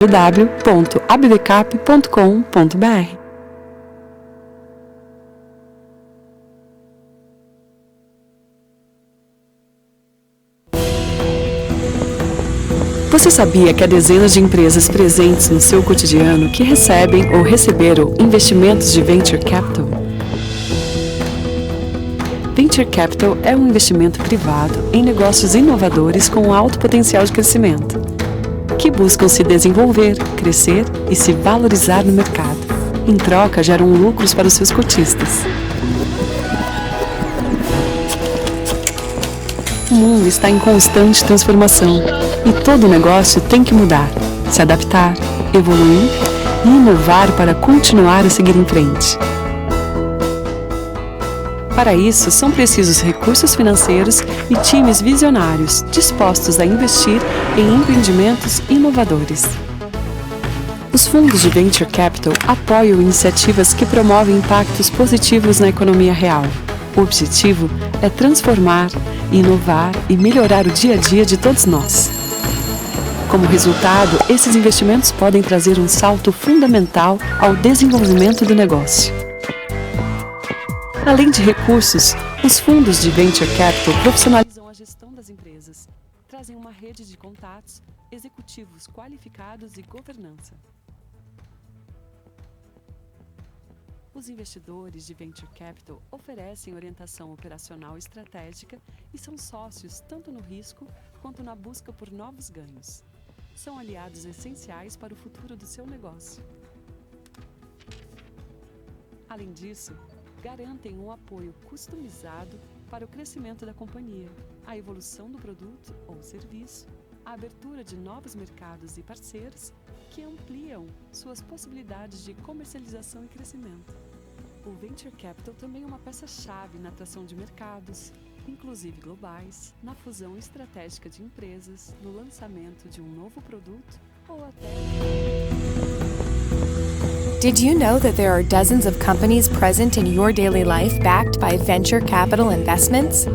www.abdecap.com.br. Você sabia que há dezenas de empresas presentes no seu cotidiano que recebem ou receberam investimentos de Venture Capital? Venture Capital é um investimento privado em negócios inovadores com alto potencial de crescimento, que buscam se desenvolver, crescer e se valorizar no mercado. Em troca, geram lucros para os seus cotistas. O mundo está em constante transformação e todo negócio tem que mudar, se adaptar, evoluir e inovar para continuar a seguir em frente. Para isso, são precisos recursos financeiros e times visionários dispostos a investir em empreendimentos inovadores. Os fundos de Venture Capital apoiam iniciativas que promovem impactos positivos na economia real. O objetivo é transformar, inovar e melhorar o dia a dia de todos nós. Como resultado, esses investimentos podem trazer um salto fundamental ao desenvolvimento do negócio. Além de recursos, os fundos de Venture Capital profissionalizam a gestão das empresas, trazem uma rede de contatos, executivos qualificados e governança. Os investidores de Venture Capital oferecem orientação operacional estratégica e são sócios tanto no risco quanto na busca por novos ganhos. São aliados essenciais para o futuro do seu negócio. Além disso, garantem um apoio customizado para o crescimento da companhia, a evolução do produto ou serviço, a abertura de novos mercados e parceiros que ampliam suas possibilidades de comercialização e crescimento. O Venture Capital também é uma peça-chave na atração de mercados, inclusive globais, na fusão estratégica de empresas, no lançamento de um novo produto ou até... Did you know that there are dozens of companies present in your daily life backed by venture capital investments?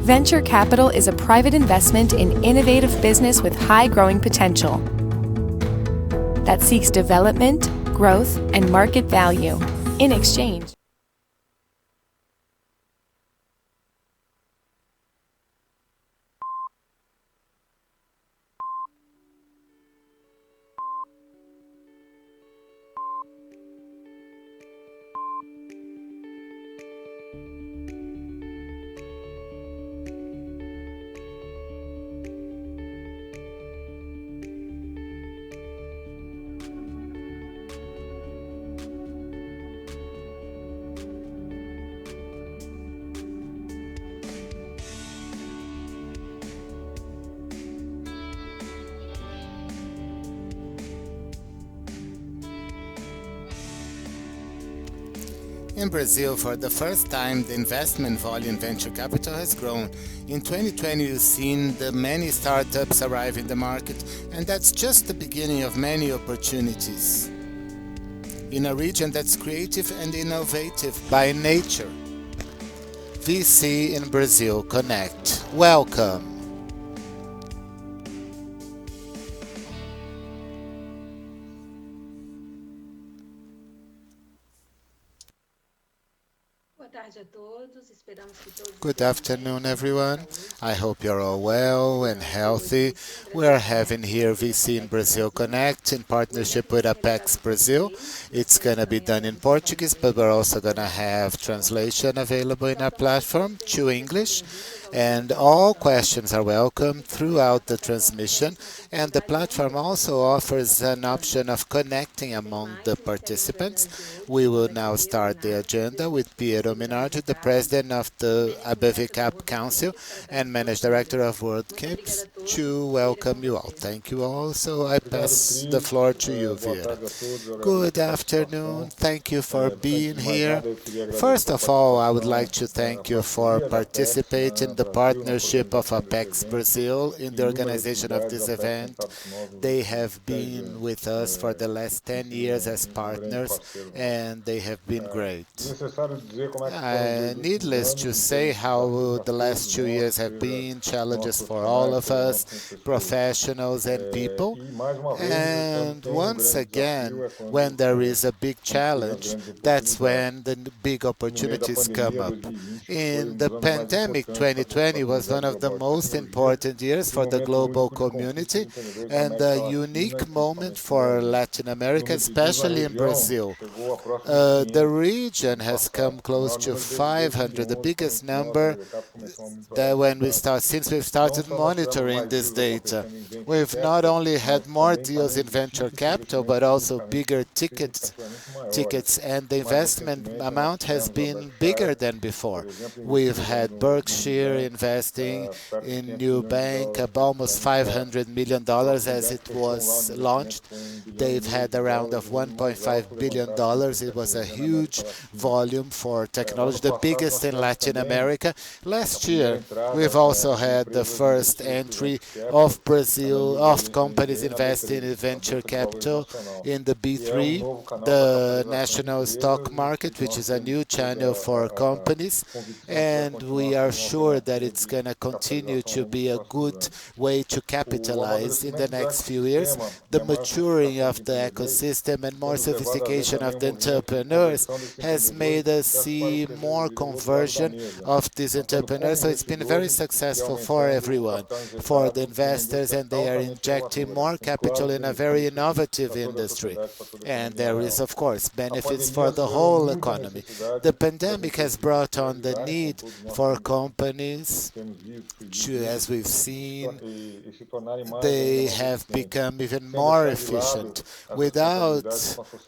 Venture capital is a private investment in innovative business with high growing potential that seeks development, growth, and market value. In exchange, In Brazil, for the first time, the investment volume in venture capital has grown. In 2020, you've seen the many startups arrive in the market, and that's just the beginning of many opportunities. In a region that's creative and innovative by nature. VC InBrazil Connect. Welcome. Good afternoon, everyone. I hope you're all well and healthy. We are having here VC InBrazil Connect in partnership with Apex Brazil. It's going to be done in Portuguese, but we're also going to have translation available in our platform to English. And all questions are welcome throughout the transmission. And the platform also offers an option of connecting among the participants. We will now start the agenda with Piero Minardi, the president of the ABVCAP Council and managing director of WorldCaps, to welcome you all. Thank you all. So I pass the floor to you, Vieira. Good afternoon. Thank you for being here. First of all, I would like to thank you for participating in the partnership of Apex Brazil in the organization of this event. They have been with us for the last 10 years as partners, and they have been great. Needless to say how the last 2 years have been challenges for all of us. just professionals and people. And once again, when there is a big challenge, that's when the big opportunities come up. In the pandemic, 2020 was one of the most important years for the global community and a unique moment for Latin America, especially in Brazil. The region has come close to 500, the biggest number that since we've started monitoring this data. We've not only had more deals in venture capital, but also bigger tickets, and the investment amount has been bigger than before. We've had Berkshire investing in new bank of almost $500 million as it was launched. They've had a round of $1.5 billion. It was a huge volume for technology, the biggest in Latin America. Last year, we've also had the first entry of companies investing in venture capital in the B3, the national stock market, which is a new channel for companies. And we are sure that it's going to continue to be a good way to capitalize in the next few years. The maturing of the ecosystem and more sophistication of the entrepreneurs has made us see more conversion of these entrepreneurs. So it's been very successful for everyone, for the investors, and they are injecting more capital in a very innovative industry. And there is, of course, benefits for the whole economy. The pandemic has brought on the need for companies to, as we've seen, they have become even more efficient without,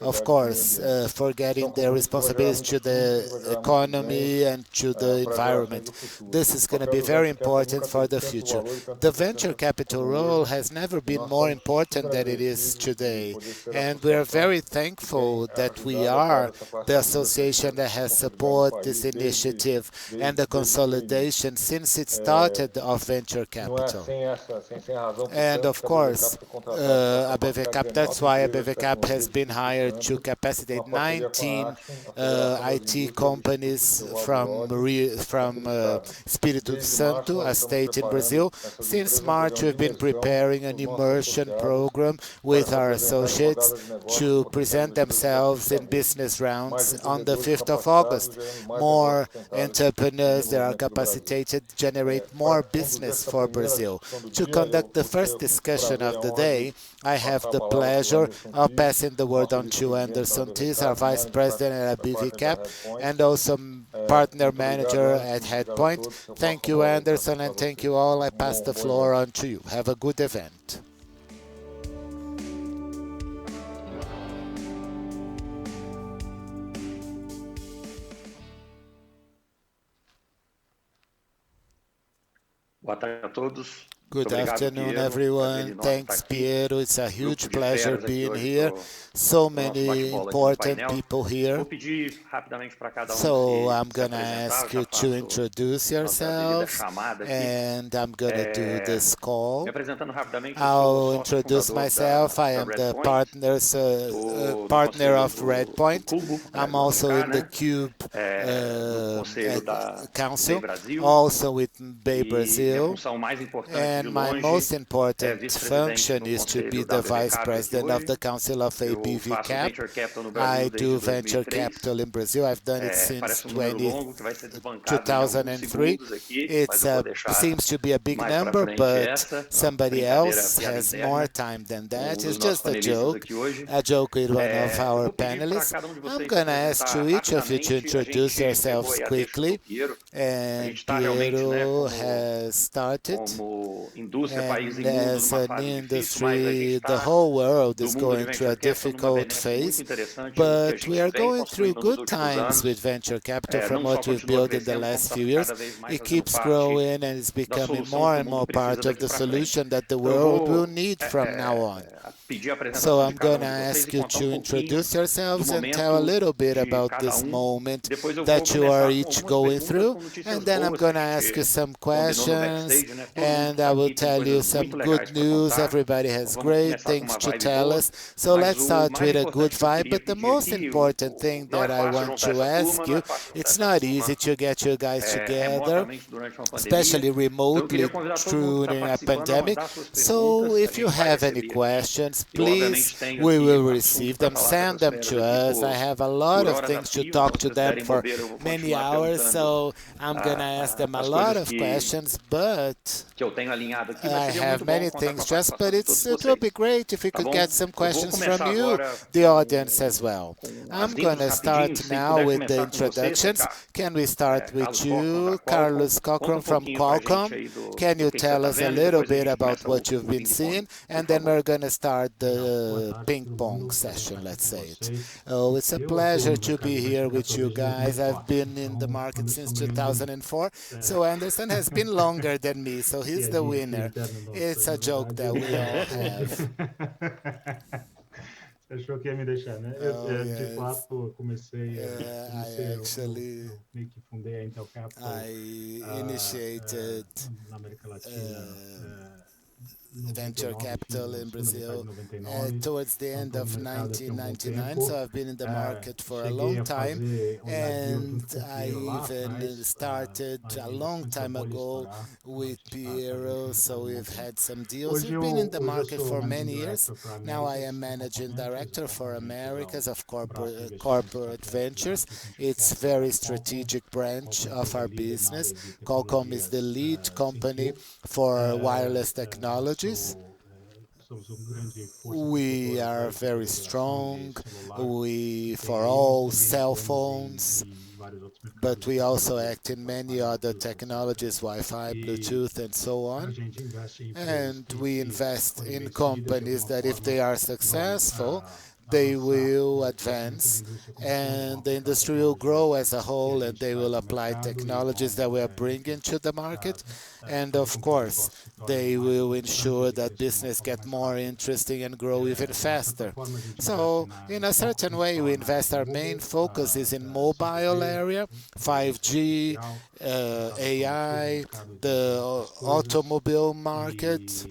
of course, forgetting their responsibilities to the economy and to the environment. This is going to be very important for the future. The venture capital role has never been more important than it is today. And we are very thankful that we are the association that has supported this initiative and the consolidation since it started of venture capital. And of course, ABVCap, that's why ABVCap has been hired to capacitate 19 IT companies from Espírito Santo, a state in Brazil. Since March, we've been preparing an immersion program with our associates to present themselves in business rounds on the 5th of August. More entrepreneurs that are capacitated generate more business for Brazil. To conduct the first discussion of the day, I have the pleasure of passing the word on to Anderson Tis, our Vice President at ABVCap, and also Partner Manager at Headpoint. Thank you, Anderson, and thank you all. I pass the floor on to you. Have a good event. Boa tarde a todos. Good afternoon, everyone. Thanks, Piero. It's a huge pleasure being here. So many important people here. So I'm going to ask you to introduce yourself, and I'm going to do this call. I'll introduce myself. I am the partner of Redpoint. I'm also in the Cube Council, also with Bay Brazil. And my most important function is to be the Vice President of the Council of ABVCap. I do venture capital in Brazil. I've done it since 2003. It seems to be a big number, but somebody else has more time than that. It's just a joke with one of our panelists. I'm going to ask to each of you to introduce yourselves quickly. And Piero has started. And as an industry, the whole world is going through a difficult phase, but we are going through good times with venture capital from what we've built in the last few years. It keeps growing and is becoming more and more part of the solution that the world will need from now on. So I'm going to ask you to introduce yourselves and tell a little bit about this moment that you are each going through. And then I'm going to ask you some questions and I will tell you some good news. Everybody has great things to tell us. So let's start with a good vibe. But the most important thing that I want to ask you, it's not easy to get you guys together, especially remotely during a pandemic. So if you have any questions, please, we will receive them. Send them to us. I have a lot of things to talk to them for many hours, so I'm going to ask them a lot of questions, but I have many things just, but it will be great if we could get some questions from you, the audience as well. I'm going to start now with the introductions. Can we start with you, Carlos Cochran from Qualcomm? Can you tell us a little bit about what you've been seeing? And then we're going to start the ping pong session, let's say it. Oh, it's a pleasure to be here with you guys. I've been in the market since 2004, so Anderson has been longer than me, so he's the winner. It's a joke that we all have. Achou que ia me deixar, né? De fato, eu meio que fundei a Intel Capital initiated na América Latina. venture capital in Brazil towards the end of 1999, so I've been in the market for a long time, and I even started a long time ago with Piero, so we've had some deals. We've been in the market for many years. Now I am managing director for Americas of corporate ventures. It's very strategic branch of our business. Qualcomm is the lead company for wireless technology. We are very strong for all cell phones, but we also act in many other technologies, Wi-Fi, Bluetooth, and so on. And we invest in companies that if they are successful, they will advance and the industry will grow as a whole, and they will apply technologies that we are bringing to the market. And of course, they will ensure that business get more interesting and grow even faster. So in a certain way, we invest. Our main focus is in mobile area, 5G, AI, the automobile market,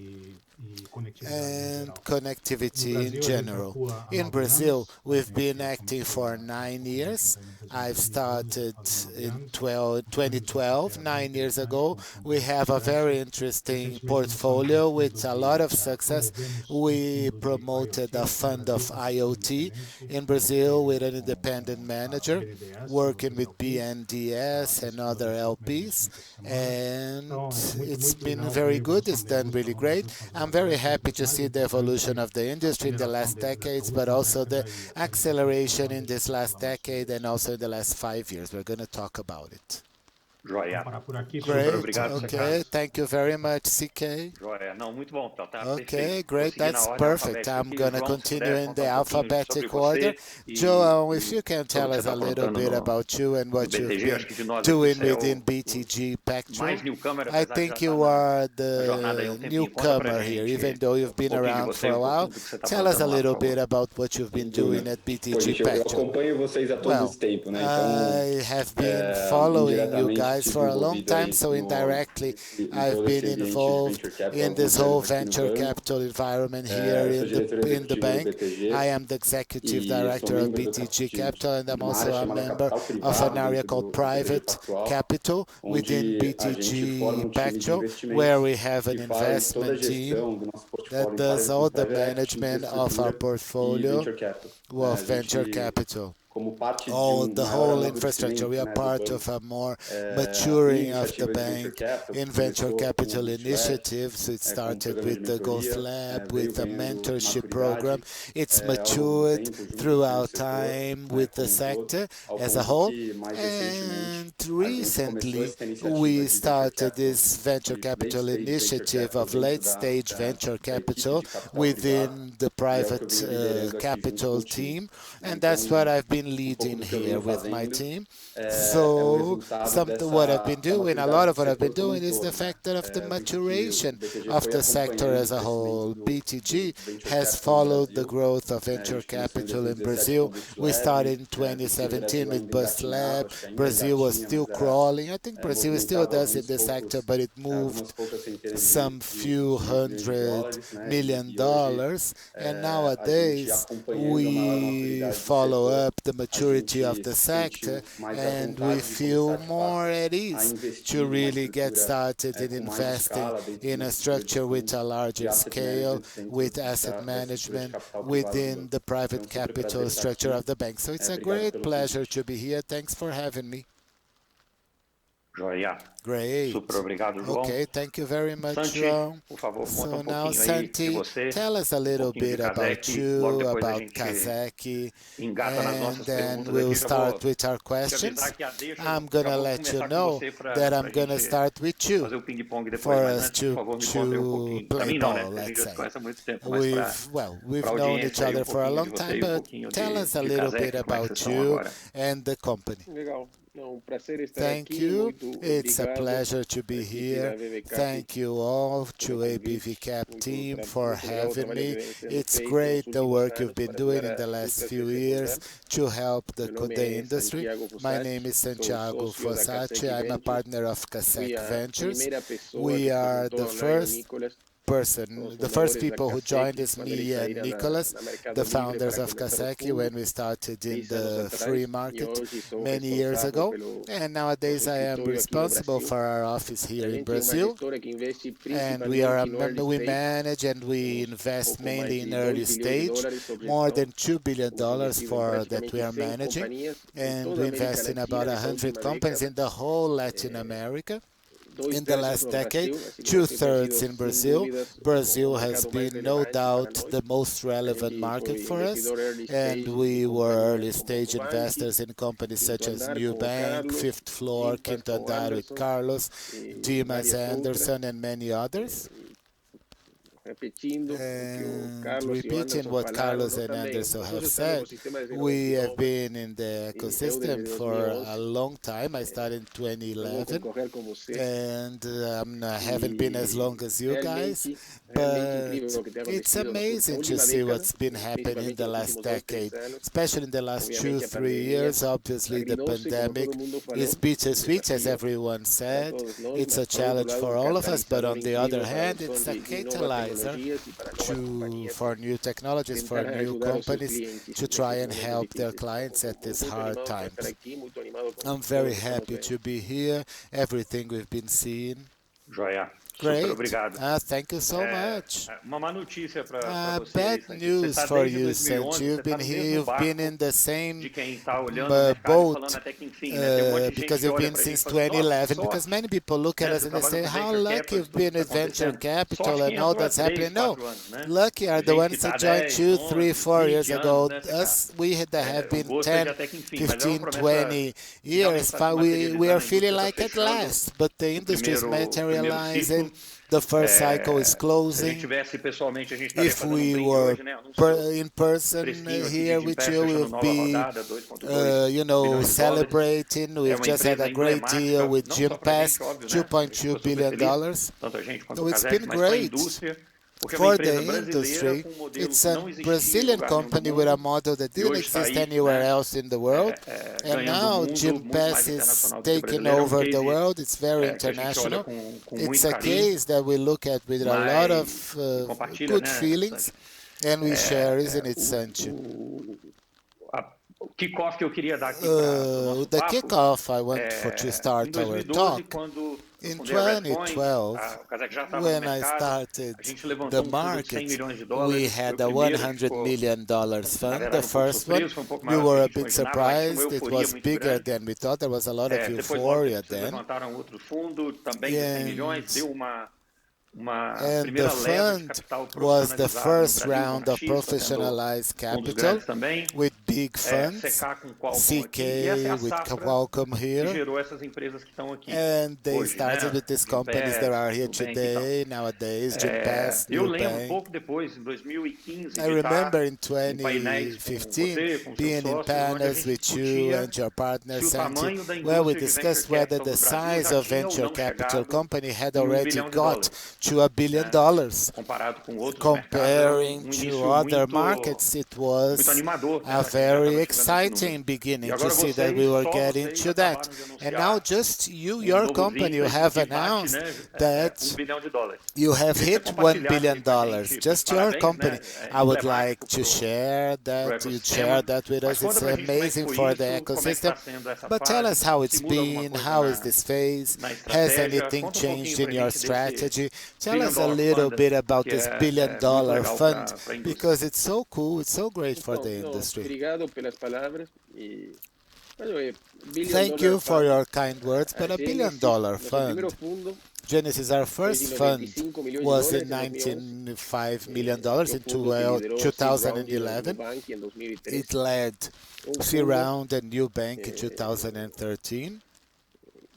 and connectivity in general. In Brazil, we've been acting for 9 years. I've started in 2012, 9 years ago. We have a very interesting portfolio with a lot of success. We promoted a fund of IoT in Brazil with an independent manager, working with BNDES and other LPs, and it's been very good. It's done really great. I'm very happy to see the evolution of the industry in the last decades, but also the acceleration in this last decade and also in the last 5 years. We're going to talk about it. Great. Okay. Thank you very much, CK. Okay, great. That's perfect. I'm going to continue in the alphabetic order. João, if you can tell us a little bit about you and what you've been doing within BTG Pactual. I think you are the newcomer here, even though you've been around for a while. Tell us a little bit about what you've been doing at BTG Pactual. Well, I have been following you guys for a long time, so indirectly I've been involved in this whole venture capital environment here in the bank. I am the executive director of BTG Capital, and I'm also a member of an area called Private Capital within BTG Pactual, where we have an investment team that does all the management of our portfolio of venture capital. The whole infrastructure. We are part of a more maturing of the bank in venture capital initiatives. It started with the Ghost Lab, with a mentorship program. It's matured throughout time with the sector as a whole. And recently, we started this venture capital initiative of late-stage venture capital within the private capital team. And that's what I've been been leading here with my team. So what I've been doing, a lot of what I've been doing is the factor of the maturation of the sector as a whole. BTG has followed the growth of venture capital in Brazil. We started in 2017 with Bus Lab. Brazil was still crawling. I think Brazil still does in the sector, but it moved some few $100 million. And nowadays, we follow up the maturity of the sector, and we feel more at ease to really get started in investing in a structure with a larger scale, with asset management within the private capital structure of the bank. So it's a great pleasure to be here. Thanks for having me. Joia. Great. Super obrigado, João. Okay, thank you very much, Santi, João. por favor, So conta now, pouquinho aí de Santi, você, tell us a little bit de about Kazek, you, logo depois a about gente Kazek, engata nas and nossas then perguntas we'll aqui. Já start vou with our te questions. avisar que a deixa, I'm já gonna vou let you começar com know você that I'm pra gonna gente start with you fazer o ping-pong depois, for mas us antes, por favor, me conta aí um pouquinho. Pra play mim não, né? ball, Porque a gente let's já se say. conhece há muito tempo, mas We've pra known each audiência aí other for a pouquinho long de você time, e but pouquinho tell us a de little Kazek, bit como é que vocês about estão you agora. and the company. Legal. Não, um prazer estar Thank aqui. you. Muito It's a obrigado pleasure to be à equipe here. da VV Cap Thank you all to pelo ABV convite. Cap Muito, team for muito legal o having trabalho que me. vem sendo It's feito great nos the últimos work you've anos been para doing ajudar in the a last indústria a few crescer years como to help Meu nome the é industry. Santiago My Fossati, name is sou Santiago sócio da Fossati. Kasek I'm a Ventures. partner of Fui Kasek a Ventures. primeira pessoa We que se are juntou the ao Nairo first Nicolas. the first people who joined is quando eles me and saíram Nicholas, na Mercado the Livre founders para of começar o Kaseki, fundo when we started in 6 anos the atrás, free e market hoje sou many years responsável ago. pelo And nowadays I am escritório aqui no responsible Brasil. for our office A here in gente é uma Brazil. gestora que investe And we are principalmente no early we stage. manage and we Temos invest pouco mais mainly in de early 2 bilhões de stage, dólares sob more gestão. than $2 billion Estamos investidos em for that we praticamente are 100 managing. companhias em And toda we a América invest in about Latina nessa 100 última companies década. in the whole Latin America. In the 2/3 last no decade, Brasil, assim que Brasil tem two-thirds sido, in sem Brazil. dúvidas, Brazil o has mercado mais been no relevante para doubt nós. the most A relevant gente market foi for us, investidor early and stage we em were early companhias como stage Nubank, investors in companies Quinto such as Andar com o Nubank, Carlos, Fifth Floor, Dimas Quinto com o Andar with Anderson Carlos, e Dimas várias outras. Anderson, and many others. Repetindo o que o And Carlos e o repeating Anderson what falaram, Carlos nós and também, Anderson nós have estamos no said, ecossistema desde we have 99 been in the e eu ecosystem desde for a 2011. long time. I started in Eu vou 2011, concorrer com você. and I haven't been as long as you guys, Realmente but incrível o que tem it's acontecido na amazing to última see década, what's been happening in principalmente the nos last últimos 2, 3 decade, anos. especially in the last Obviamente 2, a 3 pandemia years. Obviously, the agridou-se, como pandemic todo mundo falou, is bittersweet, as desafio everyone para said. todos nós, It's a mas por outro challenge lado, for all of us, but on the other incrível para a hand, adoção it's a de novas catalyzer tecnologias e para novas companhias for new technologies, for tentar new ajudar os seus companies clientes to try nesses and momentos help their difíceis. clients at these Muito hard animado para estar times. aqui, muito animado com I'm tudo very que estamos happy vendo. to be here, everything we've been seeing. Joia. Super Great. obrigado. Thank you so much. Uma má notícia para você, Bad Santi. Você news está for desde you, 2011, Santi. você You've está been no here, mesmo you've been barco in the same de quem está olhando o mercado e boat falando até que enfim, né? Tem um monte de gente because que you've olha been pra gente e since fala assim, nossa, 2011. que Because sorte, many people look at né? us Você and they trabalha say, com how venture lucky capital, you've tudo been que está with venture acontecendo. capital Sorte and quem all entrou há that's 3, happening. No, 4 anos, né? lucky are the Gente que ones está that joined 10, 2, 3, 11, 4 years 20 ago. anos nessa casa. Us, we that have O been gosto é de 10, até que enfim, mas é 15, uma promessa 20 realmente years, está se we materializando. are A feeling indústria like está at fechando last, but the o industry is primeiro materializing. ciclo. The first cycle is Se a gente closing. tivesse pessoalmente, a gente estaria If fazendo we brinde were hoje, né? Anunciando in person fresquinho aqui here de with pé, you, fechando we'll nova be, rodada, 2,2 bilhões de dólares. celebrating. É We've uma just had empresa a great deal emblemática, with não Jim só para a Pass, gente, óbvio, né? A gente $2.2 ficou super billion. feliz, tanto a gente quanto So o it's Kazek, been mas para a great indústria, porque é uma for empresa the brasileira industry. com um modelo It's que a não existia em Brazilian lugar nenhum do company with a mundo, model that e didn't hoje está exist aí, anywhere né? else in the world. And Ganhando o now mundo Jim muito mais Pass is internacional do que o taking brasileiro. É um over the case world. It's very que a gente olha international. com It's muito a carinho, case that we look at with a lot mas of compartilha, good né, feelings, and we share, isn't it, Sanchi? O kickoff que eu queria dar aqui para o nosso The papo, kickoff I want to em start our 2012, talk. quando eu In fundei a Redpoint, 2012, o Kazek já estava no when I mercado, started a gente levantou the um fundo de 100 market, milhões de we dólares, foi had o a primeiro que $100 ficou, million na fund. verdade, The um pouco first one, surpreso, foi um pouco we maior do que were a a gente bit imaginava, mas tinha uma surprised. It euforia was muito bigger grande. than we thought. There was a lot of Depois, logo, euphoria vocês then. levantaram outro fundo, também de 100 milhões, deu uma uma And the primeira leva de fund capital was the profissionalizado no first Brasil, como round a of X, está tendo professionalized fundos capital grandes também, with big funds, CK com Qualcomm aqui, e essa é CK a with safra Qualcomm que here. gerou essas empresas que estão aqui And they hoje, started né? with these companies that Gympass, are here Nubank e tal. today, nowadays, Gympass, Eu lembro Nubank. pouco depois, em 2015, I de estar remember in em painéis com 2015 você, com seus being in sócios, onde a panels gente with you discutia and your partner se o Santi, tamanho da where we indústria de venture discussed whether capital the no Brasil size já of tinha ou venture não capital chegado company had em already bilhão de got dólares, to $1 billion. comparado com outros mercados, era Comparing to início other muito, markets, it muito was animador a pensar que a gente já very estava chegando nesse número. exciting E beginning to agora see that we were só getting vocês to that. acabaram de And now anunciar just you, um your novo company, you vintage have que bate, announced né, that bilhão de dólares. you have Queria que você hit $1 compartilhasse aí billion. com a gente, Just your parabéns, company. né, I would like emblemático to share pro that, you share ecossistema. that with Mas us. conta It's pra gente como é que amazing foi for the isso, como é que está ecosystem. sendo essa But tell fase, us how se it's muda alguma been, coisa how is this phase, na has estratégia. anything Conta um pouquinho changed pra in your gente desse strategy? Tell billion us a dollar little fund, bit about que this billion é muito dollar legal fund, para a indústria. because it's so cool, it's so great for Então, the não, industry. obrigado pelas palavras. E, bueno, Billion Thank Dollar you for Fund, your kind words, but a a billion Genesis, dollar nosso primeiro fund. fundo Genesis, our fez de first fund 95 milhões de was in dólares em 2011. $95 million É o in fundo que liderou o seed round de 2011. Nubank em It 2013. led C Fundo round and new bank in 2013,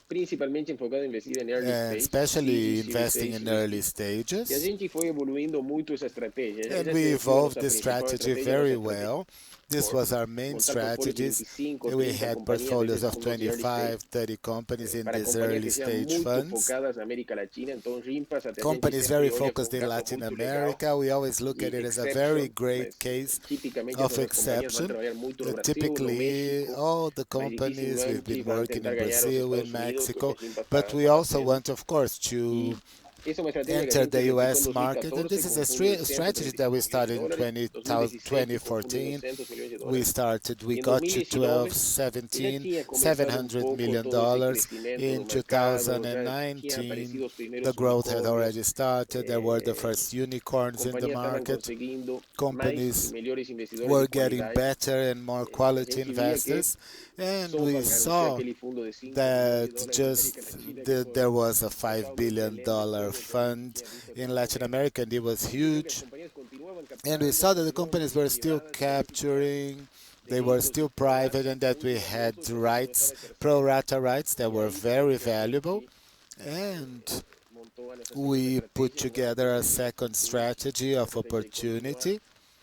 principalmente enfocado em investir em early and stage, especially seed, Series investing A, in Series early B. E a stages. gente foi evoluindo muito essa estratégia. And Essa we tem sido a evolved nossa this principal strategy estratégia, a nossa very estratégia well. This core. was our main Montar portfólios de strategies. 25, And we 30 had companhias portfolios desses of fundos de early stage, 25, 30 companies in para these companhias early que sejam stage muito funds. focadas na América Latina. Então, Rimpas, até a gente Companies sempre very olha como focused in caso Latin muito legal America. We always look e at it as a very exception, great mas case tipicamente of essas companhias vão exception. trabalhar muito no Brasil, no Typically, México, all the mas companies we've dificilmente been vão working tentar in ganhar os Brazil, in Estados Unidos, porque Mexico, a Rimpas but we está also fazendo. want, of course, E to essa é uma estratégia que a enter gente the replicou em US market. And 2014 this is com um a fundo de strategy that 135 we milhões de started in dólares, 2017 com um fundo de 2014. 200 milhões de We dólares. started, we E em got to 2019 12, já 17, tinha começado $700 pouco million. todo esse crescimento In do mercado, já tinha 2019, aparecido os primeiros the growth had unicórnios, already started. There were the first unicorns in the companhias estavam market. conseguindo mais e Companies melhores investidores were de getting qualidade. better and more A quality gente via que investors. And SoftBank we anunciou saw aquele fundo de 5 that milhões de dólares na just América Latina, que that foi there was a algo $5 billion excelente, foi algo que a gente fund tinha visto in pela Latin frente. America, and it was E viu que as huge. companhias continuavam And we captando, saw that the continuavam companies sendo were still privadas, a gente tinha capturing, they were direitos still pro rata private, and that we muito had valiosos, e a gente não rights, estava pro exercendo. rata rights that E were aí very foi que a valuable. gente And montou a nossa segunda we put estratégia, agora together a com second uma strategy of estratégia de continuar opportunity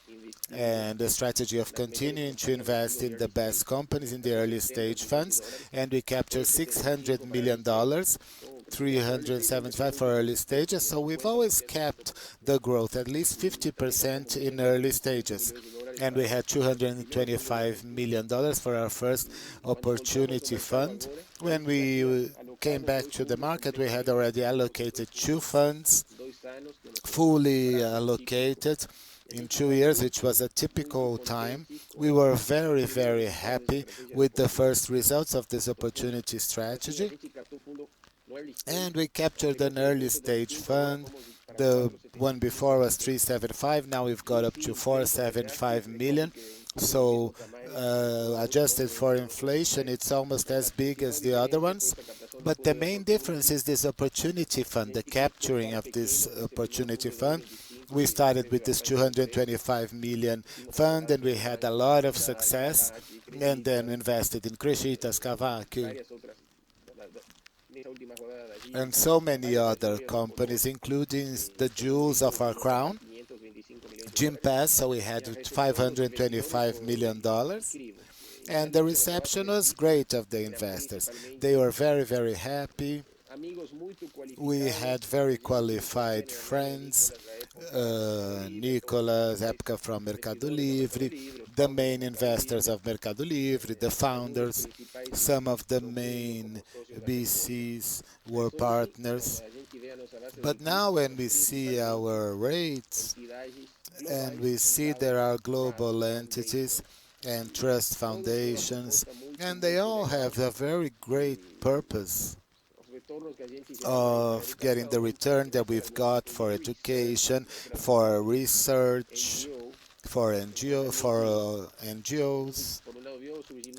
investindo and the strategy of nas melhores continuing to companhias no invest fundo de in the early best stage, companies in the early captamos 600 stage milhões de funds, dólares, and we captured $600 375 para early million, stage. Então, o crescimento early stage sempre 375 for muito early consistente, stages. de So we've always 50% kept the growth at least e também já 50% in conversamos early com 200 stages. milhões de dólares And we para had o primeiro fundo de $225 million for our first quando voltamos ao opportunity mercado fund. agora, When já we tínhamos came alocado back dois to the fundos market, we had completamente already alocados, os allocated dois two fundos funds 2 anos, que é o nosso fully prazo típico. allocated E a in gente 2 ficou years, muito, which was a muito typical time. contentes com We were os very, primeiros very resultados dessa happy estratégia with the core. first results of this Então, opportunity assim, a strategy. gente captou fundo no early And stage, we o captured primeiro an foi early 375, stage agora fund. fomos para The one 475 before was milhões. 375, now we've got E up se to inflação resgate, 475 é quase million. que um fundo do So, mesmo tamanho, ou muito adjusted próximo for do mesmo tamanho. inflation, it's almost Mas as a big as principal the other diferença foi ones. essa captação do But fundo the de main difference opportunity. is this opportunity A fund, the gente começou capturing bem of this pequeno com esse primeiro opportunity fundo de fund. 125, We que started teve with this bastante sucesso. 225 million Investimos em fund, and vários we had a restaurantes, lot of Cristal, success. Cavaque, And then we Creditas, invested in Crescitas, Cavaco, várias outras, nessa última rodada da G, and so many várias other parcerias companies, conosco. including the Esse jewels of fundo our chegou a captar crown. 525 milhões de Jim dólares. Pass, so we E had a recepção dos investidores $525 million. incrível. And the reception was great of the investors. They were very, very happy. Amigos muito We qualificados, had very gente qualified sênior, né? friends, Nicolas, Nicolas, Epka from Mercado Livre, the main investors of Mercado Livre, the founders, some of the main BCs were partners. But now when we see our rates and we see there are global entities and trust foundations, and they all have a very great purpose of getting the return that we've got for education, for research, for NGOs,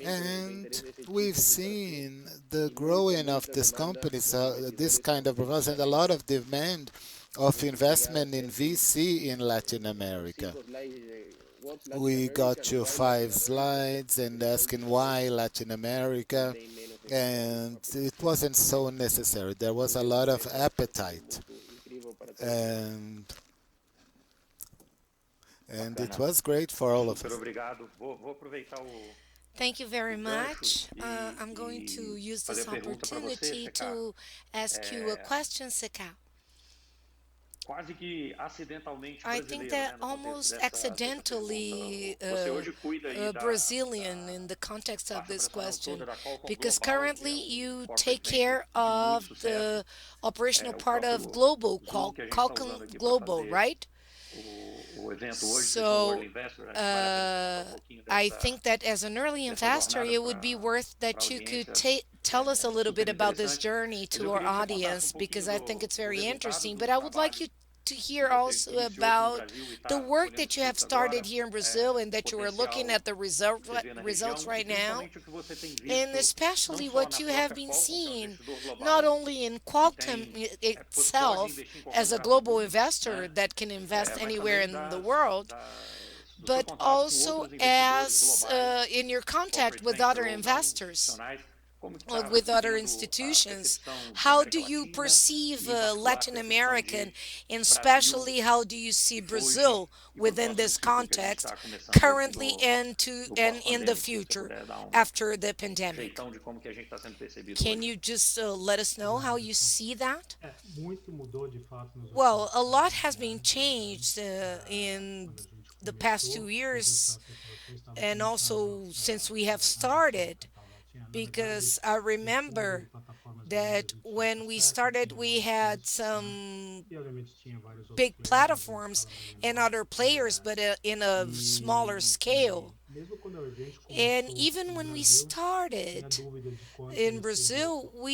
and we've seen the growing of these companies, this kind of proposal, and a lot of demand of chegar investment in até aqui, VC in Latin America. 5 slides de what Latin We America, got you why Latin 5 America, slides and eles são asking why diferentes, Latin eles America, têm menos equipamento and para it produção, wasn't so necessary. There was eles a têm um lot of preço appetite, muito incrível para ter acesso. and it Bacana. was great for all of Super us. obrigado. Vou aproveitar Thank you o very gancho much. I'm going to use fazer a this pergunta para você, opportunity Seca. to ask you a question, Seka. Quase que acidentalmente I think brasileiro, that né, no contexto almost dessa pergunta. accidentally Você hoje cuida aí Brazilian in the context of parte this operacional toda question, da Qualcomm because Global, que currently é you corporate take venture care de muito of sucesso. the operational O part of próprio Global, Zoom que a gente está Qualcomm usando aqui para Global, fazer right? o evento hoje, vocês são o So Early Investor, acho que vale a pena você contar um pouquinho I think that as an early dessa investor, jornada it would be worth para a that you could audiência. tell us a little Super bit about this interessante. journey Mas to eu our queria que você contasse um audience pouquinho because I think it's do very resultado interesting. do But I would like trabalho you to que hear você also iniciou aqui no about Brasil e the está work colhendo that you have frutos started agora, here in Brazil and o that you are looking potencial at the que você vê na results região e right now, principalmente o que você tem and visto não especially só what na you have própria been Qualcomm, que é um seeing, investidor not global only in que Qualcomm tem pode itself investir em qualquer as a lugar do global mundo, investor né? that can invest Mas anywhere também in the world, do seu but contato com also outros investidores as globais, in your contact corporate with venture other ou não, investors institucionais, como que or está with other sendo a institutions. percepção da How do América you Latina perceive e, em particular, a Latin percepção American, de and Brasil especially how do you see hoje Brazil e para o within próximo this ciclo que a gente context, está começando currently no and in the pós-pandêmico? Se você future puder dar after the pandemic? jeitão de como que a gente está sendo percebido Can hoje. you just let us know how you see that? Muito mudou de fato nos Well, últimos a lot has been 10 changed anos. in Quando a gente the past começou, two a years, indústria da automoção estava and começando also since we have a despontar. started, Tinha, na verdade, because I quando remember plataformas grandes a that gente tinha when we sucesso, started, tinha we boas had empresas, some e obviamente tinha vários outros big players, mas em platforms escala bem and menor. other players, but in a smaller scale. Mesmo quando a gente And começou even no when we Brasil, tinha started dúvida de quanto in ia ser Brazil, disso,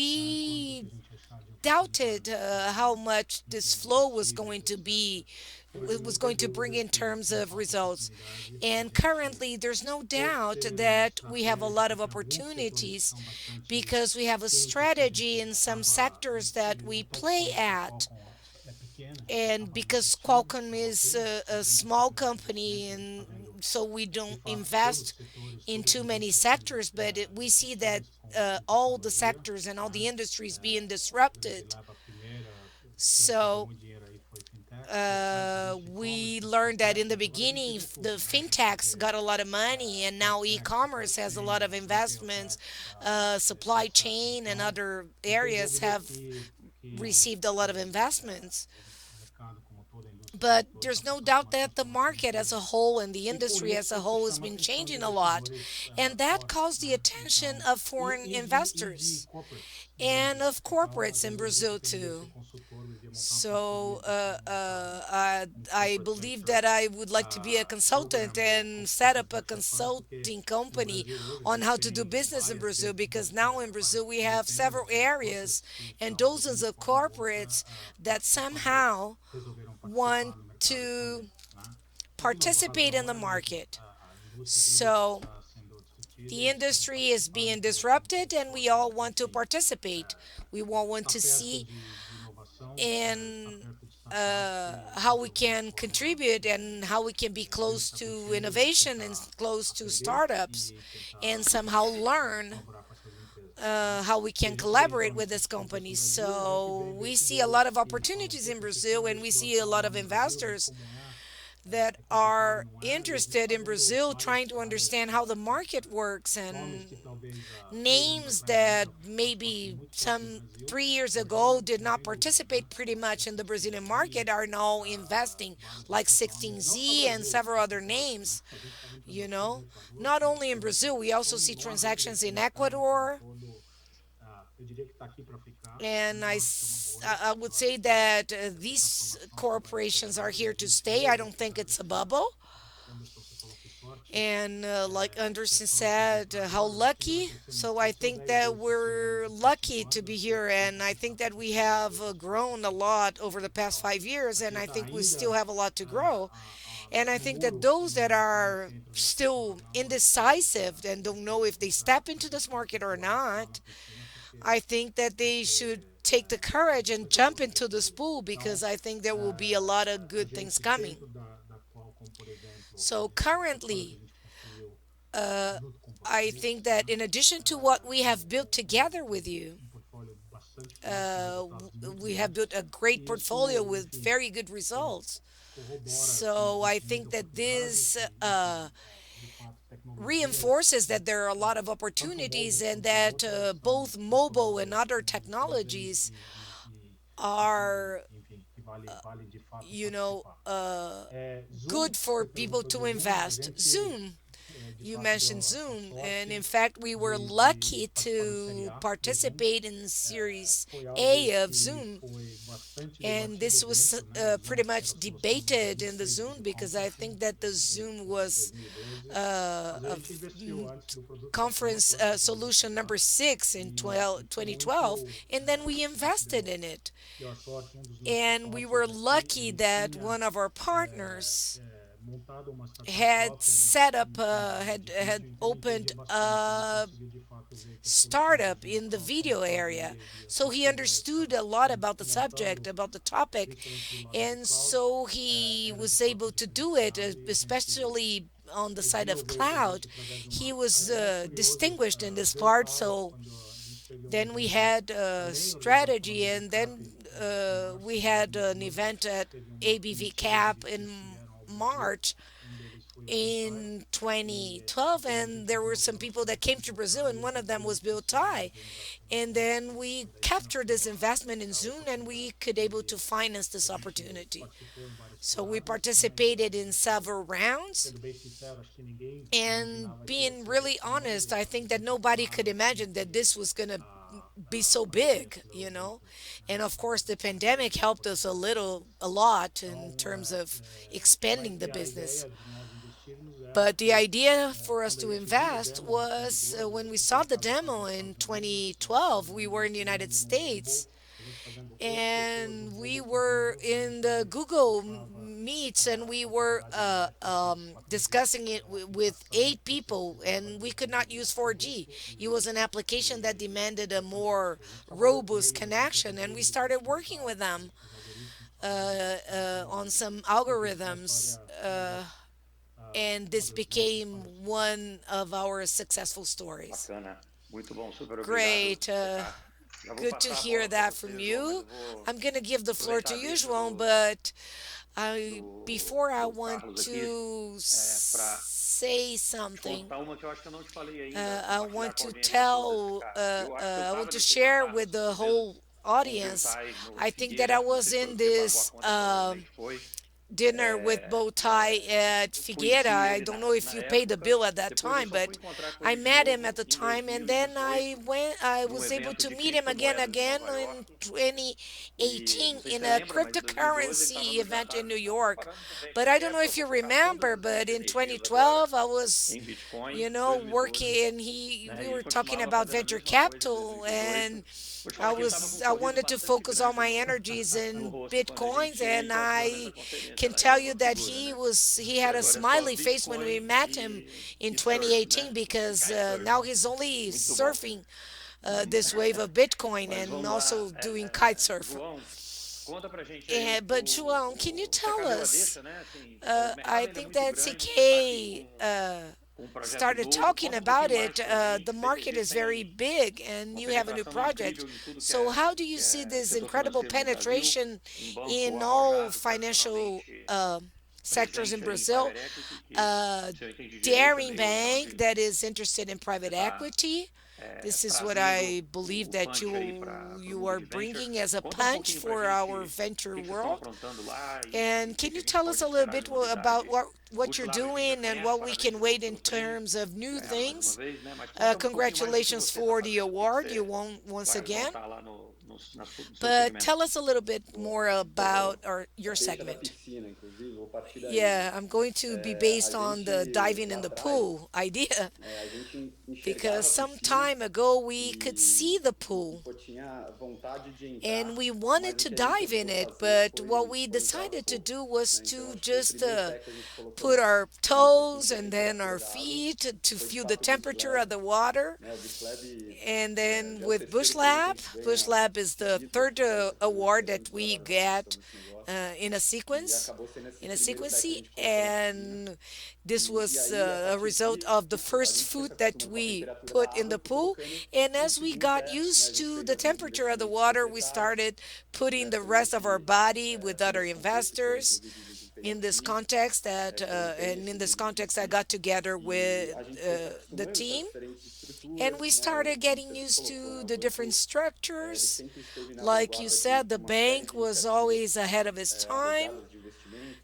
quanto que we a gente ia achar de doubted oportunidades, how much this flow was going possíveis, to be, etc. Hoje was não going tem to bring dúvida in que terms tem of falta results. oportunidade. A And gente, currently, there's no por doubt ter uma that we have a lot estratégia, of tem alguns setores que opportunities são bastante because we have a quentes que a strategy in gente some acaba sectors that we investindo, não tanto play quando a at. Qualcomm é pequena, a gente And acaba não because investindo, Qualcomm é uma is pena, a mas a small indústria tem um crescimento, company, a gente está and vendo so we de don't fato todos os invest setores, in todas as too many indústrias sendo sectors, but we see that disruptadas com all the tecnologia, sectors and all the né? industries being A gente disrupted. leva a primeira que pegou So muito dinheiro aí foi fintech, antes existe we e-commerce, antes foi learned that tech, in the mas agora a gente beginning, vê tudo, the né? A gente fintechs vê got a lot of money, and now SaaS, supply e-commerce has a lot of chain, retail investments. tech, Supply etc. chain and Então, other não tem areas dúvida have received a lot of investments. o mercado como todo, a indústria como But todo, there's está no passando por doubt uma that the transformação market muito as a grande. whole and the E com industry as a isso, isso whole has chama a been atenção de changing a lot. investidores And that fortes, calls the né? attention Então, of foreign e de investors corporates no and Brasil. of Então, às corporates in vezes eu brinco Brazil que eu devia ser too. consultor, eu devia montar uma So consultoria para poder montar I corporate believe venture that I would like to be a consultant program ou and set corporate up a venture fund, porque consulting no company Brasil hoje a on gente how to do tem business in várias Brazil, because redes, now in Brazil várias we have several dezenas de areas corporates que, and de dozens uma of forma ou outra, corporates that quando somehow resolveram want participar no mercado to também, né? Por uma participate razão in ou the outra, mas market. a indústria deles So está sendo disruptida e the eles querem industry is participar, being então eles estão disrupted and we all want to enfim, participate. We all want está to perto see de inovação, está in perto de startups how de we alguma can forma contribute and how we can be a gente close está to crescendo e innovation and tentar close to aprender startups e and tentar somehow learn colaborar com essas empresas, né? how we E a can gente vê collaborate então with nesses these corporates no companies. Brasil, a gente vê So we see a lot investidores of que falam, opportunities in poxa, aqui tem um Brazil and we investidor see que a está lot lá of no Brasil, vê investors como that é complicado, are não é? E a gente interested está in vendo Brazil vários trying to caras, understand how the market works nomes and que talvez há 3 anos names atrás that nunca passassem maybe muito forte no some Brasil, 3 years hoje ago did not sem dúvida, né? participate pretty much in the Esses Brazilian nomes, market are now investing, vários like desses nomes, não só 16Z and Brasil, several other lógico, né? names. A gente está vendo You transações no know, Equador not que only in são, Brazil, we also são see enormes, transactions esse in mercado como um Ecuador. todo, eu diria que está aqui para ficar, And eu acho que é uma bolha, I would eu say acho que that essa these transformação só vai corporations are acelerar e here a to gente stay. I ouve don't think cada it's a vez bubble. mais, Anderson, você falou que sorte, And like Anderson pessoal que vem said, para how agora, o time vai lucky. crescer So muito. I Daqui a think 10 that vezes esse ano, we're daqui a lucky 5 to anos, be eu here. tenho And I certeza think que that vai we ser 10 have vezes mais grown a esse ano. lot over the past Então, 5 years. aqui And I está think we still ainda have a lot to grow. And I no think that muro, those não that sabe are se entra nesse setor still ou não, acho que indecisive and don't esse know if they essa step into this essa market or temporada está na not, piscina, porque I think that they should take the courage and jump into this pool because I think there will be a lot of good things coming. So currently, uh, I think that in addition to what we have built together with you, we have built a great portfolio with very good results. So I think that this reinforces that there are a lot of opportunities and that both mobile and other technologies are, you know, good for people to invest. Zoom, you mentioned Zoom, and in fact, we were lucky to participate in Series A of Zoom, and this was pretty much debated in the Zoom because I think that the Zoom was conference solution number 6 in 2012, and then we invested in it. And we were lucky that one of our partners had set up, had opened a startup in the video area. So he understood a lot about the subject, about the topic, and so he was able to do it, especially on the side of cloud. He was distinguished in this part, so then we had a strategy, and then we had an event at ABV Cap in March in 2012, and there were some people that came to Brazil, and one of them was Bill Tai. And then we captured this investment in Zoom, and we could able to finance this opportunity. So we participated in several rounds, and being really honest, I think that nobody could imagine that this was going to be so big, you know. And of course, the pandemic helped us a lot in terms of expanding the business. But the idea for us to invest was when we saw the demo in 2012, we were in the United States and we were in the Google Meets and we were discussing it with 8 people, and we could not use 4G. It was an application that demanded a more robust connection, and we started working with them on some algorithms. And this became one of our successful stories. Bacana. Muito bom, super obrigado, Great. Ricardo. Já vou Good to passar a hear bola para that você, from João, mas you. eu vou I'm going to give the floor aproveitar to a you, deixa João, but before I do want Carlos aqui to para say te something, contar uma que eu acho que eu não te falei ainda, I compartilhar want com a to audiência toda, tell, Ricardo. Eu acho que eu I estava want to nesse share with protaço the mesmo whole com o audience. Biltai no I think that I Figueira, não was sei se foi in você pagou a this conta, provavelmente foi. dinner with Bowtie at Figueira. Conheci I ele don't know if na you paid the época, bill at that depois eu time, só fui but encontrar com I ele de met him novo at the em time, and then 2018, I num was able evento to de meet him again criptomoedas em again Nova in York. E 2018 não sei se in você a lembra, mas em 2012 ele cryptocurrency estava no event in jantar New que nós estávamos York. pagando no But Venture I don't know Capital. if Eu you vou ficar todos remember, os but in NFTs agora 2012 I was, em Bitcoin, you know, 2012, working, and he né? we E ele were talking continuava about fazendo a venture mesma coisa em capital, 2018. and Vou te falar que ele estava com um I sorriso wanted to bastante focus all grande my energies no in rosto quando a bitcoins, gente and encontrou nessa I conferência can lá tell em you Nova that Figura, né? he E had a agora é só smiley face when we Bitcoin met him in surf, 2018 né? E because kitesurf. now he's only Muito bom. surfing this wave of Bitcoin Mas and vamos lá. also doing kite surf. João, conta pra gente aí But João, can you tell CK deu a us? deixa, né? Assim, o I mercado ainda é think muito that grande. Você está aqui CK com um projeto started novo. talking Conta um about pouquinho mais it. pra The gente. market is very Vocês têm big, and uma you have a new penetração project. incrível em tudo So, how do you que see é this setor incredible financeiro no Brasil. penetration Banco in all arrojado, financial tradicionalmente sectors in presente aí em Brazil? private equity, que, Uh, se eu entendi direito, é Daring meio bank onde that is interested in você private está equity. This is what trazendo I believe o that punch aí para o you mundo are de venture. bringing as a Conta um punch pouquinho para a for our gente venture o que vocês estão world. aprontando lá e And o que can que you a gente tell us pode a little esperar bit de about novidade. what Puxa you're lá para quem já doing and conhece, what we parabéns can pelo, wait in pelo prêmio, terms of new ganharam mais uma things? vez, né? Mas conta um pouquinho mais do que Congratulations você está for the fazendo, o que que award you você won once vai again. aprontar lá no seu But segmento. tell us a little bit more about your Deixa da segment. piscina, inclusive, vou partir daí, né? Yeah, I'm going to be A based on the gente, diving lá in the atrás, pool idea a gente because enxergava a some piscina time ago we could see the e, pool pô, tinha vontade de and entrar, we mas wanted o to que a gente dive optou in it, fazer but what we foi entrar aos decided to poucos, do was né? Então, to acho que o just primeiro pé que a gente put colocou our muito assim toes para and then our temperatura da água feet to foi de feel the fato o Bush temperature of Lab, the water. né? O Bush Lab And then já é o with terceiro prêmio que a gente Bush ganha Lab was the third award that we get in a sequence, in a sequence, and this was a result of the first food that we put in the pool. And as we got used to the temperature of the water, we started putting the rest of our body with other investors in this context and in this context I got together with the team, and we started getting used to the different structures. Like you said, the bank was always ahead of its time,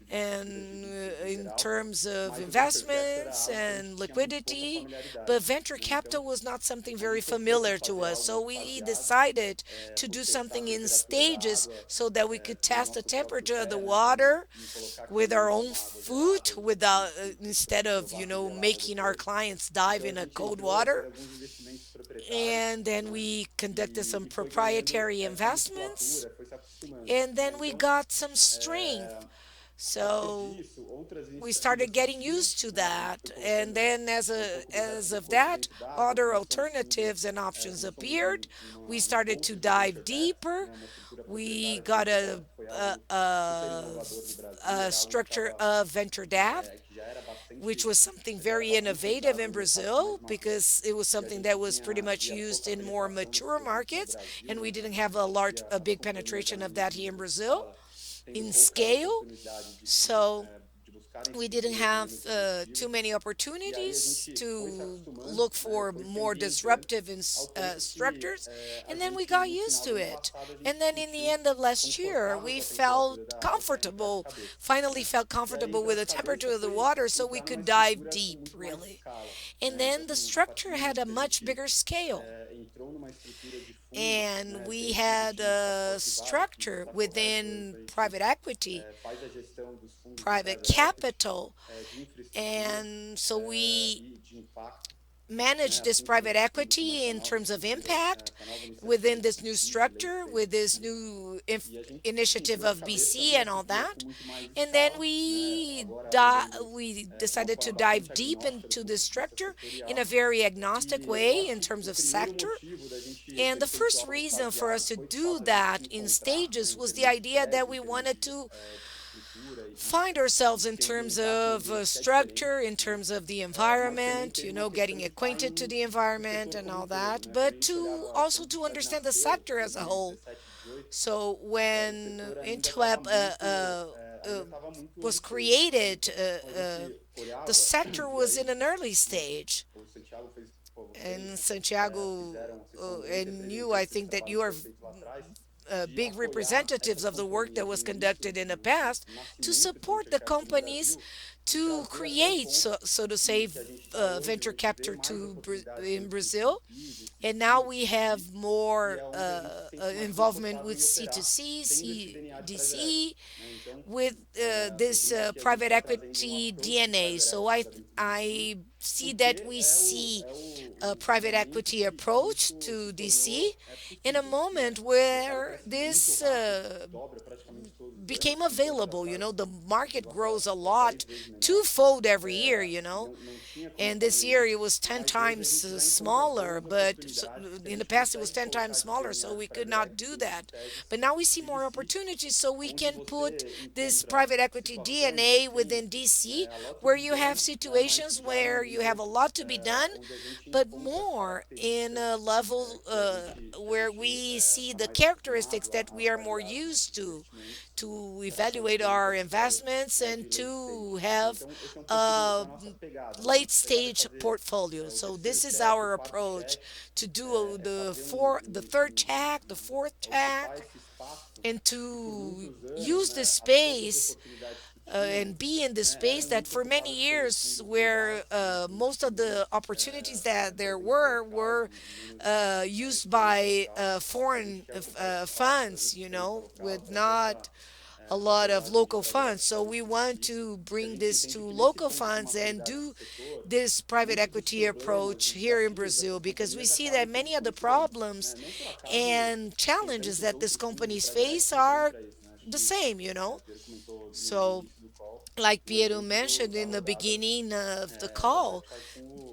and in terms of investments and liquidity, but venture capital was not something very familiar to us. So we decided to do something in stages so that we could test the temperature of the water with our own food without instead of making our clients dive in a cold water. And then we conducted some proprietary investments, and then we got some strength. So we started getting used to that, and then as of that, other alternatives and options appeared. We started to dive deeper. We got a structure of venture debt, which was something very innovative in Brazil because it was something that was pretty much used in more mature markets, and we didn't have a big penetration of that here in Brazil in scale. So we didn't have too many opportunities to look for more disruptive structures, and then we got used to it. And then in the end of last year, we felt comfortable, finally felt comfortable with the temperature of the water, so we could dive deep, really. And then the structure had a much bigger scale. And we had a structure within private equity, private capital. And so we manage this private equity in terms of impact within this new structure, with this new initiative of BC and all that. And then we decided to dive deep into this structure in a very agnostic way in terms of sector. And the first reason for us to do that in stages was the idea that we wanted to find ourselves in terms of structure, in terms of the environment, getting acquainted to the environment and all that, but to also to understand the sector as a whole. So when Intweb was created, the sector was in an early stage. And Santiago and you, I think that you are big representatives of the work that was conducted in the past to support the companies to create, so to say, venture capital in Brazil. And now we have more involvement with C2C, CDC, with this private equity DNA. So I see that we see a private equity approach to DC in a moment where this became available. The market grows a lot, twofold every year, and this year it was 10 times smaller, but in the past it was 10 times smaller, so we could not do that. But now we see more opportunities, so we can put this private equity DNA within DC, where you have situations where you have a lot to be done, but more in a level where we see the characteristics that we are more used to evaluate our investments and to have a late stage portfolio. So this is our approach, to do the third track, the fourth track, and to use the space and be in the space that for many years, where most of the opportunities that there were used by foreign funds, with not a lot of local funds. So we want to bring this to local funds and do this private equity approach here in Brazil, because we see that many of the problems and challenges that these companies face are the same. So, like Piero mentioned in the beginning of the call,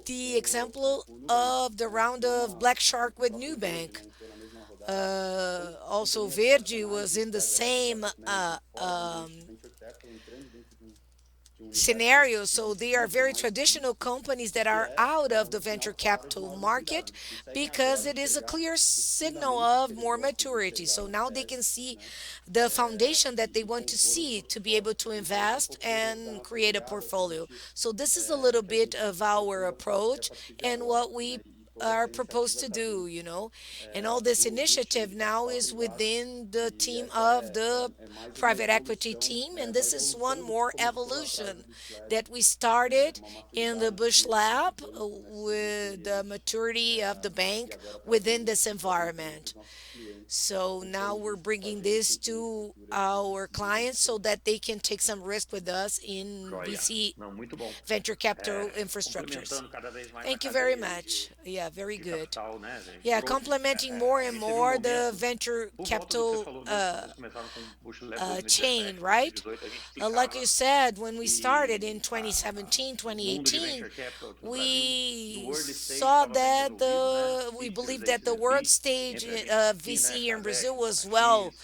the example of the round of Black Shark with Nubank. Also, Verde was in the same scenario. So they are very traditional companies that are out of the venture capital market because it is a clear signal of more maturity. So now they can see the foundation that they want to see to be able to invest and create a portfolio. So this is a little bit of our approach and what we are proposed to do, and all this initiative now is within the team of the private equity team, and this is one more evolution that we started in the Bush Lab with the maturity of the bank within this environment. So now we're bringing this to our clients so that they can take some risk with us in Joia. VC Não, muito bom. venture capital infrastructures. Complementando cada vez mais a Thank you very cadeia much. Yeah, very de good. capital, né, gente? Yeah, Trouxe. complementing more A and gente teve more the momento, venture por volta do que você capital falou mesmo, vocês começaram com o Bush Lab chain, 2017, right? 2018, a gente Like you ficava said, when we started in e 2017, o mundo de 2018, venture capital aqui no Brasil, do we early stage, saw estava bem that resolvido, né? we Seed, believed Series A, that the Series world B, stage entre a gente aqui, VC né, here in Brazil Cadex, was well OMX,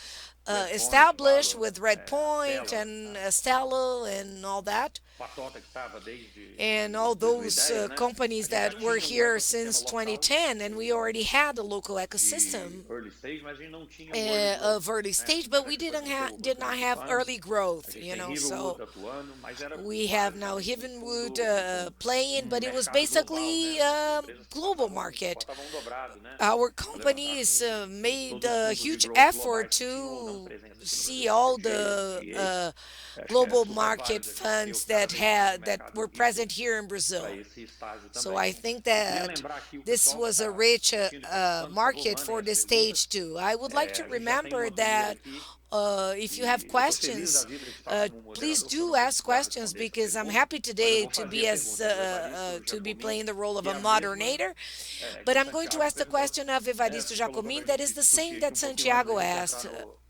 Redpoint, established Valor, with Redpoint Stella, and Stella and all that. Patota que estava desde And all those 2010, né? A companies gente já that were tinha um here ecossistema since local 2010, and we already had a local de ecosystem early stage, mas a gente não tinha o early growth, of early né? stage, but Era we questão de não ter o did not opportunity have funds. early A growth, gente tem So Riverwood atuando, mas era we have now basicamente Heavenwood um playing, but it was mercado global, basically né? São a empresas que global market. passavam um dobrado, né? Our Para levantar companies com made todos os a fundos de huge growth effort globais que tinham ou não to presença aqui no see Brasil, all CGA, the GA. Acho que é global super market válido a gente ter funds cada that vez mais o were mercado present rico here in para Brazil. esse estágio So também. I think Eu queria that lembrar aqui o this pessoal que was a está rich assistindo e participando, por favor, market mandem for as the stage perguntas. too. I would like to A gente já tem remember uma primeira that aqui if you have e eu estou feliz da questions, vida de estar como please moderador para do não ask precisar questions responder essa because I'm pergunta, happy mas eu today vou fazer a pergunta do Evaristo to be Giacomin, playing the role of que a é a mesma moderator. que But o I'm going to Santiago ask the perguntou, question of né? Evaristo Você falou para Jacomin a that is gente the discutir same aqui that pouquinho antes da Santiago gente entrar asked. no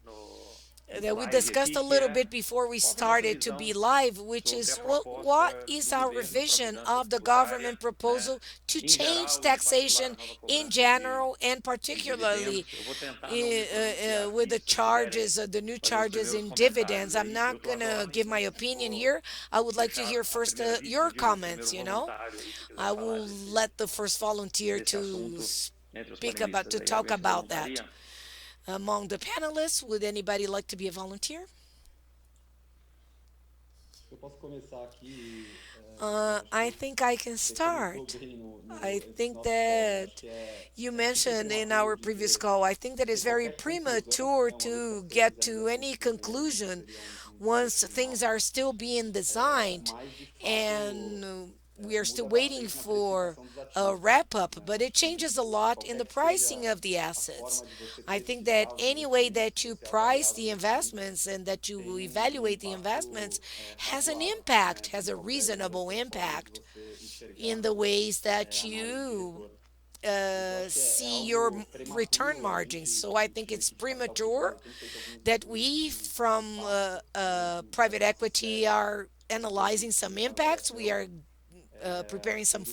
That we slide discussed aqui, a que little é bit before we qual que é a nossa started to visão be live, which sobre is a what proposta is do our governo para a vision mudança of the tributária, government né? proposal to Em change geral, em particular, taxation a nova in cobrança general and de particularly dividendos. Eu vou tentar não me pronunciar with aqui, the se vocês puderem charges, the new fazer os charges primeiros in comentários dividends. I'm aí. Eu not estou going to agora, give my então opinion vou here. I would like to deixar hear a first primeira your vítima de um comments, primeiro voluntário aí que quiser I falar will let the first volunteer desse to assunto entre os speak about, panelistas to aí. talk Alguém se about that. voluntaria? Among the panelists, would anybody like to be a volunteer? I think I can start. I think that you mentioned in our previous call, I think that it's very premature to get to any conclusion once things are still being designed and we are still waiting for a wrap up, but it changes a lot in the pricing of the assets. I think that any way that you price the investments and that you evaluate the investments has an impact, has a reasonable impact in the ways that you see your return margins. So I think it's premature that we from private equity are analyzing some impacts. We are preparing some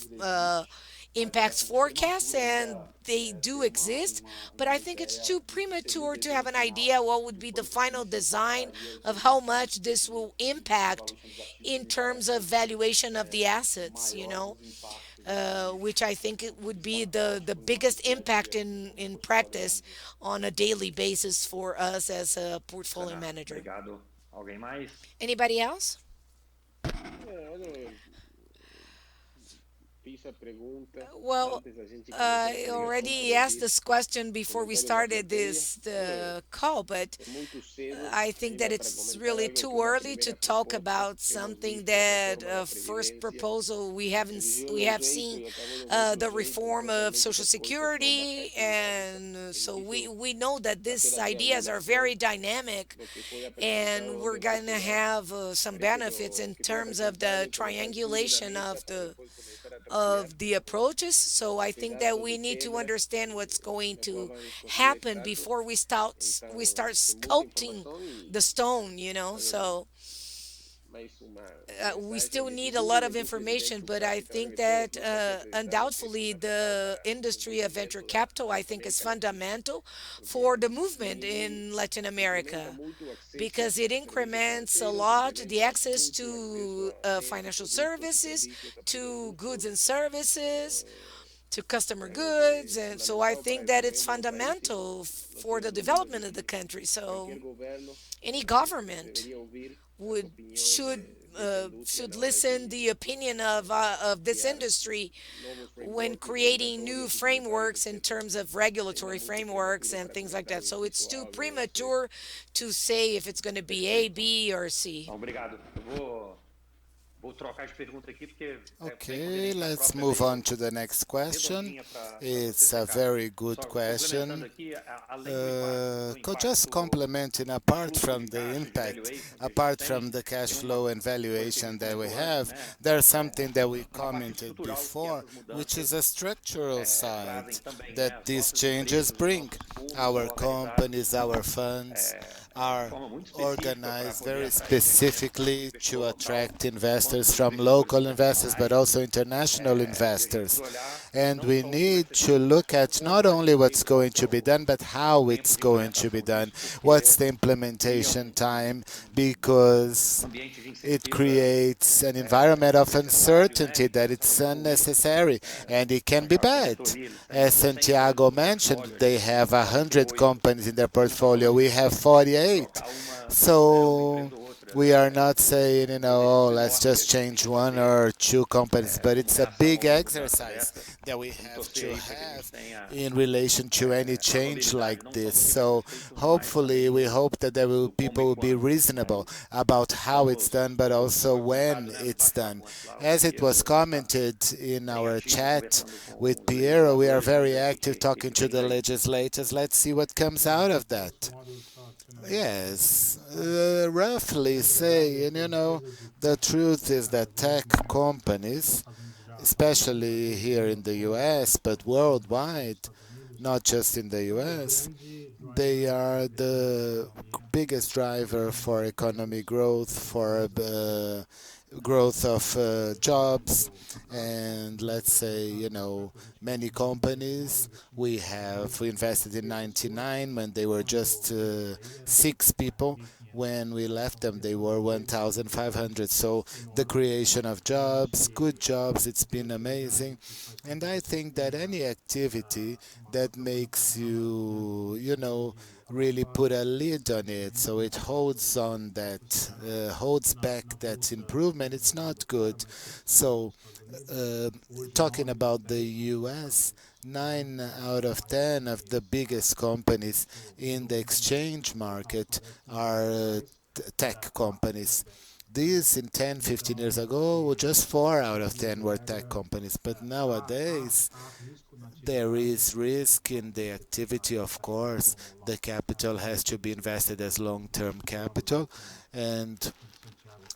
impacts forecasts, and they do exist, but I think it's too premature to have an idea what would be the final design of how much this will impact in terms of valuation of the assets, which I think it would be the biggest impact in practice on a daily basis for us as a portfolio Bacana, manager. obrigado. Alguém mais? Anybody else? Olha, fiz a pergunta Well, antes da gente começar I essa ligação, already como eu asked disse, this question before we comentários da started plateia. this Olha, call, but é muito cedo I think that ainda para it's comentar really algo too que na early to primeira talk proposta about que hemos something visto, a that reforma da first Previdência, proposal eles we iam have de um jeito seen e acabou de um the outro jeito, reform of totalmente Social oposto, são Security, bastante dinâmicas. and É so difícil we know that fazer these aqui a ideas are avaliação very dynamic, do que foi apresentado and ao we're going to deputado. have some Parece benefits in que foi terms of apresentado the e colocar tudo na triangulation mesa para depois começar a trabalhar. of the approaches. So I think that Pedaços we de need to pedra, understand what's going na to forma de construir a happen estátua. before we start Então, tem muita sculpting informação the stone, mas, So mas we still need a lot of information, but I think that undoubtedly the industry of venture capital, I think, is fundamental for the movement in Latin America because it increments a lot the access to financial services, to goods and services, to customer goods. And so I think that it's fundamental for the development of the country. So any government would should listen the opinion of this industry when creating new frameworks in terms of regulatory frameworks and things like that. So it's too premature to say if it's going to be A, B, or C. Então, obrigado. Vou trocar de pergunta aqui porque vem Okay, conveniente na let's própria move lei on to the next question. redondinha para você It's a secar. very good Só complementando question. aqui, além do Just impacto complementing, apart fluxo from de the caixa, de impact, valuation que a gente apart tem, from the cash tem flow and coisa que a valuation gente that we comentou have, antes, né? there's something that we Uma parte commented estrutural que before, essas which is mudanças a structural side trazem também, né? that As these nossas changes empresas, os bring. nossos fundos são Our organizados companies, our funds de are forma muito específica para organized poder very atrair investimento, specifically tanto to investidor local attract quanto investors os from investidores local investors, but internacionais. also international E a gente investors. precisa olhar And não we só o que vai need ser to feito, look mas at como not vai only ser what's feito going to be done, but o how tempo it's de going to be implementação done. disso, porque What's the cria implementation time? Because ambiente de it incerteza creates an environment of desnecessário, né, uncertainty que that gestão it's de risco, unnecessary and it can be aquela bad. corretoria, eles têm As 100 Santiago empresas no mentioned, portfólio, a they gente have tem 100 48, companies in their e não portfolio. We podemos have 48. trocar uma So empresa ou outra, we are né? not saying, Um oh, exercício let's enorme que a just gente tem change que one fazer or two companies, but como it's a reação a big uma mudança exercise dessa that we e have torcer to aí para que a gente have tenha in relation to any a change probabilidade like não só this. do que vai ser So feito, mas hopefully, we também hope that there will, do como people e will be quando, né? reasonable about how it's Vamos, done, but como also foi when comentado, né, no it's done. bate-papo antes lá, o As it was Piero está commented in bem our ativo chat conversando com with os Piero, we are legisladores, vamos very ver active o talking que to vem the daí. legislators. Let's see what comes out of that. Yes, roughly say, and the truth is that tech companies, especially here in the US, but worldwide, not just in the US, they are the biggest driver for economy growth, for growth of jobs, and let's say, many companies. We invested in 99 when they were just 6 people. When we left them, they were 1,500. So the creation of jobs, good jobs, it's been amazing. And I think that any activity that makes you, really put a lid on it, so it holds on that, holds back that improvement, it's not good. So, uh, talking about the US, 9 out of 10 of the biggest companies in the exchange market are tech companies. These in 10, 15 years ago, were just 4 out of 10 were tech companies. But nowadays, there is risk in the activity, of course. The capital has to be invested as long-term capital. And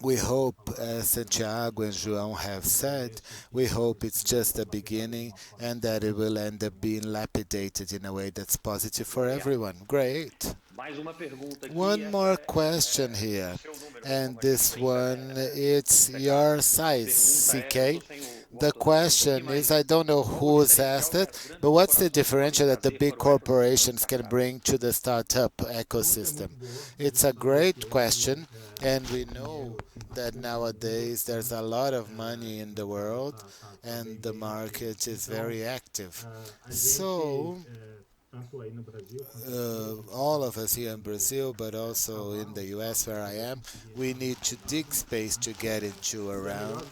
we hope, as Santiago and João have said, we hope it's just the beginning and that it will end up being lapidated in a way that's positive for everyone. Great. Mais uma pergunta aqui, One more essa question é here, o seu número, and vai this one, it's your size, pergunta é, eu CK. tô sem o The autor do assunto aqui, question is, mas I don't know qual o who's diferencial asked que it, as grandes but what's the corporações podem differential that the trazer big para o ecossistema de corporations can startup? bring to the startup ecosystem? It's a great question, and we know that nowadays there's a lot of money in the world, and the market is very active. So, all of us here in Brazil, but also in the US where I am, we need to dig space to get into a round.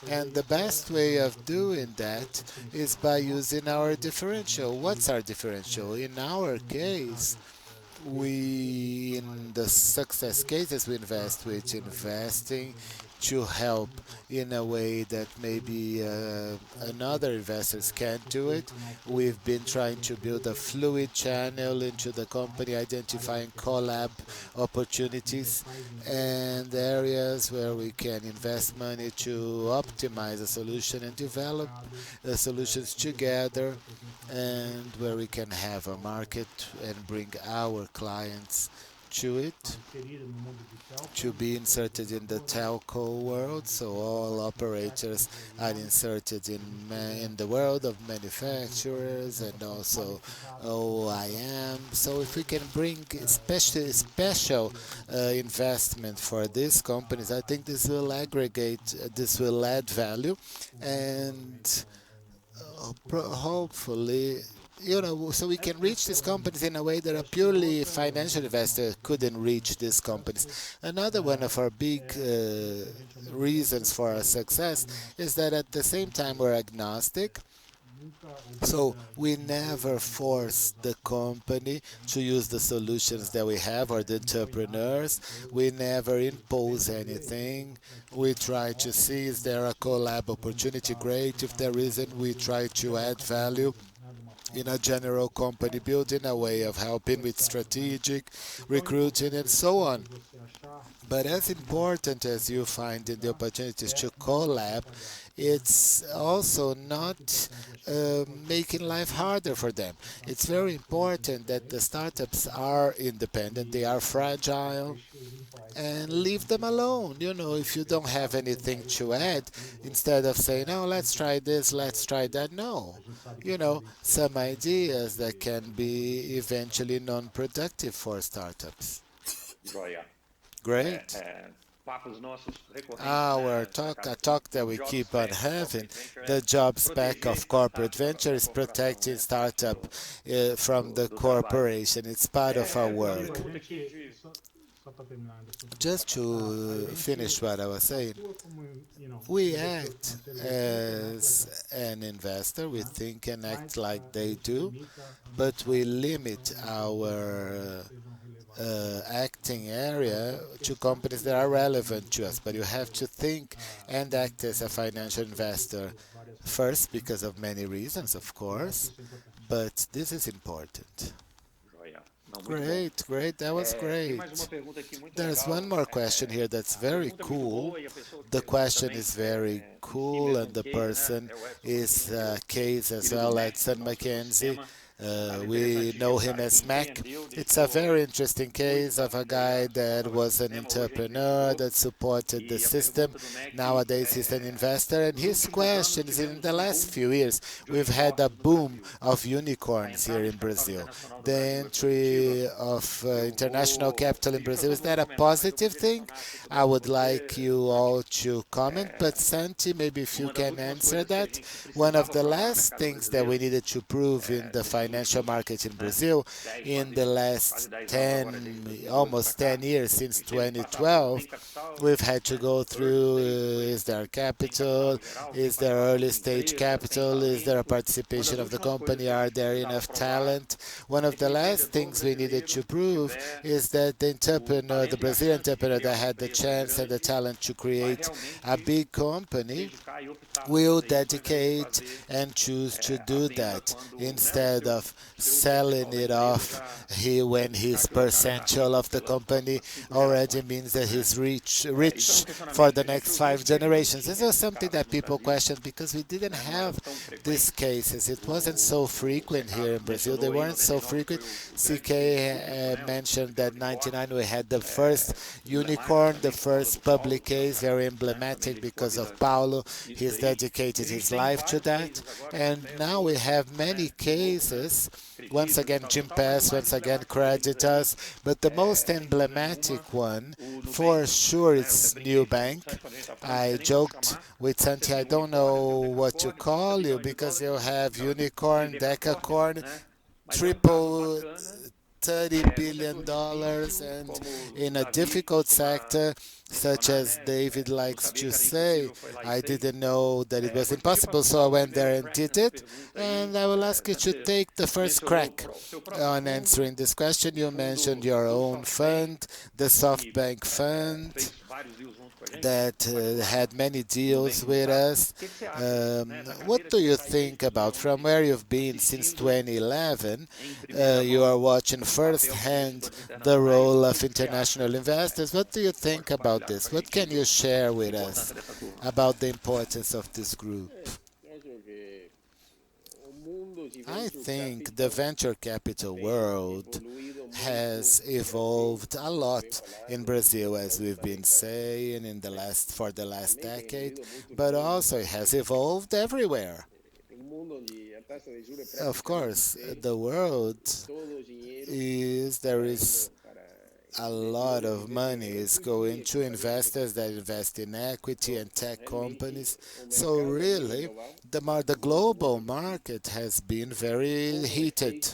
And the best way of doing that is by using our differential. What's our differential? In our case, we, in the success cases we invest, which investing to help in a way that maybe another investors can't do it. We've been trying to build a fluid channel into the company, identifying collab opportunities and areas where we can invest money to optimize a solution and develop solutions together, and where we can have a market and bring our clients to it to be inserted in the telco world. So all operators are inserted in the world of manufacturers and also OIM. So if we can bring special investment for these companies, I think this will aggregate, this will add value, and hopefully, so we can reach these companies in a way that a purely financial investor couldn't reach these companies. Another one of our big reasons for our success is that at the same time we're agnostic. So we never force the company to use the solutions that we have or the entrepreneurs. We never impose anything. We try to see, is there a collab opportunity? Great. If there isn't, we try to add value in a general company building, a way of helping with strategic recruiting and so on. But as important as you find in the opportunities to collab, it's also not making life harder for them. It's very important that the startups are independent, they are fragile, and leave them alone. If you don't have anything to add, instead of saying, oh, let's try this, let's try that, no. Some ideas that can be eventually non-productive for startups. Joia. Great. Papos nossos Our talk, a talk that we keep on having, the job spec of corporate venture is protecting startup from the corporation. It's part of our work. Just to finish what I was saying, we act as an investor, we think and act like they do, but we limit our acting area to companies that are relevant to us. But you have to think and act as a financial investor first, because of many reasons, of course, but this is important. Great, great, that was great. There's one more question here that's very cool. The question is very cool, and the person is Case as well at Sun Mackenzie. We know him as Mac. It's a very interesting case of a guy that was an entrepreneur that supported the system. Nowadays he's an investor, and his question is, in the last few years we've had a boom of unicorns here in Brazil. The entry of international capital in Brazil, is that a positive thing? I would like you all to comment, but Santi, maybe if you can answer that. One of the last things that we needed to prove in the financial market in Brazil in the last almost 10 years, since 2012, we've had to go through, is there capital, is there early stage capital, is there a participation of the company, are there enough talent? One of the last things we needed to prove is that the entrepreneur, the Brazilian entrepreneur that had the chance and the talent to create a big company, will dedicate and choose to do that instead of selling it off when his percentual of the company already means that he's rich for the next 5 generations. This was something that people questioned because we didn't have these cases. It wasn't so frequent here in Brazil. They weren't so frequent. CK mentioned that 99 we had the first unicorn, the first public case, very emblematic because of Paulo. He's dedicated his life to that. And now we have many cases. Once again, Jim Pass, once again, Creditas. But the most emblematic one, for sure, it's New Bank. I joked with Santi, I don't know what to call you because you have unicorn, decacorn, triple $30 billion, and in a difficult sector, such as David likes to say, I didn't know that it was impossible, so I went there and did it. And I will ask you to take the first crack on answering this question. You mentioned your own fund, the SoftBank fund, that had many deals with us. What do you think about, from where you've been since 2011, you are watching firsthand the role of international investors. What do you think about this? What can you share with us about the importance of this group? I think the venture capital world has evolved a lot in Brazil, as we've been saying in the last for the last decade, but also it has evolved everywhere. Of course, the world is there is a lot of money is going to investors that invest in equity and tech companies. So really, the global market has been very heated.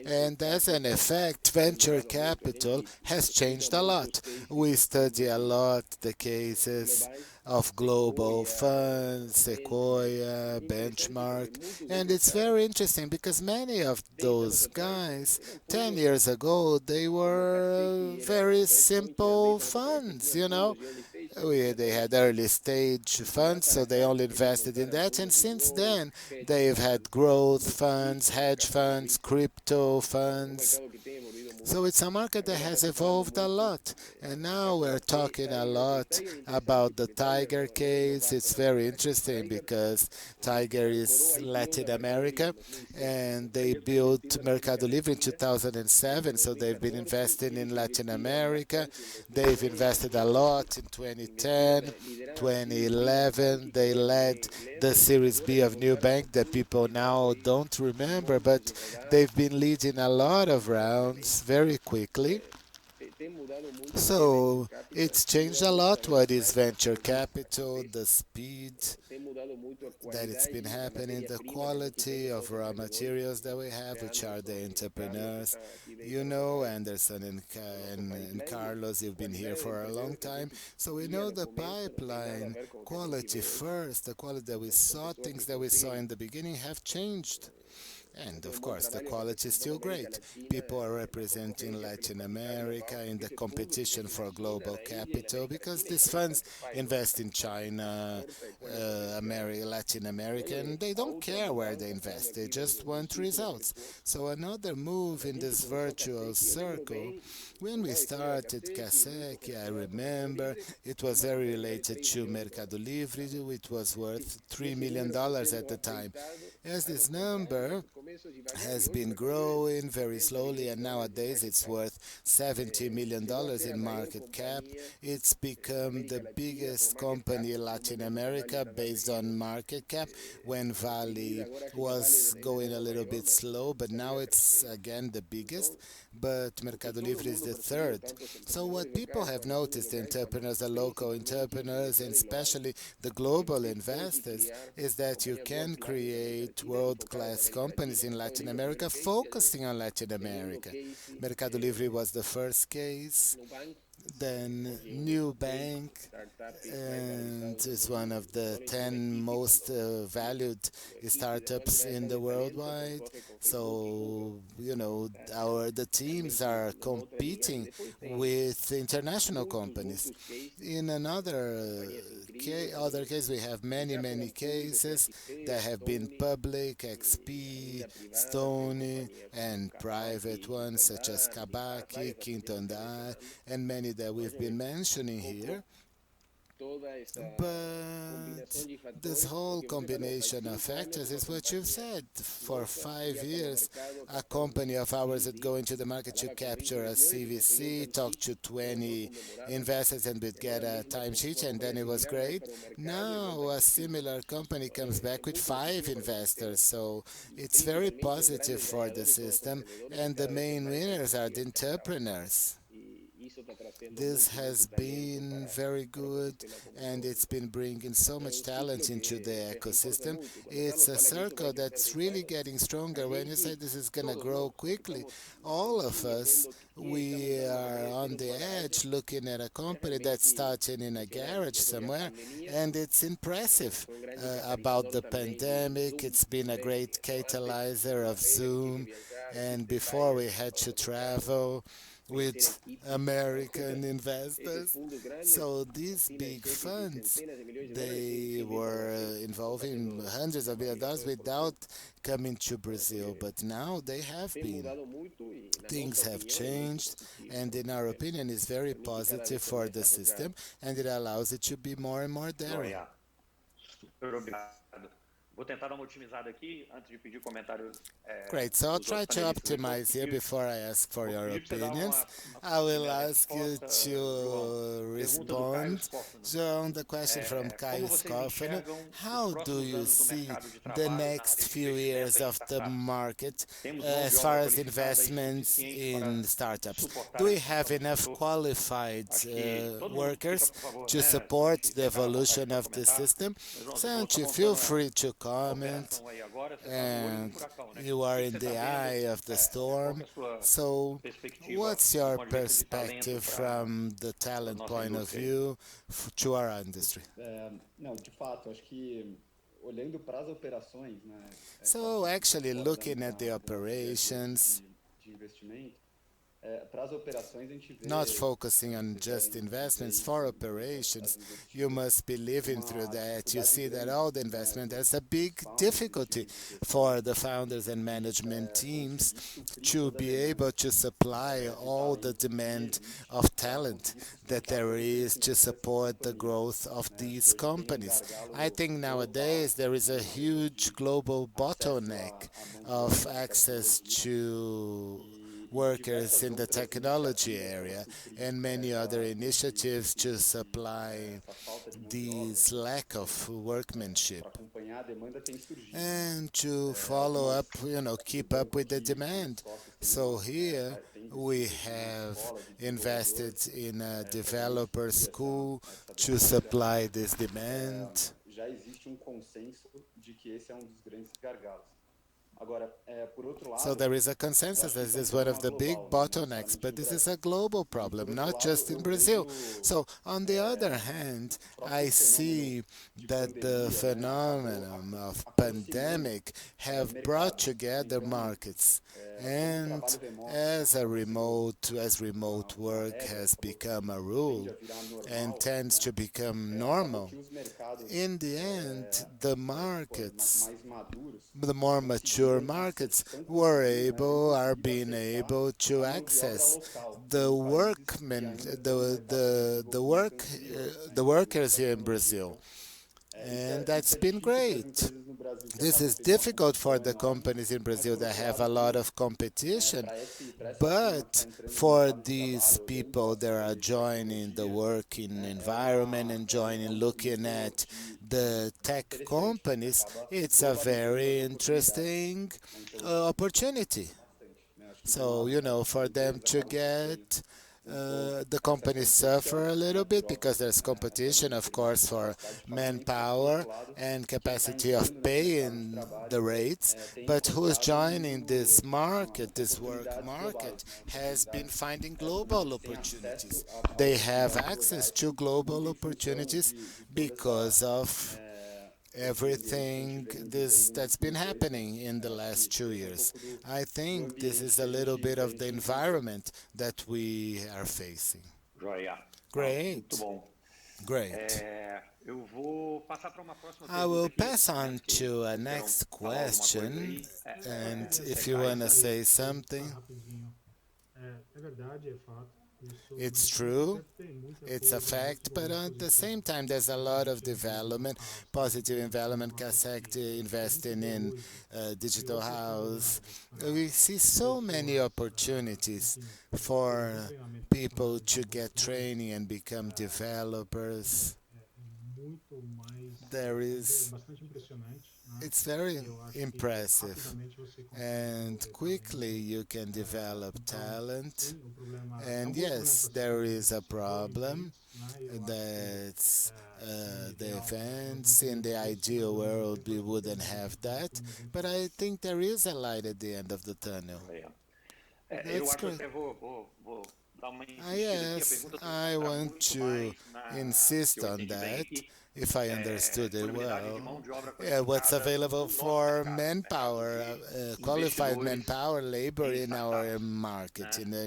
And as an effect, venture capital has changed a lot. We study a lot the cases of global funds, Sequoia, Benchmark, and it's very interesting because many of those guys 10 years ago they were very simple funds, they had early stage funds, so they only invested in that. And since then, they've had growth funds, hedge funds, crypto funds. So it's a market that has evolved a lot. And now we're talking a lot about the Tiger case. It's very interesting because Tiger is Latin America and they built Mercado Libre in 2007. So they've been investing in Latin America. They've invested a lot in 2010, 2011. They led the Series B of New Bank that people now don't remember, but they've been leading a lot of rounds very quickly. So it's changed a lot what is venture capital, the speed that it's been happening, the quality of raw materials that we have, which are the entrepreneurs. Anderson and Carlos, you've been here for a long time. So we know the pipeline quality first, the quality that we saw, things that we saw in the beginning have changed. And of course, the quality is still great. People are representing Latin America in the competition for global capital because these funds invest in China, Latin America, and they don't care where they invest, they just want results. So, another move in this virtual circle, when we started Kaseki, I remember it was very related to Mercado Livre, it was worth $3 million at the time. As this number has been growing very slowly, and nowadays it's worth $70 million in market cap. It's become the biggest company in Latin America based on market cap when Vale was going a little bit slow, but now it's again the biggest. But Mercado Libre is the third. So, what people have noticed, the entrepreneurs, the local entrepreneurs, and especially the global investors, is that you can create world class companies in Latin America focusing on Latin America. Mercado Libre was the first case, then New Bank, and is one of the 10 most valued startups in the worldwide. So our the teams are competing with international companies. In other case, we have many cases that have been public, XP, Stone, and private ones such as Kabaki, Quintondar, and many that we've been mentioning here. But this whole combination of factors is what you've said. For 5 years, a company of ours would go into the market to capture a CVC, talk to 20 investors, and would get a timesheet, and then it was great. Now, a similar company comes back with 5 investors, so it's very positive for the system, and the main winners are the entrepreneurs. This has been very good and it's been bringing so much talent into the ecosystem. It's a circle that's really getting stronger. When you say this is going to grow quickly, all of us, we are on the edge looking at a company that's starting in a garage somewhere, and it's impressive about the pandemic. It's been a great catalyzer of Zoom, and before we had to travel with American investors. So these big funds, they were involving hundreds of million dollars without coming to Brazil. But now they have been. Things have changed, and in our opinion, is very positive for the system, and it allows it to be more and more daring. Joia. Super obrigado. Vou tentar dar uma otimizada aqui antes de pedir comentário Great. So I'll dos try outros to panelistas aqui. optimize here before I ask for Vou your pedir para você dar opinions. uma I will primeira ask you resposta, João. to Pergunta do Caio respond. Scoffino. So on the question from Caio Como vocês Scoffin, enxergam os how do próximos you anos do see mercado de the trabalho na área next de few investimento years em of the startups? market Temos mão de as obra far as qualificada e investments suficiente para in startups? suportar Do a we have expansão do enough setor? qualified Acho que todo mundo fica, workers por favor, to né, support se the sentar à vontade evolution para of the comentar. system? Mas, João, você So falou que está feel montando free to a comment. operação aí agora, você está no olho do And furacão, né? you O are que que in você está the vendo? eye of the Qual que storm. é a sua So, perspectiva what's do your ponto de vista de talento perspective para from the a talent nossa point of indústria aí? view to our industry? Não, de fato, acho que olhando para as operações, né, So, actually, fora looking at the da nossa vertente operations, de investimento, para as operações a gente not vê, focusing se on vocês just devem ver investments isso for com as operations, you investidas, must be living through uma that. You dificuldade see that grande, all the né, investment, there's dos a big founders e dos difficulty times de gestão for the founders and management teams conseguir suprir to toda a be able demanda to supply de all the talento que demand existe of para talent conseguir that sustentar there todo o is to crescimento dessas support the companhias, growth of né? Acho que these hoje tem um companies. I gargalo think nowadays global, there is a né, em termos huge de global acesso bottleneck à mão de of obra de access tecnologia to e workers diversas in the outras technology iniciativas para area suprir and many other initiatives to esse, supply essa falta de mão de obra, this lack of workmanship para acompanhar a demanda tem surgido, né? and to follow Algumas up, keep up empresas with the que os demand. sócios têm, So here têm we investido numa have escola de invested desenvolvedores in a para também developer suprir school essa to demanda. supply this demand. Já existe consenso de que esse é dos grandes gargalos. Agora, por outro So lado, there is a eu consensus acho que that isso this é is one of problema the big global, né? Não bottlenecks, necessariamente but no this is Brasil. a global E por problem, outro not lado, just in eu Brazil. vejo So on the other o hand, I próprio see fenômeno de that the pandemia, né, acabou phenomenon of aproximando pandemic have brought mercados. together Então, markets. como o And trabalho remoto as uma, remote uma work regra, has acabou, become a tende rule a virar and normal, tends né? to become Acabou normal, que os mercados in the end, the markets, mais maduros the more mature conseguiram markets estão were conseguindo, né, têm able, are conseguido being acessar able to a mão de obra access local the em países que workmen, ainda estão numa etapa de the desenvolvimento work, anterior, né, the em termos de workers here in tecnologia. Brazil, Então, and isso that's é been difícil para as great. empresas no Brasil que This acabam is tendo uma difficult for competição the enorme, companies in mas Brazil por that outro have a lado, lot of competition, para essa turma que está but entrando no for mercado de these trabalho, olhando people para that are setores de joining the tecnologia, working environment and é joining, looking momento at the tech interessante, que companies, acaba it's a globalizando very as oportunidades. interesting Então, opportunity. bastante, né? Acho que de um So, lado, as for them empresas to acabam sofrendo get the essa companies competição, suffer a little né, por bit because alta, there's essa competition, of course, for capacidade de pagamento, mas por manpower outro lado, and quem está capacity of entrando nesse mercado de paying the trabalho rates. tem But who's encontrado joining this market, this work oportunidades globais, market, né, has been oportunidades finding por mais global que tenha acesso opportunities. a They have oportunidades access globais to global muito em função opportunities de toda because of esse ambiente que a gente everything vem this vivendo nos that's been últimos 2 anos. happening in the Acho last que two esse é years. pouco I do think this ambiente is que a a little gente bit of the se encontrou. environment that we are facing. Joia. Great. Muito bom. Great. Eu vou passar para uma próxima I pergunta will aqui. pass on Penso que to a vocês queiram next falar alguma coisa question, aí. and if Zé you Caio, want to né? say something, Rapidinho. É verdade, é fato. Isso it's no true. projeto tem muita It's a coisa fact, muito but at the positiva same time, there's a que a lot of gente vê no development, house, positive no development, nosso CASEC time. A gente investing vê in hoje digital house. oportunidades We para see so many pessoas, opportunities enfim, for terem um treinamento people profissional de to get desenvolvimento training and become developers. muito mais There is, bastante impressionante, né? it's very Eu acho que impressive, rapidamente você consegue and desenvolver quickly talento. you can develop Então, talent. sim, o problema And grande problema yes, para there se is a problem. né? Eu acho That's no the ideal, events. nós In não the teríamos isso, ideal mas ao mesmo world, tempo we a gente tem wouldn't have muito, that. muito But I think there is a light at the end of the tunnel. Eu That's acho good. até vou dar uma insistida aqui. A Yes, pergunta tem I que want muito to mais na, insist se eu on entendi bem that, aqui, if I understood it disponibilidade de mão well. de obra Yeah, what's qualificada available no nosso for mercado, manpower, de qualified investidores manpower, labor em in our startups, market, né? in the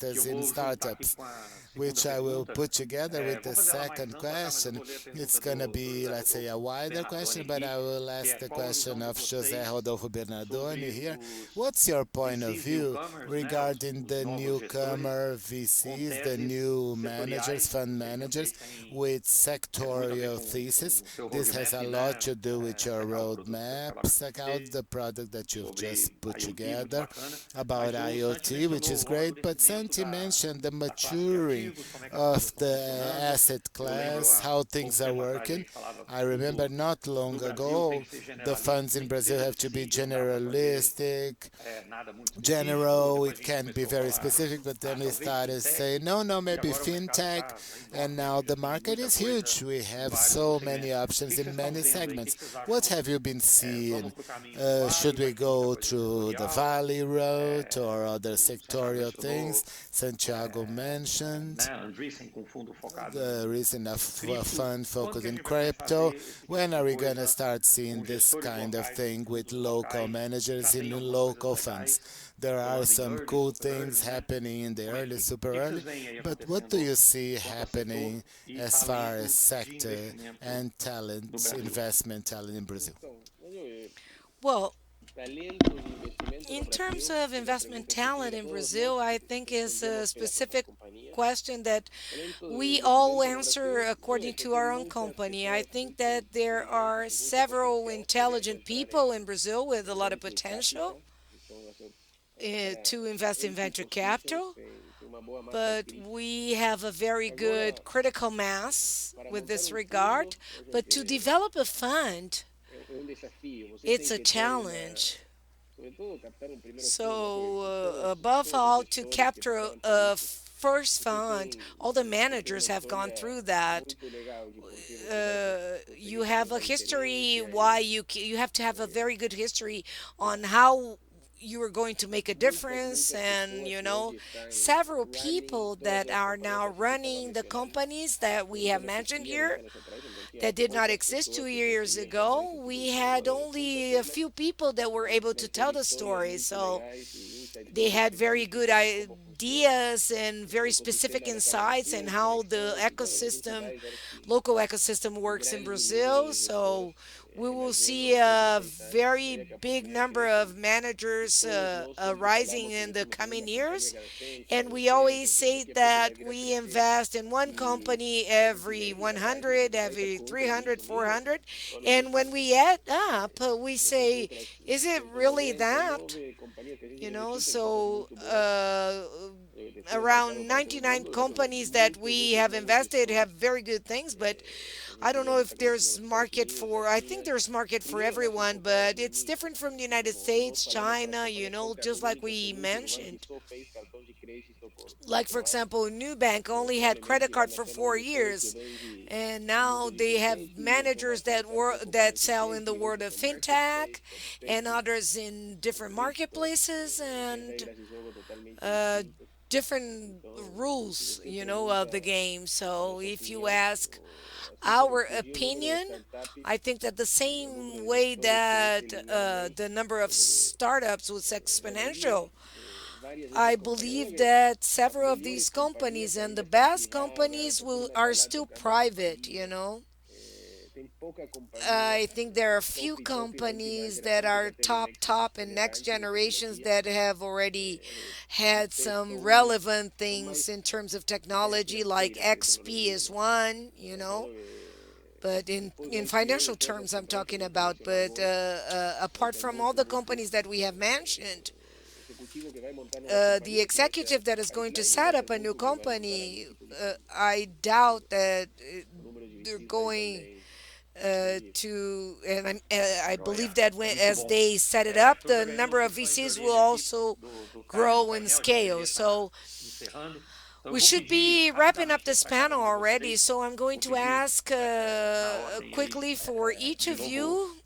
Que eu investors in vou juntar aqui startups, com a segunda which I will pergunta. put together with Vou the fazer ela mais second ampla, tá? Mas eu question. vou ler a It's pergunta going to do be, José let's say, a Rodolfo wider question, Bernardoni but I aqui, will que ask é the qual a question visão de of José vocês Rodolfo Bernardoni sobre here. os What's your point of VCs view newcomers, né? regarding Os the novos gestores newcomer com VCs, the teses new managers, setoriais, fund que a gente não sei managers, se tem with muito a ver sectorial com thesis. seu This has a roadmap, lot né? to do with your Checar o produto que você acaba roadmap, de check out conhecer the product that you've just sobre put IoT, muito together bacana. about Mas o Santi IoT, which mencionou is o great, but amadurecimento Santi mentioned the da classe de maturing ativos, como é que as coisas of estão the funcionando. asset Eu lembro class, há how pouco things are tempo atrás a working. gente falava que I o remember fundo not no long Brasil tem ago, que ser the funds generalista, in tem que Brazil ser have to be flexível, não dá para fazer generalistic, nada muito específico. general, Depois it a gente can be começou a very falar, specific, but then we talvez started fintech, saying, no, no, e maybe agora o mercado fintech, está and enorme, now né? Já the tem market muita is coisa huge. We em have vários so many segmentos. O options que vocês in estão many vendo aí? O que segments. vocês What acham? have you been Vamos seeing? para o caminho do vale, Should we vai ter muita go coisa through the setorial. valley route or other O Santiago sectorial things? mencionou Santiago mentioned né, Andreessen com fundo focado the reason of em cripto. fund Quando focus que a in gente vai começar a crypto. ver esse tipo When de are we going to coisa start seeing com this gestores kind of locais de thing with fundos local locais? Já managers in tem algumas coisas local funds? legais There are rolando em some early, cool super things early, né? happening in the Como é early, que, super que early, vocês veem aí but what do acontecendo you see quanto a setor happening e as far as talento de sector investimento and no talent, Brasil? investment talent in Brazil? Well, in terms of investment talent in Brazil, I think is a specific question that we all answer according to our own company. I think that there are several intelligent people in Brazil with a lot of potential to invest in venture capital, but we have a very good critical mass with this regard. But to develop a fund, it's a challenge. So, above all, to capture a first fund, all the managers have gone through that. You have a history why you have to have a very good history on how you are going to make a difference, and several people that are now running the companies that we have mentioned here that did not exist 2 years ago. We had only a few people that were able to tell the story. So they had very good ideas and very specific insights and how the ecosystem, local ecosystem works in Brazil. So we will see a very big number of managers rising in the coming years. And we always say that we invest in one company every 100, every 300, 400. And when we add up, we say, is it really that? So around 99 companies that we have invested have very good things, but I don't know if there's market for, I think there's market for everyone, but it's different from the United States, China, just like we mentioned. Like, for example, Nubank only had credit card for 4 years, and now they have managers that sell in the world of fintech and others in different marketplaces and different rules, of the game. So if you ask our opinion, I think that the same way that the number of startups was exponential, I believe that several of these companies and the best companies are still private. I think there are a few companies that are top and next generations that have already had some relevant things in terms of technology, like XP is one. But in financial terms, I'm talking about. But apart from all the companies that we have mentioned, the executive that is going to set up a new company, I doubt that they're going and I believe that as Muito bom. they set it up, Estou the já vendo number of que estão em VCs will teoria aqui also do grow in painel, já scale. deveria So estar encerrando. Então eu we vou should pedir be wrapping up rapidamente this para cada panel um de already. vocês, So I'm going vou to pedir ask na ordem aí, quickly for each de of novo, you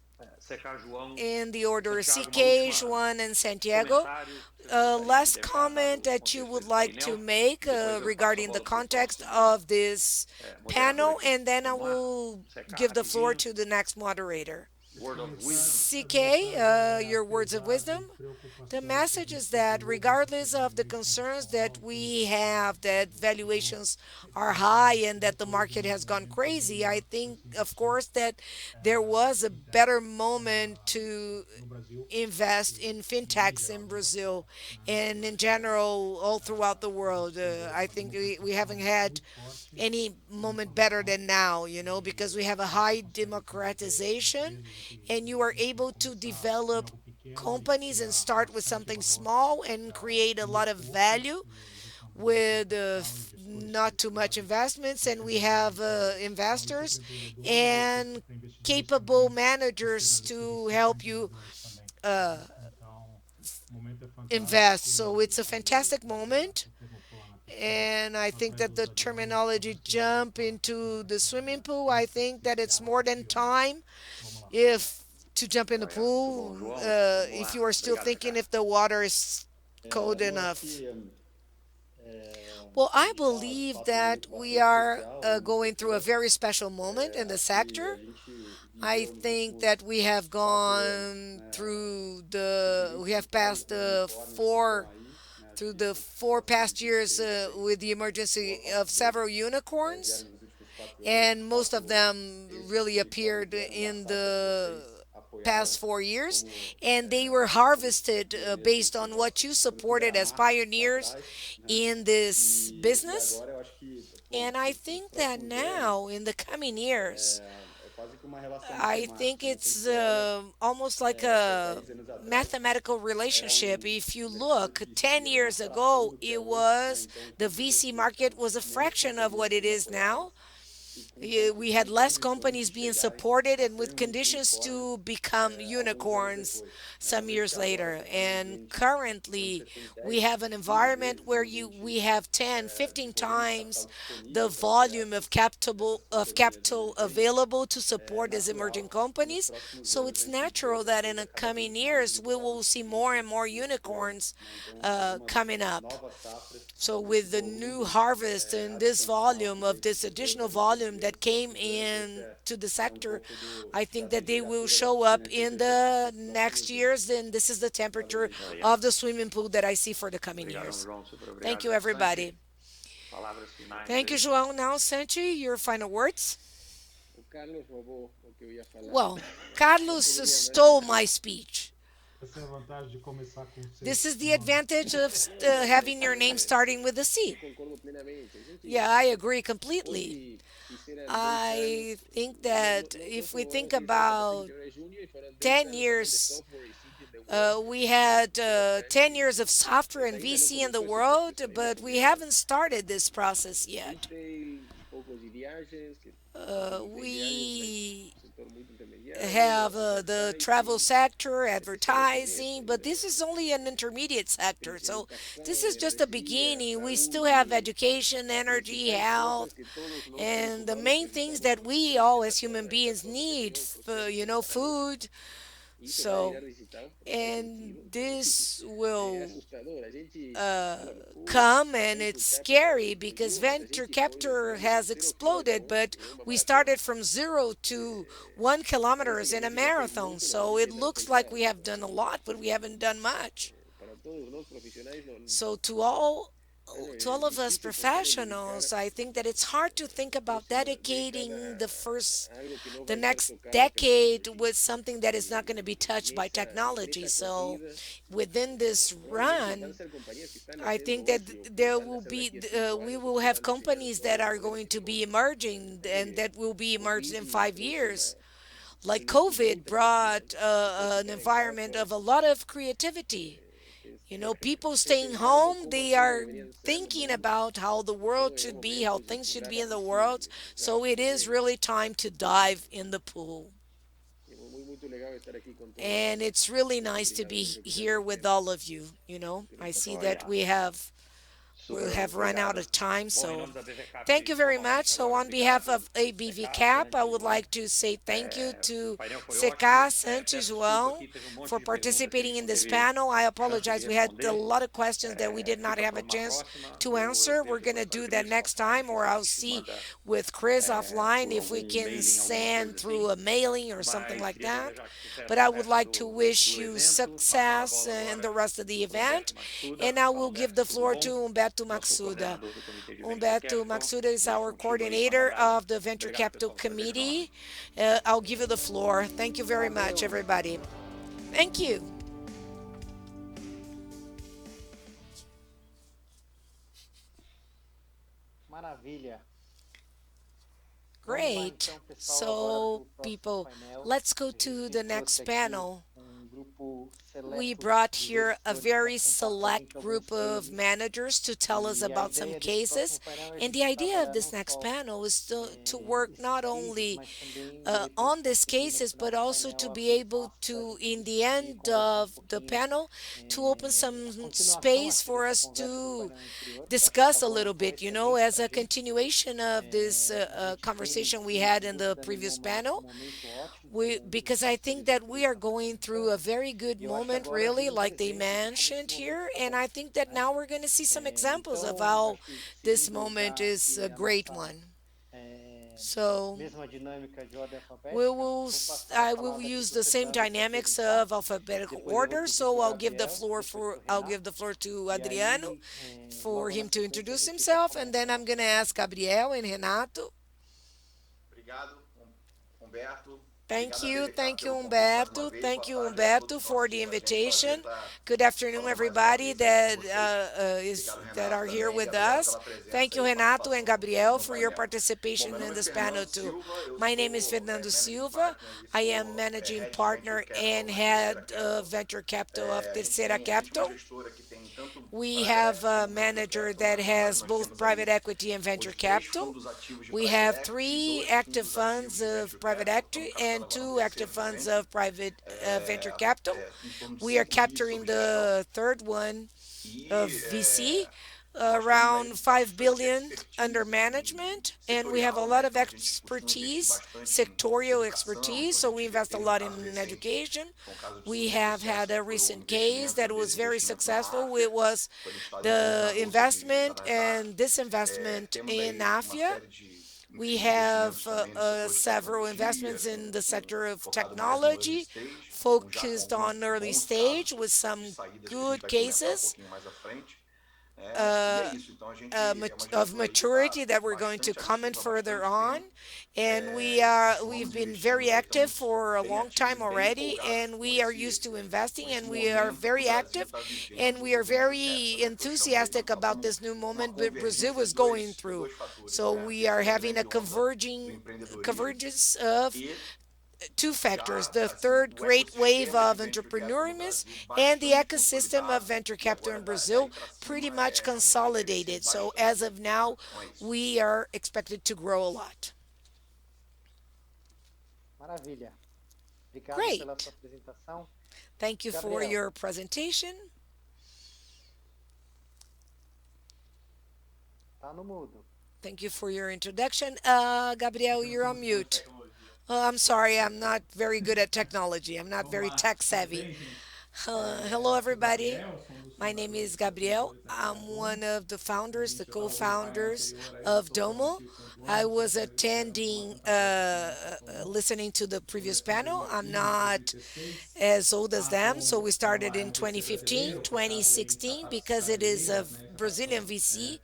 Secar João, in the order Santiago, uma CK, última Juan, and Santiago. comentário que vocês gostariam de Last deixar, dado comment o that you contexto would desse like to painel, make e depois eu passo a regarding the bola para o context próximo of this moderador panel, aqui. and then I Vamos lá? will Secar give the floor rapidinho. to the next moderator. CK, your words of wisdom. The message is that regardless of the concerns that we have, that valuations are high and that the market has gone crazy, I think, of course, that there was a better moment to invest in fintechs in Brazil and in general all throughout the world. I think we haven't had any moment better than now, because we have a high democratization and you are able to develop companies and start with something small and create a lot of value with not too much investments, and we have investors and capable managers to help you uh, invest. So it's a fantastic moment. And I think that the terminology jump into the swimming pool, I think that it's more than time if to jump in the pool, if you are still thinking if the water is cold Eu acho enough. que, Well, I de believe fato, um that momento we bastante are especial no going through a setor. very special moment in the Acho que a sector. gente I viveu nos think últimos that we have 4 anos, gone né, through we have vários passed unicórnios que estão aí, né? Acho through que the esses four próximos past years 16, with the 16 ou a emergency of partir several deles, unicorns, vieram nos últimos 4 anos. De and most of fato, them esses really unicórnios appeared vieram da in safra que the vocês apoiaram past 4 years, como, and they were harvested pioneiros based nesse on what negócio. you Foi muito supported as dramático lá pioneers atrás, né? in this E business. agora eu acho que, bom, And I nos think that próximos anos, now, in the coming years, é quase que uma relação I matemática, think né? Quando it's você olha almost like até a 10 anos atrás, mathematical era relationship. If you um mercado look, de VC, 10 era uma years fração ago, do que é it hoje, né? was Então, the quando você VC tinha market was a menos fraction of companhias what it sendo is now. apoiadas e com poucos We had less condições de companies being chegarem supported a and serem with um conditions unicórnio to become alguns anos unicorns depois, né? Eu some vejo que years agora você later. está num And ambiente onde currently, você tem we 10, have an 15 environment vezes where um we ambiente have 10, de 15 volume de times capital the disponível para apoiar volume essas of companhias capital emergentes. available to É support these emerging natural que nos companies. próximos So anos a it's gente natural that in veja the cada coming vez mais years we will unicórnios see do more and que more esse ano, unicorns né? Então, algumas coming up. novas safras So nesse with the new volume harvest and this adicional volume que of vai this que additional a gente vai volume colher that nos came próximos anos, esse in to the é um sector, pouco I think da that they will temperatura show up nesse in exercício the dos next próximos anos. years. And this is the Valeu, temperature gente. of the swimming pool that I see for the coming years. Thank you, everybody. Thank you, João. Now, Santi, your final words. Well, Carlos stole my speech. Essa é a vantagem de começar com C This is no the nome. advantage of having your name starting with a C. Yeah, I agree completely. I think that if we think about 10 years, we had 10 years of software and VC in the world, but we haven't started this process yet. We have the travel sector, advertising, but this is only an intermediate sector. So this is just a beginning. We still have education, energy, health, and the main things that we all as human beings need, food. So, and this will uh, come, and it's scary because venture capital has exploded, but we started from 0 to 1 kilometers in a marathon. So it looks like we have done a lot, but we haven't done much. So to all of us professionals, I think that it's hard to think about dedicating the next decade with something that is not going to be touched by technology. So within this run, I think that we will have companies that are going to be emerging and that will be emerged in 5 years. Like COVID brought an environment of a lot of creativity. People staying home, they are thinking about how the world should be, how things should be in the world. So it is really time to dive in the pool. And it's really nice to be here with all of you. I see that we have we have run out of time. Bom, em So nome da BV thank Cap, you very much. formalmente So agora, on behalf obrigado, of ABV CK, Cap, I Santi, would João. like to say thank you O to painel foi ótimo. CK, Santi, Peço desculpa João aqui, teve um monte for de pergunta que a participating gente in não this teve panel. I chance de apologize. We had a responder. lot of questions that we did not Fica have para a uma chance próxima, to ou eu answer. We're vejo going com to os do that quadrinistas next passarem, time, que a or I'll gente see manda with Chris offline por if we algum can e-mailing, alguma send coisa through assim. a mailing or something Mas like queria that. desejar sucesso But no I would resto like to do wish you evento. Passando a success bola in the agora rest of the para o Humberto event. Maxuda, And I para o will give Humberto the floor Bourbon, to Humberto nosso Maxuda. coordenador do Comitê de Venture Humberto Capital. Maxuda is Deixo our contigo aí com a coordinator palavra. of the Venture Obrigado, Capital pessoal. Foi um prazer enorme. Committee. I'll give you the floor. Thank you very much, Valeu. everybody. Thank you. Maravilha. Vamos lá Great. então, pessoal, agora para So, o próximo people, painel. let's go A to gente the trouxe next aqui panel. grupo We seleto brought de here a investidores para very contar para a select gente alguns group of cases. managers to tell us E a about some ideia desse próximo cases. painel é a And gente the idea of trabalhar this não next só panel is to work esses not cases, only mas também de repente on these conseguir no cases, final but do also to painel be abrir able espaço para a to, gente in the discutir e end conversar um of the pouquinho. panel, to open A some continuação space aqui for dessa us conversa do to painel anterior, que eu acho que discuss a estava little tão bit, excelente as para a a gente. continuation of this A gente tem conversation we aqui, had sem in the dúvida previous nenhuma, um panel. momento ótimo, Because como I os think três that we are estavam going through a comentando. very good E eu acho que moment, agora vem really, um like they presente de como esse mentioned momento here. é And bom, I think that né? now we're going to see some examples of Então, how acho que this seguindo moment já is a aqui a great nossa one. é, So mesma dinâmica de ordem we alfabética, will, vou passar a I will palavra aqui use para o the same Fernando se dynamics apresentar. of alphabetical Depois eu vou order. pedir para So o Gabriel, depois para o I'll give the Renato. floor to E Adriano aí, for logo na him to sequência, a introduce gente já himself, and then começa I'm going to ask Gabriel and Renato. Obrigado, Humberto. Thank Obrigado à you, BV Cap thank you, pelo convite mais uma Humberto. vez. Thank Boa you, tarde a todos Humberto, os for nossos the convergentes. Prazer invitation. estar Good afternoon, falando mais uma everybody vez aí that com vocês. Obrigado, that Renato, are here também. with Gabriel, us. pela presença Thank you, e Renato and participação Gabriel, no for your painel. Bom, participation meu nome in é this Fernando panel too. Silva, eu My name is sou Fernando Managing Silva. Partner e I am sou managing Head de Venture partner Capital and na head Terceira of Capital. venture capital of A Terceira gente uma Capital. gestora que tem tanto We private have equity a como venture manager capital na that base. has Nós both temos private aí equity and venture hoje três capital. fundos ativos de We private have equity, three dois active fundos ativos funds de of venture private capital. Estamos equity captando and agora no two active terceiro funds momento, of private venture capital. em torno de We are 5 bi capturing sob gestão. the third one of E VC, nós temos aí around 5 bastante billion under expertise management, and we have a setorial, lot né? of Então a gente costuma investir expertise, bastante em sectorial educação. expertise, Então a so we gente invest a teve um lot caso in recente, education. foi um caso de We super have sucesso, had a que foi o recent case that investimento was very desinvestimento na successful. Áfia, It was foi no estado de the governador sobre investment da and Nasdaq. disinvestment Temos in aí uma AFIA. série de, We enfim, have investimentos também no setor de several tecnologia, investments in the sector of focado mais no early technology, stage, focused alguns on early bons stage casos with de some saídas que a gente good vai comentar cases pouquinho mais à frente. E é uh, isso, então a gente é uma of gestora aí que maturity está that we're going to bastante comment ativa há further bastante on. tempo. And we've Costumamos been investir, very active estamos for a bem long ativos e time bem already, empolgados and com we are used to investing, esse and we are momento que o very Brasil active, está vivendo and we do are venture very capital, né? Que eu chamo aí, enthusiastic nós about passamos this new uma moment that Brazil convergência is going de through. dois fatores, So né? we are Essa having a grande onda do empreendedorismo convergence of e two factors: já, the assim, third o great wave ecossistema de of venture capital no entrepreneurism Brasil and the bastante ecosystem of consolidado venture e capital agora in é Brazil daí para pretty cima much realmente vai crescer consolidated. So as bastante. of now, Então é isso. we are expected to grow a lot. Maravilha. Obrigado pela Great. sua apresentação. Thank you for Gabriel. your presentation. Tá no mudo. Thank you for your introduction. Gabriel, you're on mute. I'm sorry, I'm not very good at technology. I'm not very tech savvy. Hello, everybody. My name is Gabriel. I'm one of the founders, the co-founders of Domo. I was attending, listening to the previous panel. I'm not as old as them, so we started in 2015, 2016, because it is a Brazilian VC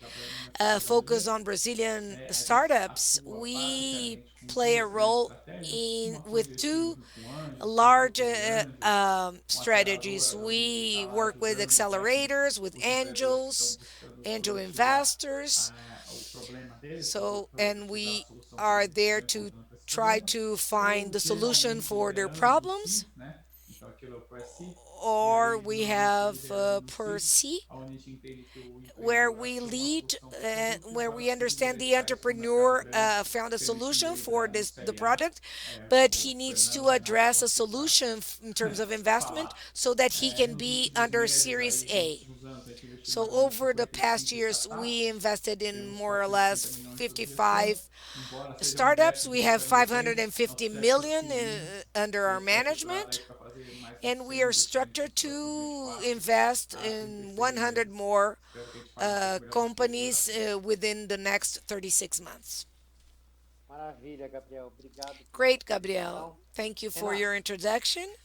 focused on Brazilian startups. We play a role in with two large strategies. We work with accelerators, with angels, angel investors. So, and we are there to try to find the solution for their problems. or we have per C, where we lead, where we understand the entrepreneur found a solution for the product, but he needs to address a solution in terms of investment so that he can be under Series A. So over the past years, we invested in more or less 55 startups. We have 550 million under our management, and we are structured to invest in 100 more companies within the next 36 months. Maravilha, Gabriel. Obrigado pela Great, Gabriel. apresentação. Thank you for your Renato, introduction. Tudo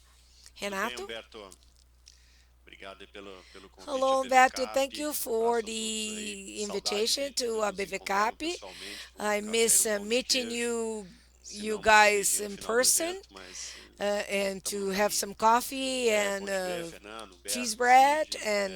bem, Renato? Humberto? Obrigado aí pelo convite à Hello, BV Beto. Cap. Thank you Um for abraço a todos aí. the Saudade invitation de to nos ABV encontrarmos Cap. pessoalmente com um I café miss e um pão de meeting queijo. Se you não nos guys corrigir no in final do person, evento, mas and estamos to no have caminho. some coffee and Bom te ver, Fernando, cheese Humberto, bread Cid, and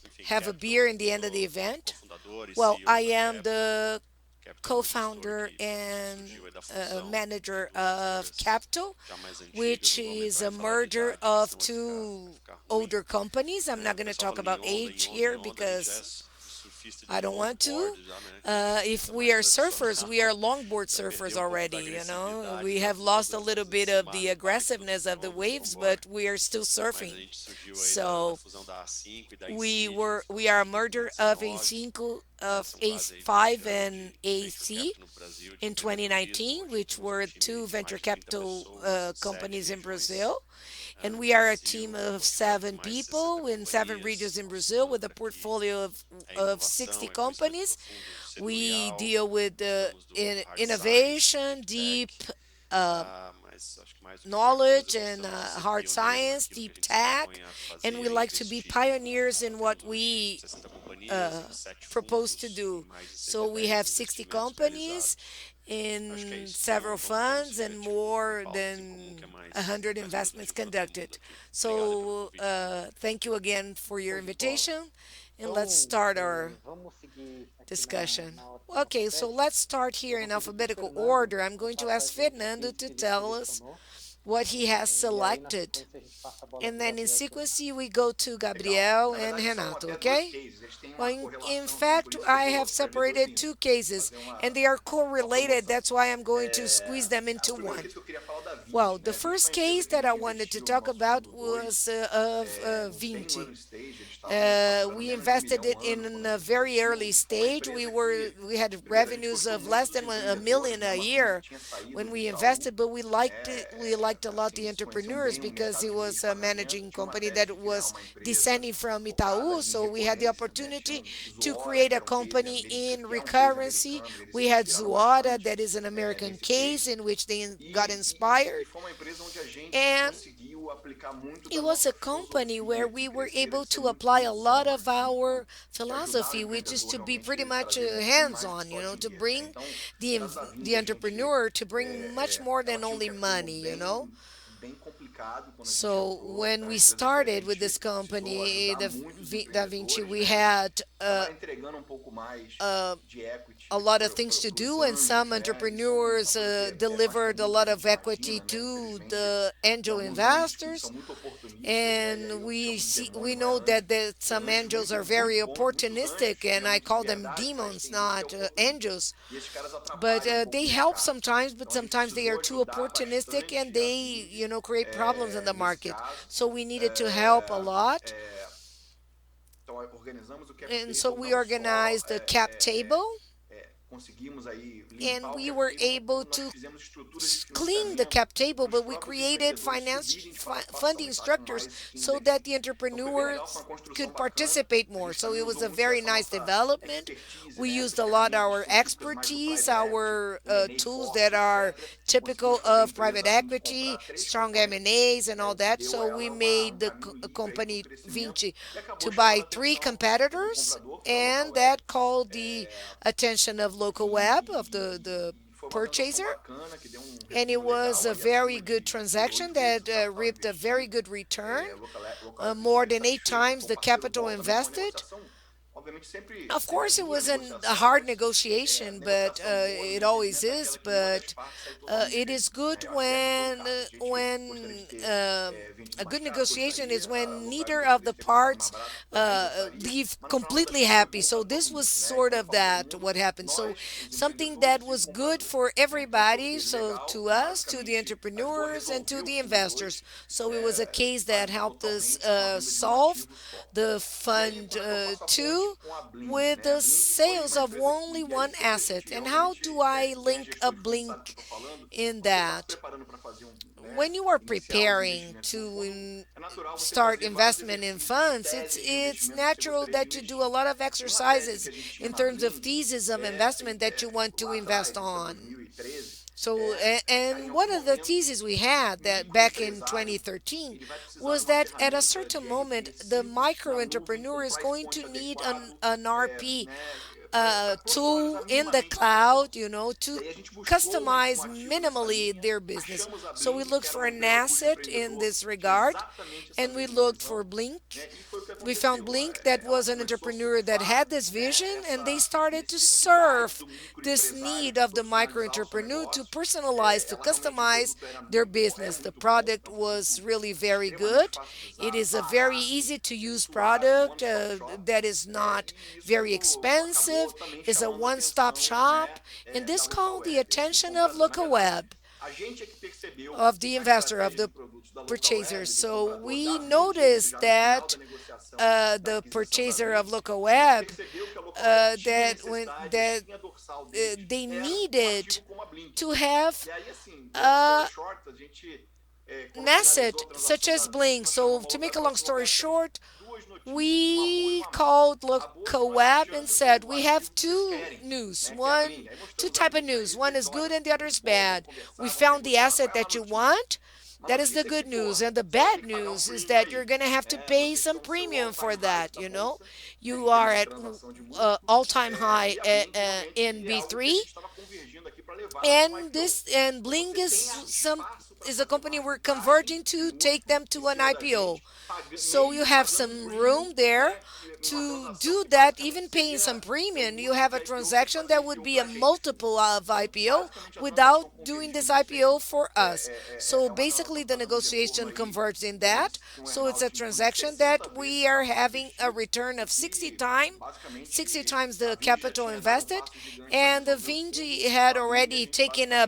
enfim, have a Capital. beer in the end of the Sou event. cofundador e Well, I CEO da am Capital. the Capital é uma gestora co-founder que and surgiu aí da fusão manager de duas of gestoras Capital, já mais antigas. which Não vamos is entrar a em falar de merger idade, porque of senão two ficar ruim. older companies. I'm not O going to pessoal talk falando about age here em onda, because jazz, surfista de I don't want to. longboard já, né? Que If é we mais are surfers, we are tradicional. longboard Já surfers perdeu um pouco da already, you know. agressividade We have das lost a ondas, little mas bit esse of mar the é pálido aggressiveness of the vamos waves, embora. but we are still Mas a surfing. gente surgiu aí da So fusão da A5 e da we InCid, were foi we are a em merger of 2019. A5 of São quase aí 20 A5 anos and de venture AC capital no Brasil, de in empreendedorismo. 2019, Hoje which temos um were time two de mais venture de 30 capital pessoas em 7 companies in regiões Brazil. And no we are a Brasil, team um of portfólio de seven mais de 60 people in seven companhias. regions in Nosso Brazil with a mantra aqui portfolio é of 60 inovação, é conhecimento companies. profundo We setorial. deal with Cuidamos do hard science, innovation, deep deep tech. Mas acho que mais do que qualquer knowledge, coisa and gostamos de ser hard pioneiro science, naquilo que a deep gente se tech, propõe a fazer and e we a like to be investir. pioneers in what Temos hoje we 60 companhias em 7 propose to fundos do. e mais de So we 110 have 60 investimentos companies realizados. Acho que é in isso. several Vamos funds and seguir adiante com more pautas em comum, que é than mais, 100 mais investments produtivo para todo mundo conducted. aqui. Obrigado pelo So convite. thank you again for your show de bola. invitation, and let's Então, start our vamos seguir aqui discussion. na ordem Okay, so alfabética. let's start here Eu in vou pedir para o alphabetical Fernando order. I'm going to contar para a ask gente o Fernando case to que ele tell us selecionou. what he has E aí, na selected. sequência, a gente passa a bola And para o then in Gabriel e para o sequence, Renato. we go to Gabriel and Renato, okay? Well, in fact, I have separated two cases, and they are correlated. That's why I'm going to squeeze them into one. Well, the first case that I wanted to talk about was of Vinci. We invested it in a very early stage. We had revenues of less than a million a year when we invested, but we liked it. We liked a lot the entrepreneurs because it was a managing company that was descending from Itaú. So we had the opportunity to create a company in recurrency. We had Zuora, that is an American case in which they got inspired. And it was a company where we were able to apply a lot of our philosophy, which is to be pretty much hands-on, you know, to bring the entrepreneur to bring much more than only money, you know. So when we started with this company, the Da Vinci, we had a lot of things to do, and some entrepreneurs delivered a lot of equity to the angel investors. And we know that some angels are very opportunistic, and I call them demons, not angels. But they help sometimes, but sometimes they are too opportunistic, and they, you know, create problems in the market. So we needed to help a lot. And so we organized a cap table, and we were able to clean the cap table, but we created funding structures so that the entrepreneurs could participate more. So it was a very nice development. We used a lot our expertise, our tools that are typical of private equity, strong M&As and all that. So we made the company Vinci to buy 3 competitors, and that called the attention of local web, of the purchaser, and it was a very good transaction that reaped a very good return, more than 8 times the capital invested. Of course, it wasn't a hard negotiation, but it always is. But it is good when a good negotiation is when neither of the parts leave completely happy. So this was sort of that what happened. So something that was good for everybody. So to us, to the entrepreneurs, and to the investors. So it was a case that helped us solve the fund two with the sales of only one asset. And how do I link a blink in that? When you are preparing to start investment in funds, it's natural that you do a lot of exercises in terms of thesis of investment that you want to invest on. So, and one of the theses we had that back in 2013 was that at a certain moment, the micro entrepreneur is going to need an RP tool in the cloud, to customize minimally their business. So we looked for an asset in this regard, and we looked for Blink. We found Blink that was an entrepreneur that had this vision, and they started to serve this need of the micro entrepreneur to personalize, to customize their business. The product was really very good. It is a very easy to use product that is not very expensive, is a one stop shop, and this called the attention of local web, of the investor, of the purchaser. So we noticed that the purchaser of local web they needed to have an asset such as Blink. So to make a long story short, we called local web and said we have two type of news. One is good and the other is bad. We found the asset that you want. That is the good news. And the bad news is that you're going to have to pay some premium for that. You are at all-time high in B3, and Bling is a company we're converging to take them to an IPO. So you have some room there to do that, even paying some premium. You have a transaction that would be a multiple of IPO without doing this IPO for us. So basically, the negotiation converts in that. So it's a transaction that we are having a return of 60 times the capital invested, and the Vinci had already taken a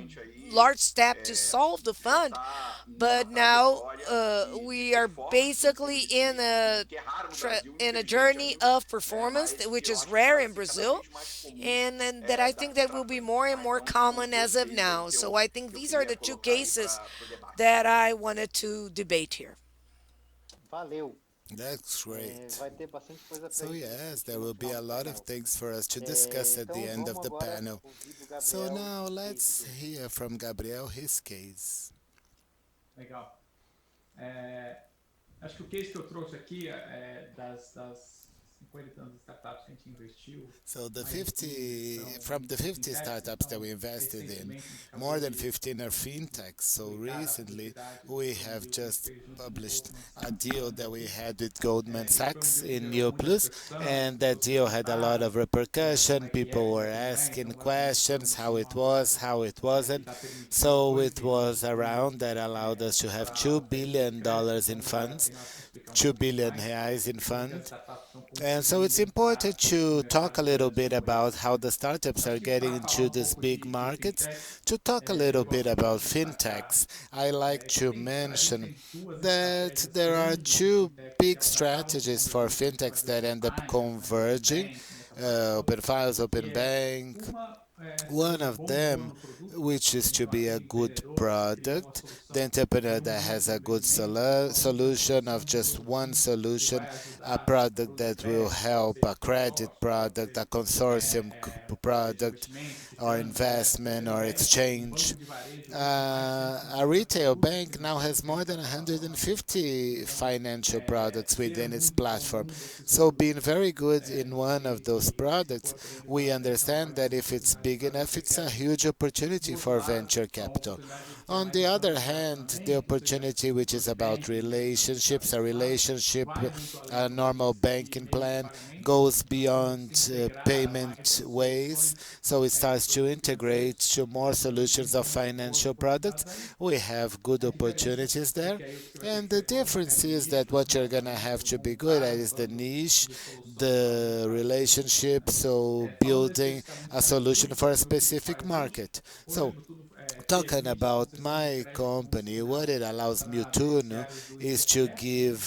large step to solve the fund, but now we are basically in a journey of performance, which is rare in Brazil, and that I think that will be more and more common as of now. So I think these are the two cases that I wanted to debate here. Valeu. That's great. Vai ter bastante coisa pra So gente yes, there discutir no will be final a do lot of painel. things for us to discuss at the Então end of vamos the agora panel. ouvir do So Gabriel now o let's case dele. hear from Gabriel his case. Legal. Acho que o case que eu trouxe aqui é das 50 e tantas startups que a gente investiu, So the mais de 50 são from the 50 fintechs, startups that então we invested in, recentemente a gente more acabou than de 15 are fintechs. So publicar a recently publicidade we de have deal que a gente just fez junto com published Goldman a Sachs deal na that we Neoplus. had with Goldman E foi um Sachs deal que in gerou muita Neoplus, repercussão, as and that pessoas deal had a lot perguntaram of como repercussion. é que People é, were como é, asking então basicamente foi questions, how uma it was, aposta how it que wasn't. está permitindo So 2 it bilhões was de a fundos round that allowed us to have para $2 oferecer billion crédito. in Então vale a funds, pena acho que explicar um 2 pouquinho billion mais. reais in Muitas fund. startups estão And so it's conseguindo important entrar no to talk a mercado little bit Brasil about aí. how the startups Acho are que getting para falar into um these pouco big de markets. fintechs, To talk a eu little bit gosto about de destacar fintechs, I like que to a gente mention tem duas that estratégias there are grandes de two fintechs que big acabam se strategies for convergindo para fintechs that gestão de end up máquinas, né, open converging. banking, essa parte Open toda, Files, que Open é Bank. uma ser One um of bom them, dono do produto, which is tem to be a aquele good empreendedor que cria uma product, the solução entrepreneur de that has a único good desenvolvimento, uma única solution of solução de just one produto que solution, vai a ajudar product that will produtos, pode help ser a de credit consórcio, pode product, ser a consortium de product, investimento, de or câmbio, investment or um exchange. banco de varejo hoje tem mais de A 150 retail produtos bank now financeiros has que more eles than têm na plataforma deles. 150 Então, financial products ser within its muito bom platform. num desses So being produtos very good in one of those que products, for aprender we bastante é uma understand forma de that if it's desenvolvimento big enough, it's a huge opportunity for venture capital. On the other hand, the opportunity which is about relationships, a relationship, a normal banking plan goes beyond payment ways, so it starts to integrate to more solutions of financial products. We have good opportunities there, and the difference is that what you're gonna have to be good at is the niche, the relationship, so building a solution for a specific market. So talking about my company, what it allows me to do is to give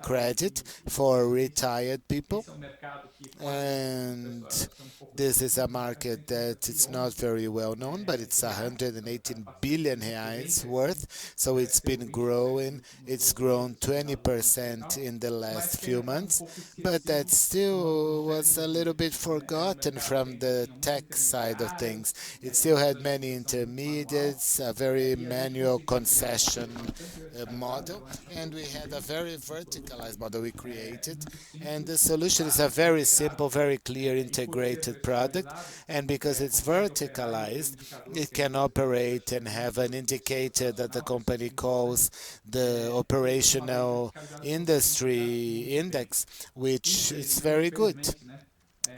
credit for retired people, and this is a market that it's not very well known, but it's 118 billion reais worth. So it's been growing. It's grown 20% in the last few months, but that still was a little bit forgotten from the tech side of things. It still had many intermediates, a very manual concession model, and we had a very verticalized model we created. And the solution is a very simple, very clear, integrated product. And because it's verticalized, it can operate and have an indicator that the company calls the operational industry index, which is very good.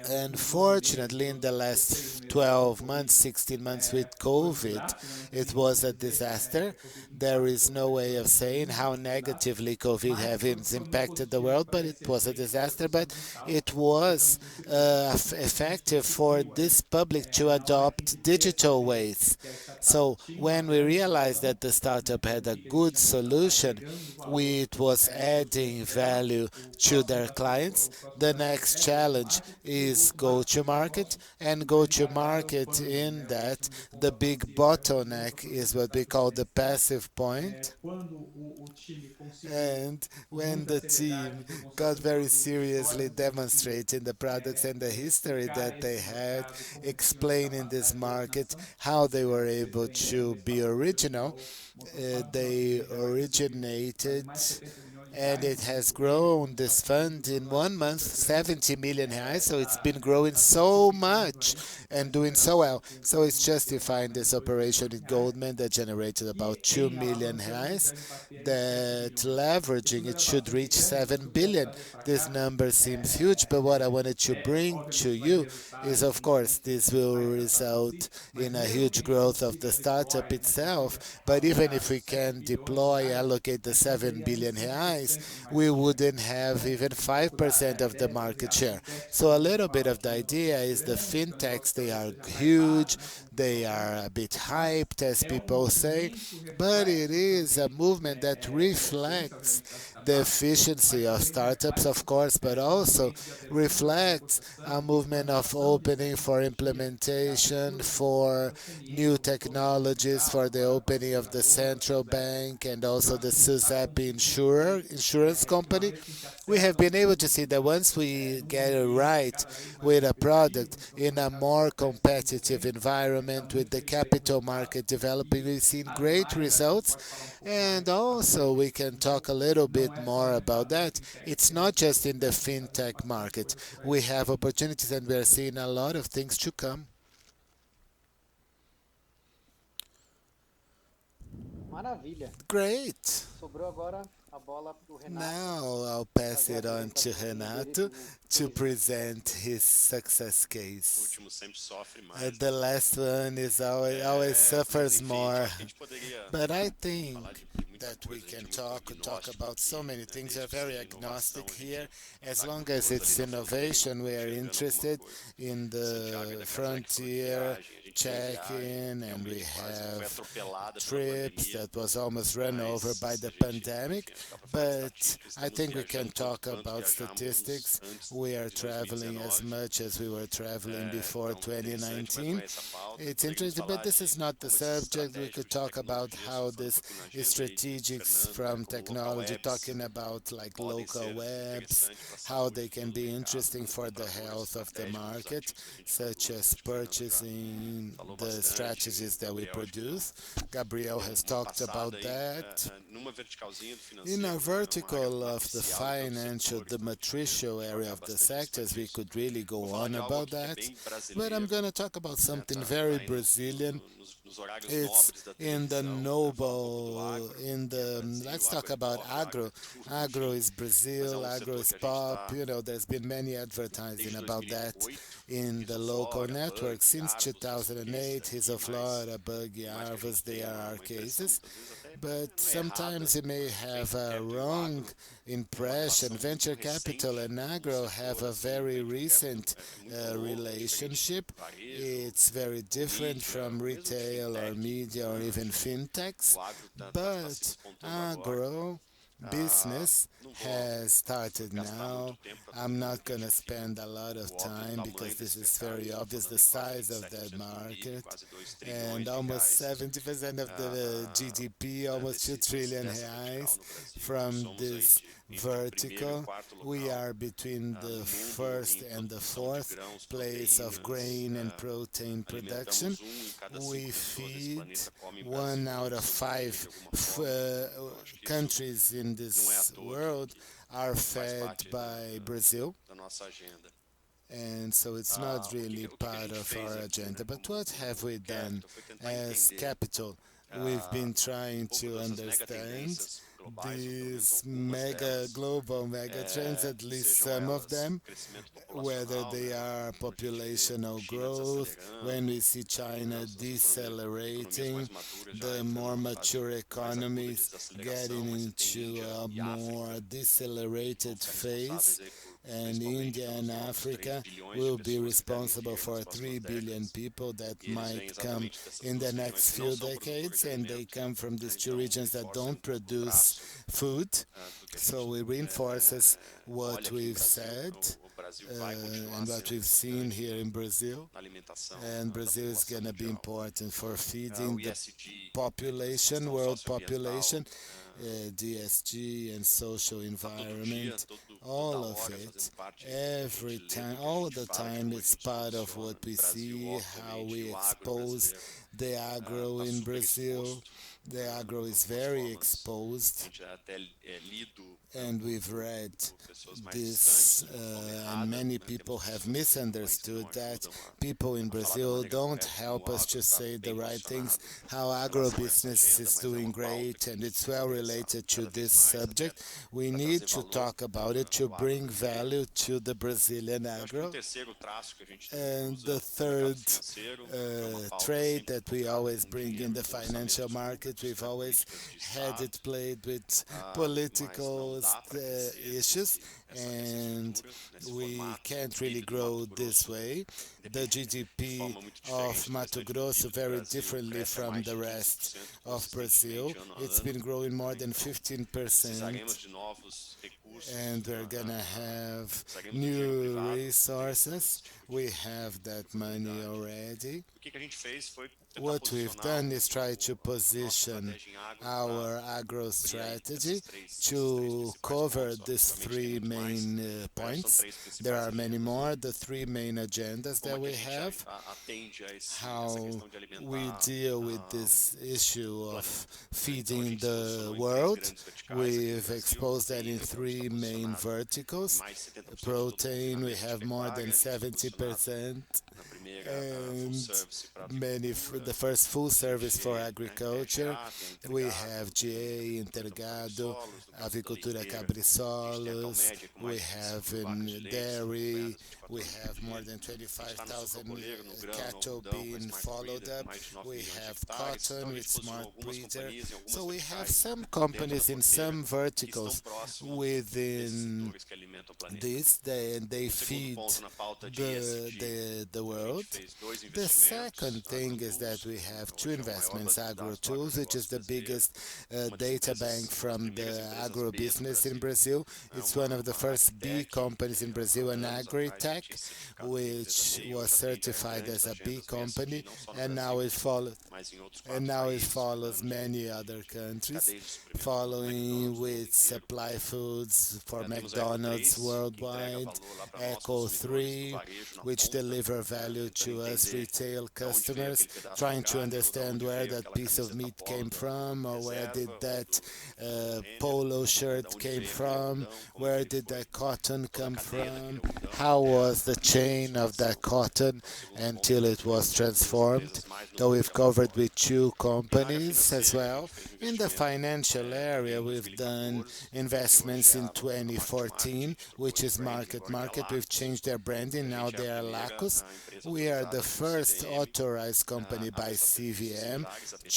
Unfortunately, in the last 12 months, 16 months with COVID, it was a disaster. There is no way of saying how negatively COVID has impacted the world, but it was a disaster. But it was effective for this public to adopt digital ways. So when we realized that the startup had a good solution, it was adding value to their clients. The next challenge is go to market, and go to market in that the big bottleneck is what we call the passive point. And when the team got very seriously demonstrating the products and the history that they had, explaining this market how they were able to be original, they originated, and it has grown this fund in 1 month 70 million reais. So it's been growing so much and doing so well. So it's justifying this operation in Goldman that generated about 2 million reais. That leveraging it should reach 7 billion. This number seems huge, but what I wanted to bring to you is, of course, this will result in a huge growth of the startup itself. But even if we can deploy, allocate the 7 billion reais, we wouldn't have even 5% of the market share. So a little bit of the idea is the fintechs, they are huge, they are a bit hyped, as people say, but it is a movement that reflects the efficiency of startups, of course, but also reflects a movement of opening for implementation, for new technologies, for the opening of the central bank and also the SUSEP insurance company. We have been able to see that once we get it right with a product in a more competitive environment with the capital market developing, we've seen great results. And also we can talk a little bit more about that. It's not just in the fintech market. We have opportunities, and we are seeing a lot of things to come. Maravilha. Great. Sobrou agora a bola para o Renato. Now I'll pass it on to Renato to present his success O case. último sempre sofre mais, The né? last one is always Mas suffers enfim, more. acho que a gente poderia But I think falar de muita that we coisa, de can muito talk prognóstico about so aqui, many né? things. Desde We're que very seja inovação, agnostic a here. gente As tá long com as Deus it's ali na fronteira, innovation, we are enxergando alguma interested coisa. in Santiago the da Casé que falou de frontier viagem, a gente foi em viagem, check-in, and we realmente quase foi have atropelada pela trips pandemia, that was almost run over mas by se the a gente, pandemic. enfim, acho que dá para falar de But estatística, I estamos think we can viajando tanto talk quanto about viajamos statistics. antes We are de traveling as 2019. much as we were traveling before Então, interessante, mas não 2019. é essa a pauta. It's Poderíamos interesting, but falar this is de not the como esses subject. We could estratégicos de talk about tecnologia, how sulfando um this pouquinho na agenda aí de strategics Fernando, né, from como local technology, webs talking about like podem local ser webs, interessantes para a how they saúde can do be mercado, interesting como for the compradores health of the estratégicos dos market, ativos que a gente such conduz. as Acho que o Fernando já purchasing the strategies that we produce. Gabriel has talked about that. In our vertical of the financial, the matricial area of the sectors, we could really go on about that. But I'm going to talk about something very Brazilian. It's in the noble, let's talk about agro. Agro is Brazil, agro is pop. There's been many advertising about that in the local network since 2008. He's a Florida, buggy, harvest, there are cases. But sometimes you may have a wrong impression. Venture capital and agro have a very recent relationship. It's very different from retail or media or even fintechs, but agro business has started now. I'm not going to spend a lot of time because this is very obvious the size of that market, and almost 70% of the GDP, almost 2 trillion reais from this vertical. We are between the first and the fourth place of grain and protein production. We feed 1 out of 5 countries in this world are fed by Brazil, and so it's not really part of our agenda. But what have we done as capital? We've been trying to understand these global mega trends, at least some of them, whether they are populational growth, when we see China decelerating, the more mature economies getting into a more decelerated phase, and India and Africa will be responsible for 3 billion people that might come in the next few decades, and they come from these two regions that don't produce food. So it reinforces what we've said and what we've seen here in Brazil. And Brazil is going to be important for feeding the population, world population, DSG and social environment, all of it, every time, all the time, it's part of what we see, how we expose the agro in Brazil. The agro is very exposed, and we've read this, and many people have misunderstood that. People in Brazil don't help us to say the right things, how agribusiness is doing great, and it's well related to this subject. We need to talk about it to bring value to the Brazilian agro. And the third trait that we always bring in the financial market, we've always had it played with political issues, and we can't really grow this way. The GDP of Mato Grosso very differently from the rest of Brazil. It's been growing more than 15%, and we're gonna have new resources. We have that money already. What we've done is try to position our agro strategy to cover these 3 main points. There are many more. The 3 main agendas that we have, how we deal with this issue of feeding the world. We've exposed that in 3 main verticals. Protein, we have more than 70%, and the first full service for agriculture. We have GA, Intergado, Avicultura Cabrisolos, we have in dairy, we have more than 25,000 cattle being followed up. We have cotton with smart breeder. So we have some companies in some verticals within this, they feed the world. The second thing is that we have 2 investments, AgroTools, which is the biggest data bank from the agro business in Brazil. It's one of the first big companies in Brazil, an agri-tech. Tech, which was certified as a B company, and now it follows many other countries, following with Supply Foods for McDonald's worldwide, Echo 3, which deliver value to us retail customers, trying to understand where that piece of meat came from, or where did that polo shirt came from, where did that cotton come from, how was the chain of that cotton until it was transformed. So we've covered with two companies as well. In the financial area, we've done investments in 2014, which is Market. We've changed their branding. Now they are Lacos. We are the first authorized company by CVM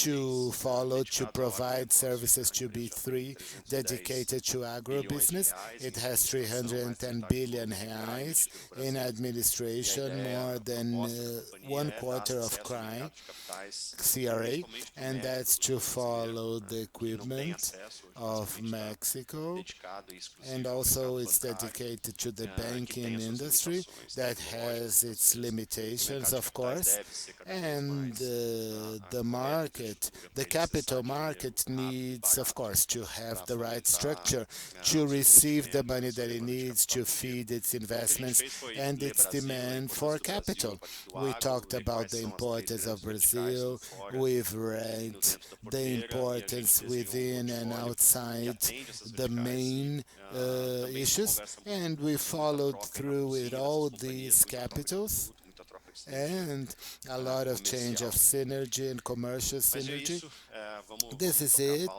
to follow, to provide services to B3 dedicated to agribusiness. It has 310 billion reais in administration, more than one quarter of crime, CRA, and that's to follow the equipment of Mexico. And also it's dedicated to the banking industry that has its limitations, of course. And the capital market needs, of course, to have the right structure to receive the money that it needs to feed its investments and its demand for capital. We talked about the importance of Brazil. We've read the importance within and outside the main issues, and we followed through with all these capitals and a lot of change of synergy and commercial synergy. This is it,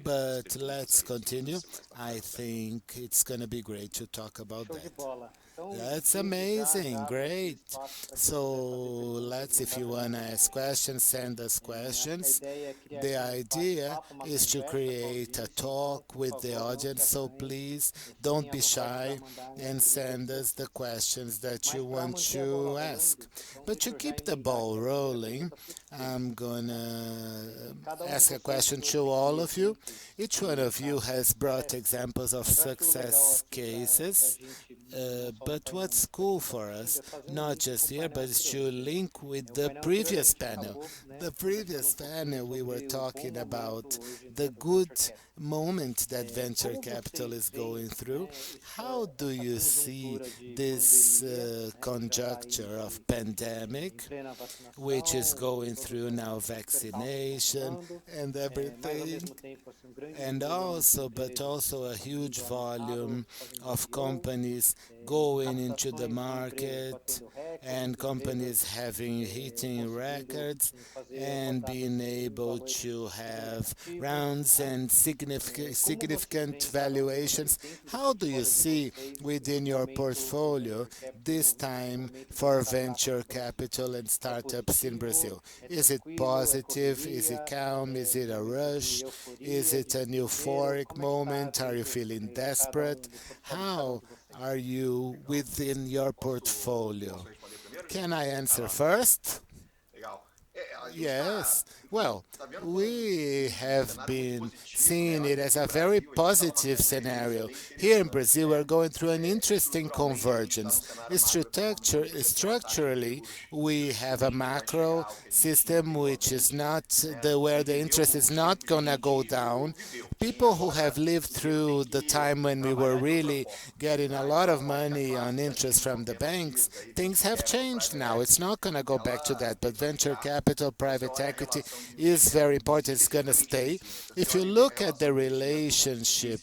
but let's continue. I think it's going to be great to talk about Show de that. bola. Então, That's desde já, amazing, já abre esse great. espaço para quem So quiser fazer if you perguntas want to para ask gente. questions, send us Acho que a questions. ideia é criar The aqui um idea bate-papo, uma is to conversa com a create a audiência. Então, talk por with the favor, não se audience, so acanhe. please don't Fiquem à be vontade para shy mandar and as send perguntas. us the questions that you Mas para want manter a bola to ask. rolando, então But to deixa eu já keep the emendar ball aqui a primeira rolling, pergunta para os três. I'm gonna Cada um de ask a vocês question to trouxe all aqui of you. exemplos Each de one of you casos de has brought sucesso. examples of Mas acho que o legal success aqui para a cases. gente não só But ficar what's nessa cool for us, perspectiva, é fazer not link com just o here, painel but is anterior. to link with O the painel anterior a previous gente panel. falou, né, The conversando previous um pouquinho panel, we were sobre o bom talking about momento hoje the dentro do good Venture Capital. moment that venture Como capital vocês is veem, going through. How essa do you see conjuntura de this pandemia, que já está conjuncture aí of em pandemic, plena which is vacinação, going todos through now os precalços vaccination voltando, and mas ao everything, mesmo tempo assim, um grande and volume de but empresas also a huge indo ao mercado, volume fazendo of IPO, companies going into the captações de empresas market batendo recordes, and companies empresas having hitting conseguindo records fazer and rodadas being de able valores to have significativos, rounds né? and Como vocês significant veem cada um de vocês valuations. dentro do How do you portfólio de see vocês within esse your momento do portfolio venture capital this no Brasil, esse time momento de for startups venture no Brasil? capital and É startups in positivo, Brazil? é Is it tranquilo, é positive? Is it correria, calm? Is é it a momento de rush? Is euforia, it de an desespero? euphoric Como é que está moment? Are you dentro feeling de cada desperate? do portfólio de cada um How de vocês? are you within your portfolio? Can I answer first? Yes. Well, we have been seeing it as a very positive scenario. Here in Brazil, we're going through an interesting convergence. Structurally, we have a macro system which is not where the interest is not going to go down. People who have lived through the time when we were really getting a lot of money on interest from the banks, things have changed now. It's not going to go back to that. But venture capital, private equity is very important. It's going to stay. If you look at the relationship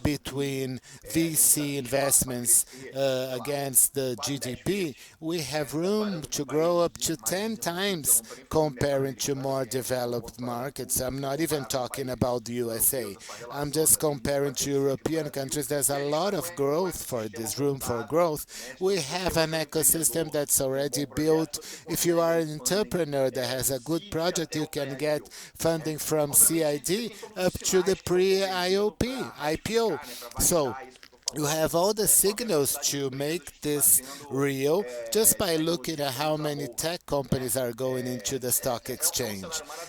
between VC investments against the GDP, we have room to grow up to 10 times comparing to more developed markets. I'm not even talking about the USA. I'm just comparing to European countries. There's a lot of growth for this, room for growth. We have an ecosystem that's already built. If you are an entrepreneur that has a good project, you can get funding from CID up to the pre-IOP, IPO. So you have all the signals to make this real just by looking at how many tech companies are going into the stock exchange.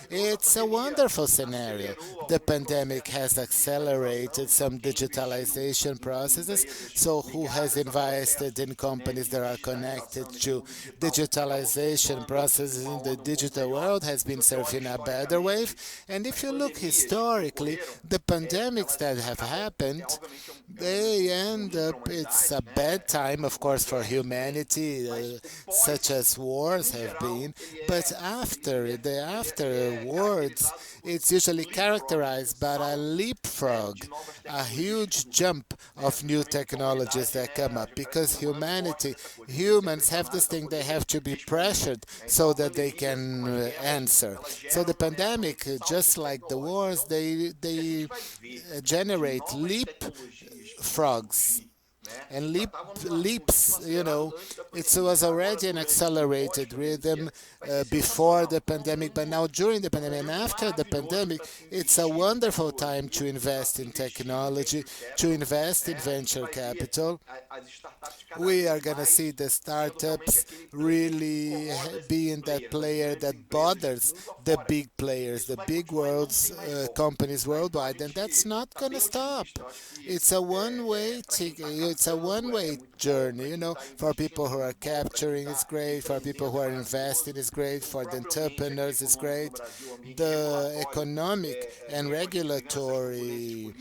It's a wonderful scenario. The pandemic has accelerated some digitalization processes. So, who has invested in companies that are connected to digitalization processes in the digital world has been surfing a better wave. And if you look historically, the pandemics that have happened, they end up, it's a bad time, of course, for humanity, such as wars have been, but the afterwards, it's usually characterized by a leapfrog, a huge jump of new technologies that come up, because humans have this thing, they have to be pressured so that they can answer. So the pandemic, just like the wars, they generate frogs and leaps. It was already an accelerated rhythm before the pandemic, but now during the pandemic and after the pandemic, it's a wonderful time to invest in technology, to invest in venture capital. We are going to see the startups really being that player that bothers the big players, the big world's companies worldwide, and that's not going to stop. It's a one-way journey. For people who are capturing, it's great. For people who are investing, it's great. For the entrepreneurs, it's great. The economic and regulatory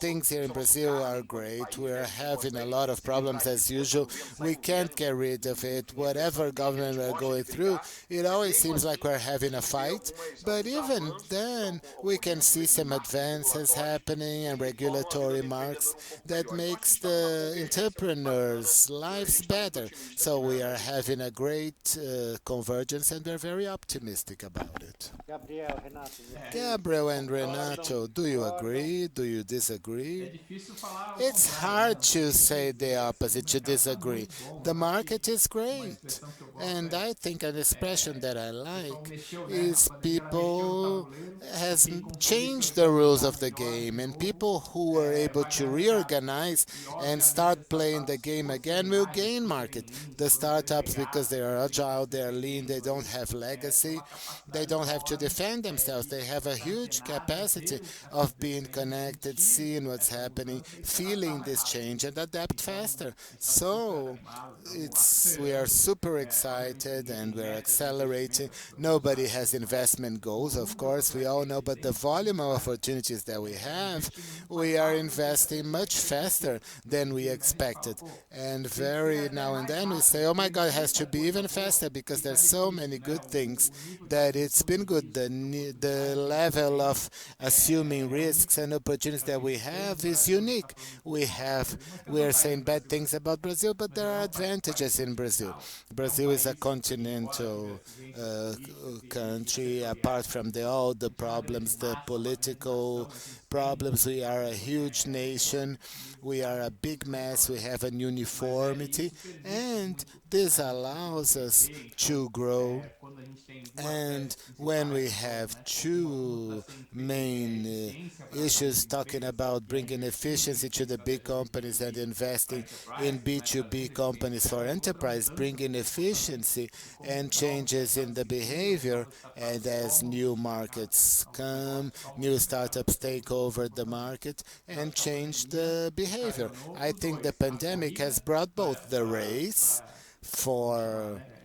things here in Brazil are great. We're having a lot of problems as usual. We can't get rid of it. Whatever government we're going through, it always seems like we're having a fight. But even then, we can see some advances happening and regulatory marks that makes the entrepreneurs' lives better. So we are having a great convergence, and we're very optimistic about it. Gabriel and Renato, do you agree? Do you É disagree? difícil falar o It's contrário, né? hard Eu to acho say que the opposite, o to mercado está disagree. muito bom. The Eu acho market que is uma great. expressão que eu gosto And I think an expression that I o pessoal like mexeu, né? A is pandemia ela mexeu no people tabuleiro e has quem conseguiu se changed the rules organizar of the melhor de game, and novo people who were able vai to ganhar mercado. reorganize E and obviamente start as playing the startups, game por again serem will ágeis, gain por serem market. leans, The por não terem startups, because they legado, are por serem agile, they are lean, they pequenos don't ali, have tem legacy, uma they capacidade don't have to enorme defend themselves. They have a de estar huge antenada, capacity ver o que está of being acontecendo, connected, sentir seeing what's essa happening, mudança e se adaptar feeling mais this rápido. change, and adapt Então, faster. estamos super So animados, estamos we are acelerando. super Obviamente, excited ninguém and tem we're meta de accelerating. investimento, as pessoas não Nobody sabem has disso, mas investment o goals, of volume de course, we all oportunidades que a know, gente but tem, the a volume gente of está opportunities that we have, investindo muito mais we are rápido do que as investing pessoas much têm faster conhecimento. than we Então a gente fala, expected. pô, And precisa very até now and mais then we rápido, say, oh my porque God, it has to muita be coisa even boa faster because está there's so difícil, many né? good things O nível de that it's assunção de been good. risco, de The oportunidade que a gente level tem, of assuming risks and opportunities a that we gente tem have no is Brasil, a gente está unique. falando um We pouco mal do have, Brasil, mas tem we are vantagem saying no bad Brasil, things né? about Brazil, but Mas there ele are é um país advantages in Brazil. continental, é um Brazil is a país que, embora continental tivesse exigências políticas e country. Apart setoriais, from all the em cima desse problems, the massa lá de political habitação, a gente tem problems, we are a huge nation. níveis We are a big técnicos mess. We melhores. have an Mas uniformity, isso permite and muito this a gente allows us crescer. Então, to grow. quando a gente tem duas And teses when we principais que falam, have né? Uma para two ser main eficiência para as grandes issues talking empresas, about que é bringing investir em efficiency to the big estratégias companies and B2B para investing in enterprises, né? B2B Trazendo eficiência companies para for elas. Outra enterprise, mudança bringing muito importante efficiency de como and novas changes in startups the surgirem, behavior. novas startups And as tomam new esse mercado, markets novos come, negócios tomam new esse mercado. startups Então, take isso é muito over the importante. market Eu acho and que a change pandemia the behavior. ocasionou I os think the dois, a pandemic has corrida brought both the race para vamos chamar, for né,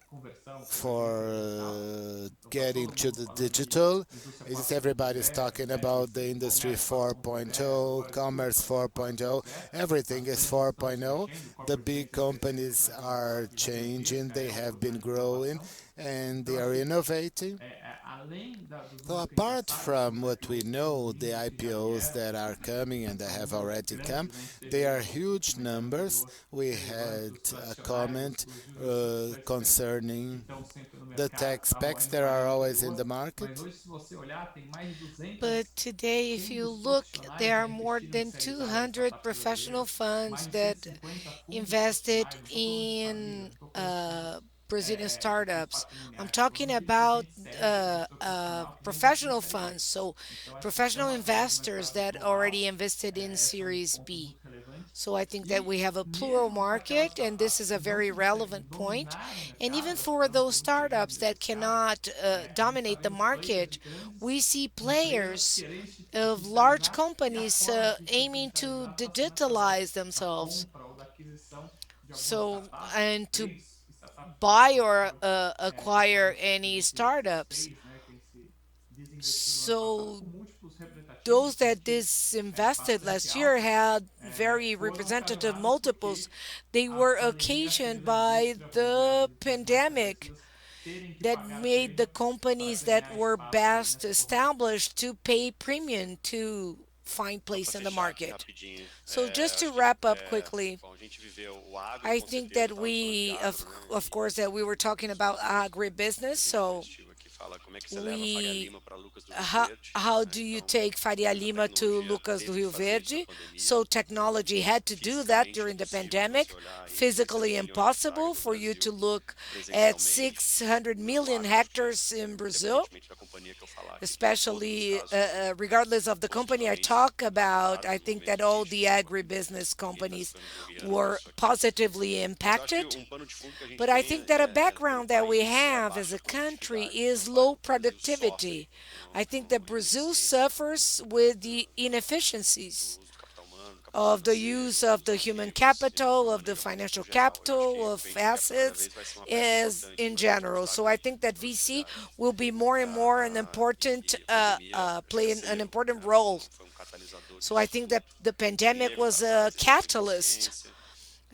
conversão, for convergência digital. Então tá getting todo to mundo the falando de digital. indústria It is 4.0, everybody's talking web, about the industry comércio 4.0, 4.0, agora tudo commerce está sendo 4.0. 4.0. Everything As is grandes estão se 4.0. mexendo, o The corporate big venture crescendo, companies mas o are negócio de B2B changing. They é have outro been processo de growing inovação. and Então they are acho que innovating. além dos So números que a gente já apart sabe, que from os what we IPOs que estão know, the vindo, que já IPOs vieram, that are coming and that são have números already come, grandes, né? A gente teve they aí are no huge mercado numbers. anterior We had relevantes, os a tradicionais, comment os números super expects que concerning estão sempre no the mercado, tech que estavam specs aí no that are painel always in anterior, the mas market. hoje, se você olhar, tem mais de But 200 today, if you fundos look, there profissionais are já more investindo em than séries A de 200 startups professional brasileiras, funds mais de that 150 fundos invested profissionais, não estou falando de família, in não estou falando de Brazilian startups. I'm talking Provavelmente eles about recebem do investidor profissional que nem professional consegue. funds, so Então, acho que isso é professional uma coisa no investors mercado that already global. invested in Esse é um Series ponto B. muito relevante. So I think that we E have a plural mesmo para aquelas market, and this startups is a que não very conseguem relevant point. dominar o And even mercado, elas for estão those todas querendo startups that diversificar. cannot A gente está dominate the vendo players market, we grandes, see empresas players querendo se of large digitalizar e a companies forma de se aiming to digitalizar está sendo através digitalize da themselves. compra ou da aquisição de algumas So, startups, and to grandes startups de buy or portfólio, que acquire foram any startups. vocês, né, que se desinvestiram no ano passado So com múltiplos representativos, those se that mexer disinvested bastante last year altos, had very foram representative ocasionadas multiples. porque They a were pandemia occasioned fez a by indústria the mundial das mais pandemic estabelecidas terem que that pagar made the prêmio para companies that ganhar were espaço aí best nessa corrida. established to pay premium to find Só para place in the fechar aqui market. rapidinho, So just to acho que wrap up quickly, bom, a gente viveu o agro, I com think certeza, that estávamos falando de we, agro, né? of course, that we were talking Os about nossos, agribusiness. a gente So investiu aqui, fala como é que você leva a Faria we Lima para Lucas do Rio how Verde, how né? do you Então, take Faria a Lima to tecnologia Lucas do teve que Rio fazer isso na Verde? pandemia. So technology had to do that Fisicamente during the impossível de você pandemic. olhar aí 600 Physically milhões de hectares impossible no for you to Brasil look at presencialmente, 600 não há million como de, hectares in Brazil, independentemente da companhia que eu falar aqui, que em todos os especially casos foi regardless of the company I positivamente talk about. impactado I no think that momento all the crítico, como agribusiness ninguém está companies ficando blogueando were nisso aqui. positively Mas eu acho que impacted. pano de fundo que a gente But I tem think that a como background that we país é a have as baixa a country produtividade que is boa parte low do Brasil sofre productivity. I think that com Brazil ineficiência suffers with the do inefficiencies uso do capital humano, do capital of the financeiro, use dos of the human incentivos de capital, of the maneira financial muito geral. Eu acho capital, que o of Venture Capital cada assets vez vai ser uma peça is importante in para a gente general. mostrar So I grande think that VC produtividade. will be more and more an E important que a pandemia acho que play an acelerou, important né? role. Foi catalisador So I disso think that tudo. the pandemic Dinheiro está was a atrás aí dessa catalyst eficiência.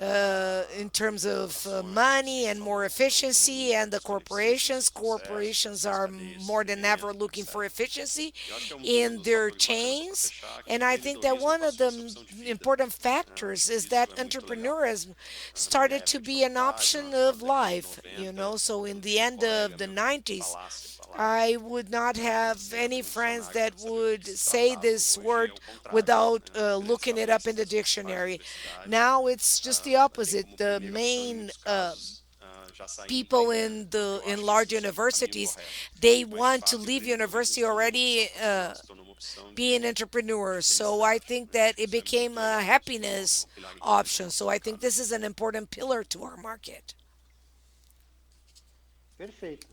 in terms of Corporações, como money você and more falou, estão todo efficiency, mundo and the buscando eficiência no corporations seu processo, corporations nas are cadeias de more than ever suprimento, looking for etc. efficiency Eu acho que um in dos their fatores bacanas só para chains. fechar que o And I think that empreendedorismo one of passou a the ser opção de vida. important Eu acho factors que is isso that é muito legal. entrepreneurism Na minha started to época de be an faculdade, lá option na of década de life, you 90, know. So in the tinha um end colega of the meu que 90s, falava I would not que have ser any friends revolucionário você that não sabia do would que se say tratava. this Hoje é word o contrário, without né? As grandes looking it up in cabeças, the as principais dictionary. universidades, Now it's just the têm opposite. como The primeira opção, em main muitos casos, já sair people empreendendo. in Então, the eu in acho que large isso é o caminho universities, correto. they Mas, de want to fato, o leave empreendedorismo university se tornou uma opção already profissional, se tornou uma opção being de entrepreneurs. So I felicidade. think Né? that Acho que it isso é muito became a legal. Isso é happiness um pilar importante do option. nosso So I think mercado. this is an important pillar to our market. Perfeito.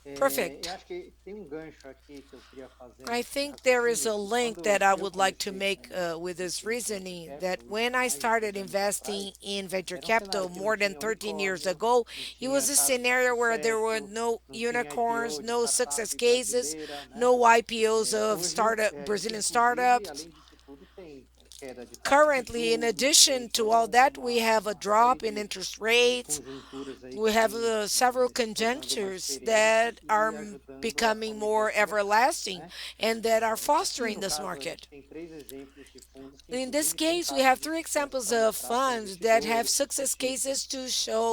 Eu Perfect. acho que tem gancho aqui que eu queria fazer I nesse think there is raciocínio, a que link that quando I eu would like to comecei make with com this investindo em venture reasoning that capital, when isso há I mais de 13 started anos investing atrás, in venture era um capital cenário que não more than tinha 13 years unicórnio, ago, não it was tinha a casos de scenario where there were sucesso, no não tinha unicorns, IPO de no success startup cases, brasileira, né? no IPOs of Hoje, startup a gente, Brazilian inclusive, startups. além disso tudo, tem queda de taxa de Currently, in juros, tem addition to all toda that, we have a uma série drop in de interest rates. conjunturas aí We que have vem several se tornando mais conjunctures perene that are e ajudando a becoming more fomentar criação, everlasting né? and that are Aqui, fostering no this caso, a gente market. tem três exemplos de fundos que, In this inclusive, têm case, we casos have de three sucesso examples para of mostrar para funds that have investidores, para success cotistas. cases to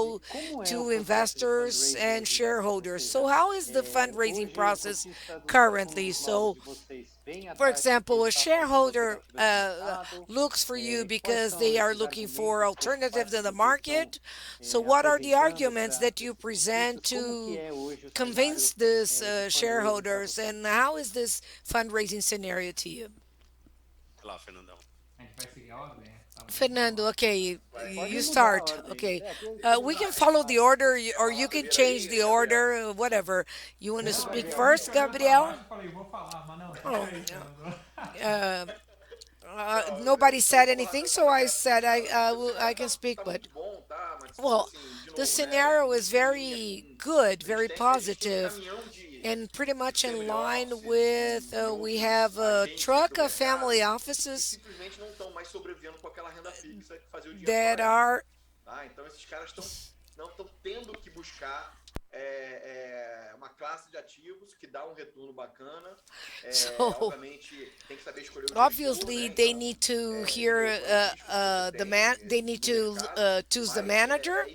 E show como é o to processo de investors fundraising and hoje em dia? Ou shareholders. So, seja, how is the fundraising hoje o process cotista dos currently? fundos novos So, de vocês vem for atrás porque example, a está faltando shareholder alternativas de mercado? looks for you Quais because são they are esses looking for argumentos por alternatives in parte the do que estão market. So, what are the apresentando arguments para that you esses present cotistas? Como que to é hoje o cenário convince this de fundraising para shareholders, vocês? and how is this fundraising scenario to you? Vai lá, Fernandão. A gente vai seguir a ordem? Tá bom, vamos Fernando, lá. okay, Pode you mudar a start. ordem. Okay, Aqui we can mais follow the fácil. order, or you can change the order, whatever. You want to Não, é speak que eu vi first, você olhando pra Gabriel? baixo e falei, vou falar, mas não, Oh, fica aí, Fernando. nobody said anything, so I said I can speak. But well, the scenario is very good, very positive, and pretty much in line with we have a truck of family offices that are so obviously they need to hear the man. They need to choose the manager,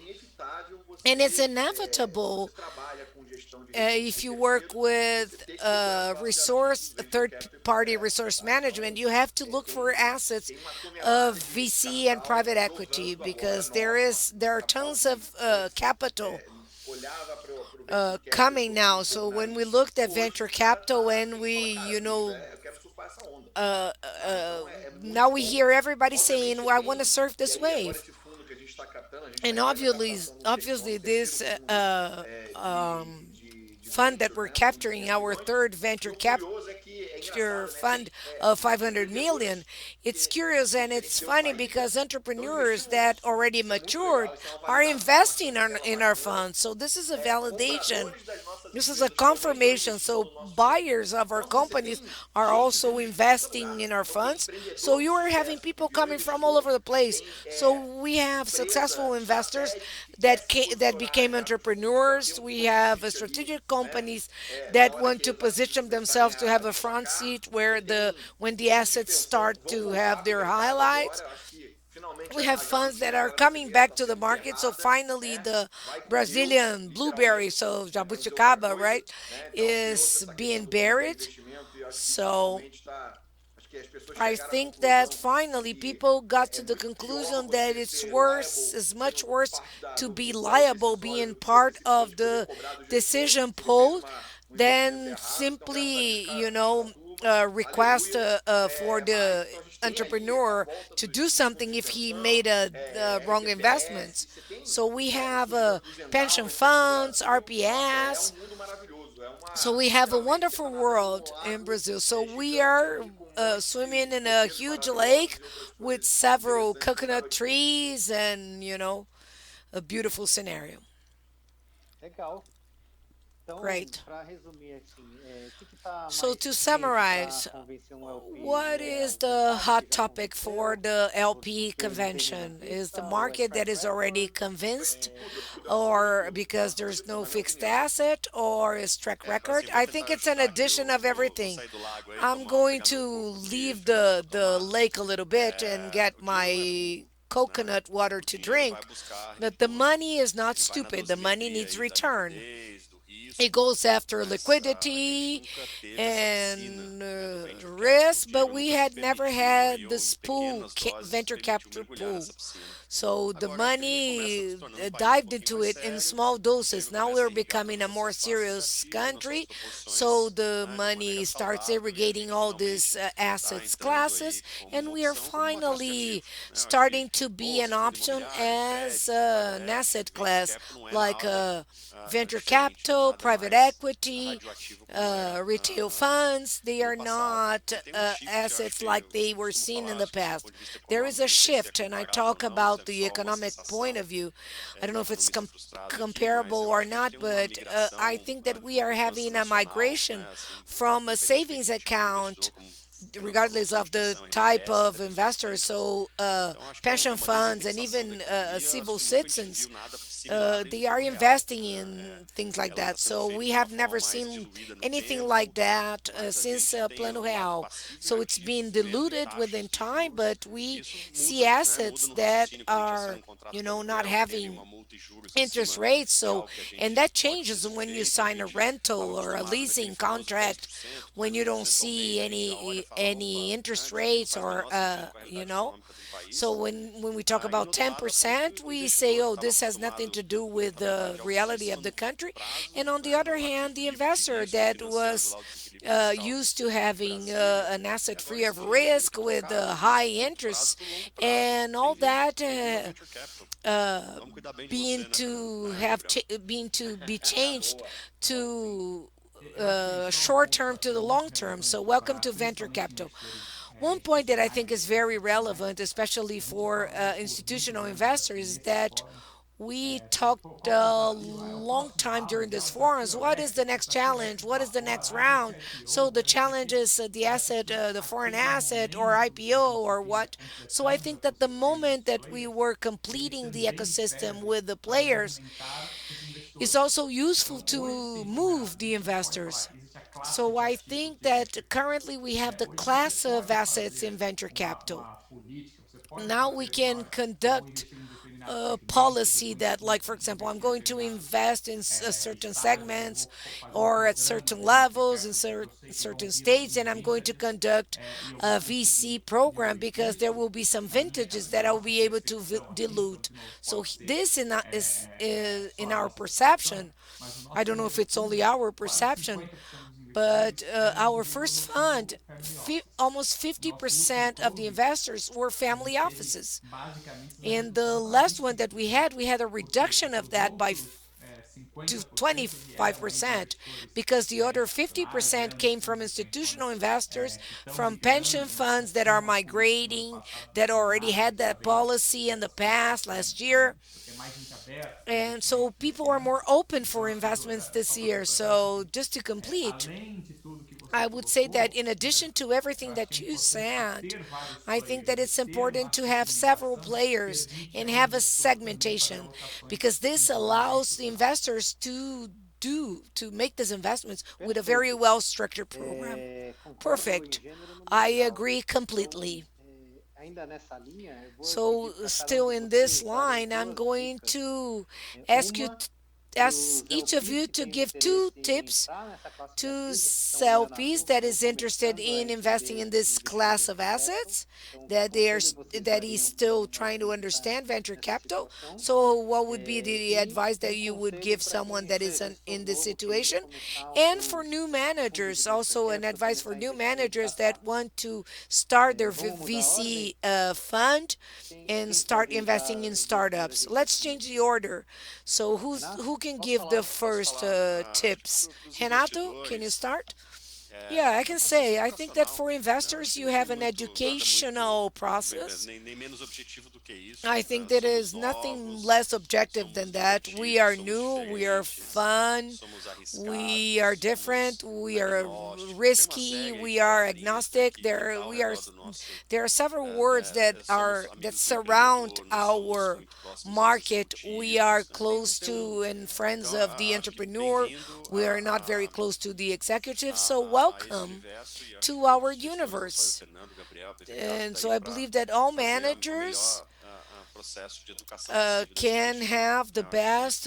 and it's inevitable if you work with third-party resource management, you have to look for assets of VC and private equity because there are tons of capital coming now. So when we looked at venture capital and uh, uh, now we hear everybody saying, "Well, I want to surf this wave." And obviously, this fund that we're capturing, our third venture capture fund of 500 million, it's curious and it's funny because entrepreneurs that already matured are investing in our funds. So this is a validation. This is a confirmation. So buyers of our companies are also investing in our funds. So you are having people coming from all over the place. So we have successful investors that became entrepreneurs. We have strategic companies that want to position themselves to have a front seat where the when the assets start to have their highlights. We have funds that are coming back to the market. So finally, the Brazilian blueberry, so jabuticaba, right, is being buried. So I think that finally people got to the conclusion that it's much worse to be liable being part of the decision pool than simply, request for the entrepreneur to do something if he made a wrong investments. So we have pension funds, RPS, so we have a wonderful world in Brazil. So we are swimming in a huge lake with several coconut trees and, a beautiful scenario. Legal. Então, Great. para resumir assim, o que está So mais to quente para summarize, convencer um LP? what É a is the vontade hot de topic for reconhecer the o LP que ele teve na convention? Is the pista, o market that track is already record, convinced, or because there's no fixed asset, or is track record? I think it's an addition of everything. I'm going to leave the lake a little bit and get my coconut water to drink. But the money is not stupid. The money needs return. It goes after liquidity and risk, but we had never had this venture capital pool. So the money dived into it in small doses. Now we're becoming a more serious country. So the money starts irrigating all these assets classes, and we are finally starting to be an option as an asset class like venture capital, private equity, retail funds. They are not assets like they were seen in the past. There is a shift, and I talk about the economic point of view. I don't know if it's comparable or not, but I think that we are having a migration from a savings account regardless of the type of investor. So, pension funds and even civil citizens, they are investing in things like that. So we have never seen anything like that since Plano Real. So it's been diluted within time, but we see assets that are, not having interest rates. So, and that changes when you sign a rental or a leasing contract, when you don't see any interest rates or so when we talk about 10%, we say, oh, this has nothing to do with the reality of the country. And on the other hand, the investor that was used to having an asset free of risk with high interest and all that being to be changed to short term to the long term. So welcome to venture capital. One point that I think is very relevant, especially for institutional investors, is that we talked a long time during this forums. What is the next challenge? What is the next round? So the challenge is the asset, the foreign asset, or IPO, or what? So I think that the moment that we were completing the ecosystem with the players, it's also useful to move the investors. So I think that currently we have the class of assets in venture capital. Now we can conduct policy that, like, for example, I'm going to invest in certain segments or at certain levels in certain states, and I'm going to conduct a VC program because there will be some vintages that I will be able to dilute. So this is in our perception. I don't know if it's only our perception, but our first fund, almost 50% of the investors were family offices. And the last one that we had a reduction of that by to 25% because the other 50% came from institutional investors, from pension funds that are migrating, that already had that policy in the past last year. And so people are more open for investments this year. So just to complete, I would say that in addition to everything that you said, I think that it's important to have several players and have a segmentation because this allows the investors to make these investments with a very Perfeito. well structured program. Concordo em Perfect. gênero, número I e grau. agree Então, completely. ainda nessa linha, eu vou So pedir para cada um still de in this vocês darem line, I'm duas going dicas. to ask you Uma para ask os each of LPs you que to têm give two interesse em tips entrar nessa classe de to ativos, que estão ainda na LPs that dúvida ou is interested começando a in investing entender in this class of investimento em cripto. assets Então, que that they are conselho vocês that is dariam still para trying to quem está understand venture nessa capital. situação? So what would be the E advice that um you would conselho give para someone quem that é is gestor in this novo, queira situation? começar And for algum new fundo de managers, venture also an capital, advice for começar a new investir em managers that startups. want to start their Vamos mudar a ordem? VC fund and Quem start pode investing dar in as duas primeiras startups. dicas Let's primeiro? change the order. So Renato? who can Posso give the falar? first Acho que tips? para os Renato, can you investidores, start? Yeah, I é um can processo say, I think that educacional, for né? Acho investors, que you não tem have an muito, nada muito, educational process. nem menos objetivo do que isso. I think that Somos is nothing novos, less objective than somos that. We divertidos, are somos new, we are diferentes, fun, somos we are arriscados, different, somos we are agnósticos. Tem uma risky, série aí we de are palavrinhas, né, agnostic. que tá ao redor do nosso. There are several words that Somos are that amigos do surround empreendedor, nós somos our muito próximos aos market. We are executivos, né? close to and friends Então, of the acho que entrepreneur. bem-vindo We are not very close to the executive. So a esse welcome universo e acho que to todos our os gestores, não só eu, universe. Fernando, Gabriel, Ricardo, And está so aí I para believe that all fazer o managers melhor processo de educação possível desses can have investidores, the né? Eu acho que best,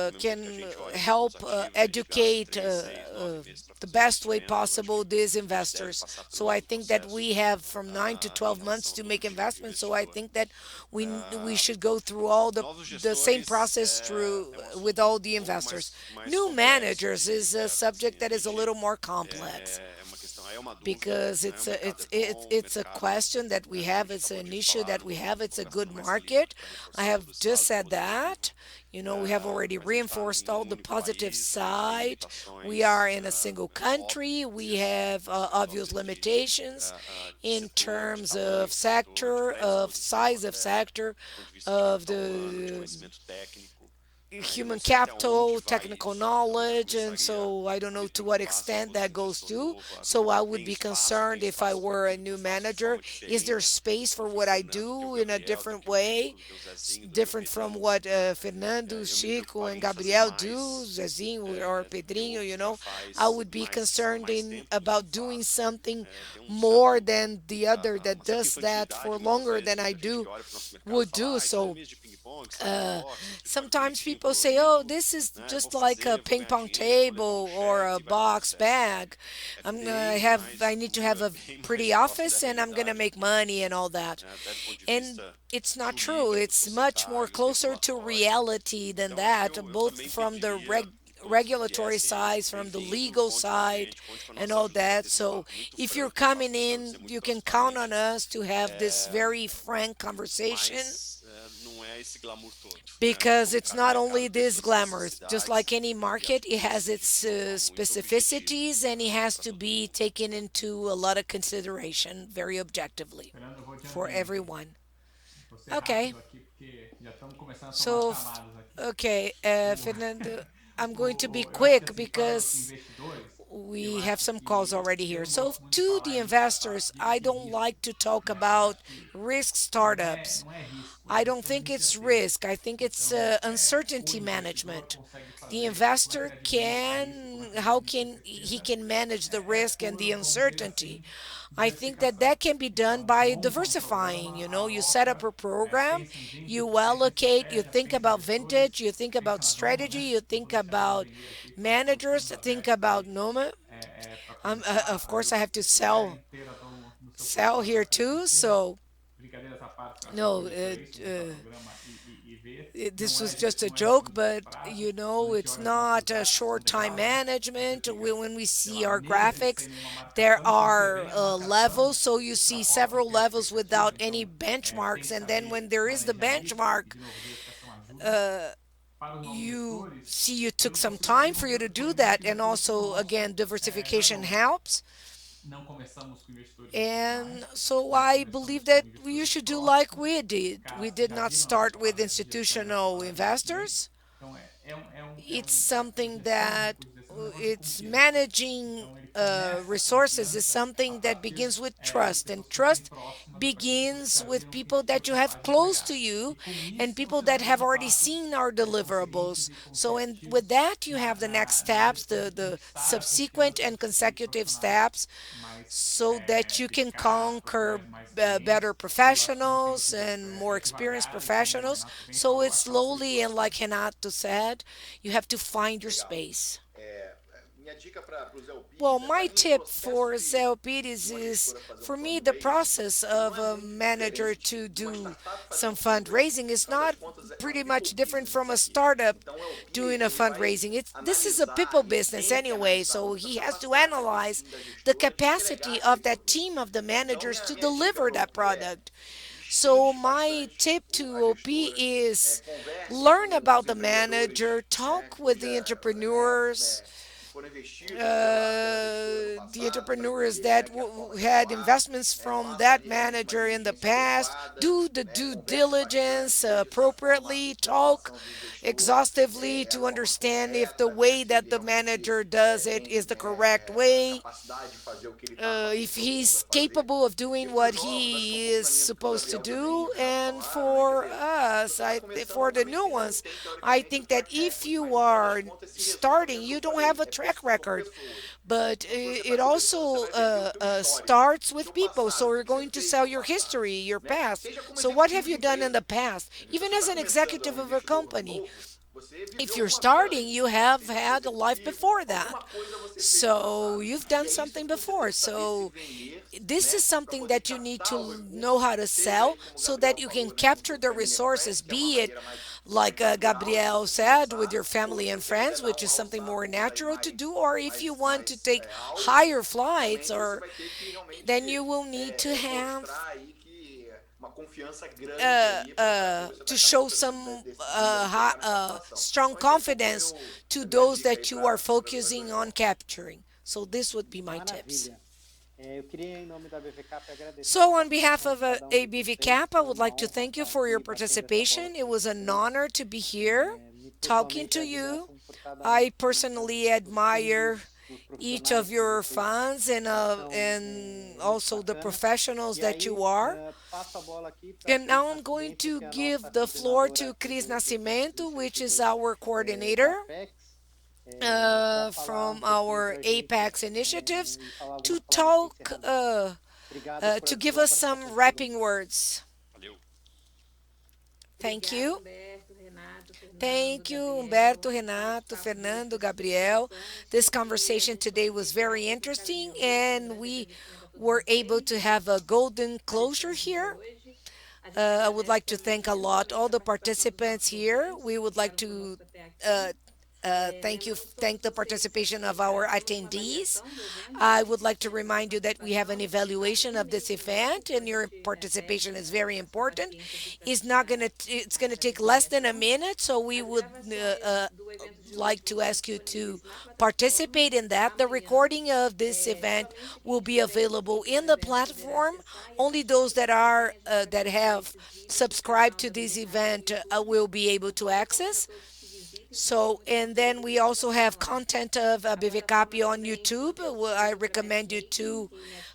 do mesmo jeito que a can gente olha para os help ativos, a gente gasta educate 3, 6, 9 meses para the fazer um best way investimento, eu acho possible que these a gente deve investors. passar pelo So I mesmo think that processo we have from 9 to em 12 months relação to do make tipo de investments. So I investidor. think that we should go through Novos the same gestores process through with assunto all the um pouco investors. mais New complexo managers de is a perto, assim, subject a that is a gente little more complex é uma questão, é uma dúvida, because né? O mercado é bom, o it's a mercado, question that we né, como a have. gente It's acabou an de issue falar, that we have. It's estou a good gastando mais saliva market. aqui para I reforçar have todo esse just lado said positivo. that. We have already Mas a gente está reinforced em all um the único positive país, a gente tem side. We limitações are in a single country. We óbvias have do ponto de obvious vista limitations de in setor, de terms tamanho of do setor, de sector, of predisposição size of até sector, do ponto de vista de of capital humano, de the conhecimento técnico. Eu não human sei até onde capital, vai technical isso, então eu knowledge, and começaria so I don't a know me to what preocupar se eu extent fosse that um goes gestor to. novo. So I would Tem be espaço, tem concerned if I espaço para were a aquilo que new eu faço de manager. forma Is there diferente space for do que o what I Fernando, do que o do in a Gabriel, do different que o way? Chico, do que o Zezinho, do que o Different from Pedrinho. what Fernando, Eu me Chico, and preocuparia em fazer Gabriel do, mais Zezinho or do que Pedrinho, outro já I faz, would be mais há concerned mais in tempo do que eu about doing faço. something Tem more than the other uma that certa does that for infantilidade muitas longer vezes. than I Muita gente do que olha para o nosso mercado e would fala, do. isso é So mesa de ping-pong, sandbox, escritório sometimes bonitinho, people say, "Oh, colorido, this is né? Eu vou just like a fazer, vou ping ganhar pong dinheiro, vou levar um table or a cheque e vai dar tudo box certo. bag. É I need to have a bem mais pretty próximo da office and I'm gonna realidade do make que isso, money and all that." né? Até do ponto de And vista it's not true. jurídico, It's much more societário, closer to regulatório. reality than Então, that, eu both também from the pediria que todos que regulatory viessem aí, side, from the bem-vindo, legal conte com a side, gente, conte com a and nossa all ajuda para that. ter esse So papo muito if you're franco, eu faço coming questão de ser in, muito you can count transparente. on us to have this very frank conversation Mas não é esse glamour todo, né? because Como it's cada not mercado only tem this suas glamour. Just like especificidades any e acho market, que it tem que has ser its visto de forma muito objetiva specificities and it has para to todo be mundo. taken into a lot of consideration very objectively Fernando, eu vou for adiantando. everyone. Vou ser Okay. rápido aqui, porque já estamos começando a tomar So, chamadas aqui. okay, Fernando, I'm going to be Eu acho que quick assim, para os because investidores, we eu have acho some que calls already eu here. não So, gosto muito de to falar the em startup investors, de I don't risco, like to talk né? Eu about acho que risk não é, startups. não é risco, é I don't gestão de think it's incerteza. risk. I think it's Então, o uncertainty investidor management. consegue The fazer uma investor crédito de risco can how can he can manage the risk and the uncertainty. I think that that can be done by diversifying. You set up a program, you allocate, you think about vintage, you think about strategy, you think about managers, think about Noma. Of course, I have to sell here too. So no, this was just a joke, but it's not a short time management. When we see our graphics, there are levels, so you see several levels without any benchmarks, and then when there is the benchmark, you see you took some time for you to do that, and also again diversification helps. And so I believe that you should do like we did. We did not start with institutional investors. It's something that it's managing resources is something that begins with trust, and trust begins with people that you have close to you and people that have already seen our deliverables. So and with that you have the next steps, the subsequent and consecutive steps, so that you can conquer better professionals and more experienced professionals. So it's slowly, and like Renato said, you have to find your space. Well, my tip for Zé Pires is, for me, the process of a manager to do some fundraising is not pretty much different from a startup doing a fundraising. This is a people business anyway, so he has to analyze the capacity of that team of the managers to deliver that product. So my tip to OP is learn about the manager, talk with the entrepreneurs that had investments from that manager in the past, do the due diligence appropriately, talk exhaustively to understand if the way that the manager does it is the correct way, if he's capable of doing what he is supposed to do. And for us, for the new ones, I think that if you are starting, you don't have a track record, but it also starts with people. So you're going to sell your history, your past. So what have you done in the past, even as an executive of a company? If you're starting, you have had a life before that. So you've done something before. So this is something that you need to know how to sell so that you can capture the resources, be it like Gabriel said, with your family and friends, which is something more natural to do, or if you want to take higher flights, or then you will need to have to show some strong confidence to those that you are focusing on capturing. So this would be my tips. So on behalf of ABV Cap, I would like to thank you for your participation. It was an honor to be here talking to you. I personally admire each of your funds, and also the professionals that you are. And now I'm going to give the floor to Cris Nascimento, which is our coordinator from our Apex initiatives, to talk, to give us some wrapping words. Valeu. Thank you. Thank you, Humberto, Renato, Fernando, Gabriel. This conversation today was very interesting, and we were able to have a golden closure here. I would like to thank a lot all the participants here. We would like to thank the participation of our attendees. I would like to remind you that we have an evaluation of this event, and your participation is very important. It's gonna take less than a minute, so we would like to ask you to participate in that. The recording of this event will be available in the platform. Only those that have subscribed to this event will be able to access. So, and then we also have content of BVCAP on YouTube. I recommend you to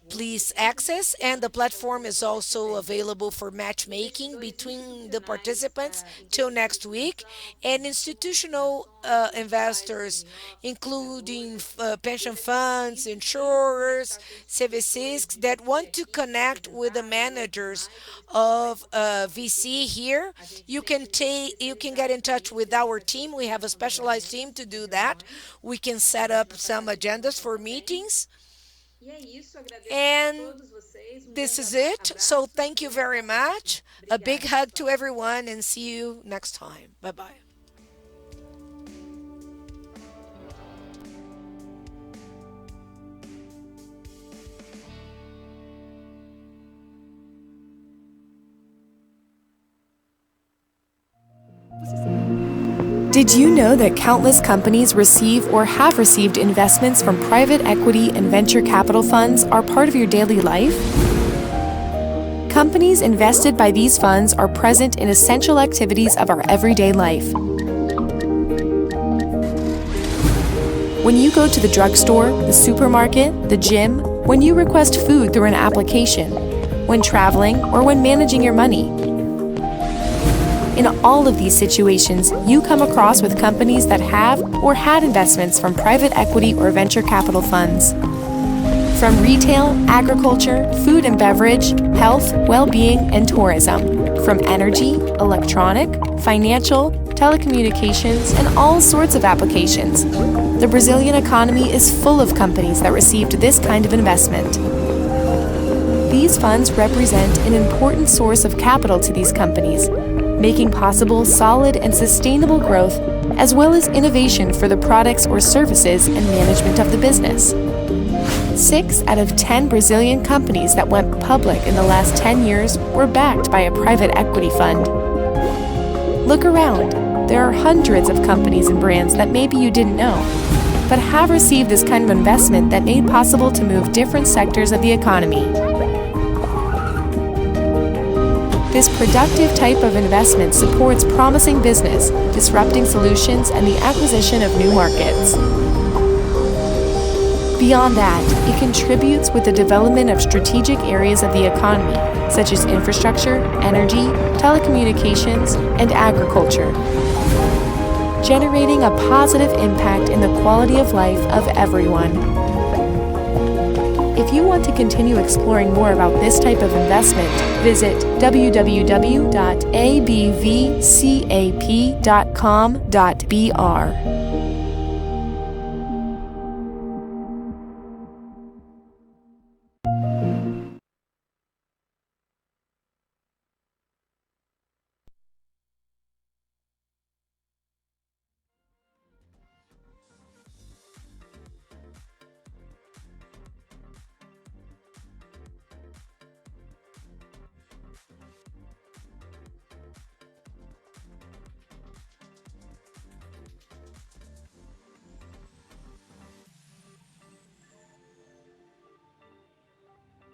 please access. And the platform is also available for matchmaking between the participants till next week. And institutional investors, including pension funds, insurers, CVCs that want to connect with the managers of VC here, you can get in touch with our team. We have a specialized team to do that. We can set up some agendas for meetings. And this is it. So thank you very much. A big hug to everyone and see you next time. Bye bye. Did you know that countless companies receive or have received investments from private equity and venture capital funds are part of your daily life? Companies invested by these funds are present in essential activities of our everyday life. When you go to the drugstore, the supermarket, the gym, when you request food through an application, when traveling, or when managing your money. In all of these situations, you come across with companies that have or had investments from private equity or venture capital funds. From retail, agriculture, food and beverage, health, well-being, and tourism. From energy, electronic, financial, telecommunications, and all sorts of applications. The Brazilian economy is full of companies that received this kind of investment. These funds represent an important source of capital to these companies, making possible solid and sustainable growth, as well as innovation for the products or services and management of the business. 6 out of 10 Brazilian companies that went public in the last 10 years were backed by a private equity fund. Look around. There are hundreds of companies and brands that maybe you didn't know, but have received this kind of investment that made possible to move different sectors of the economy. This productive type of investment supports promising business, disrupting solutions, and the acquisition of new markets. Beyond that, it contributes with the development of strategic areas of the economy, such as infrastructure, energy, telecommunications, and agriculture, generating a positive impact in the quality of life of everyone. If you want to continue exploring more about this type of investment, visit www.abvcap.com.br.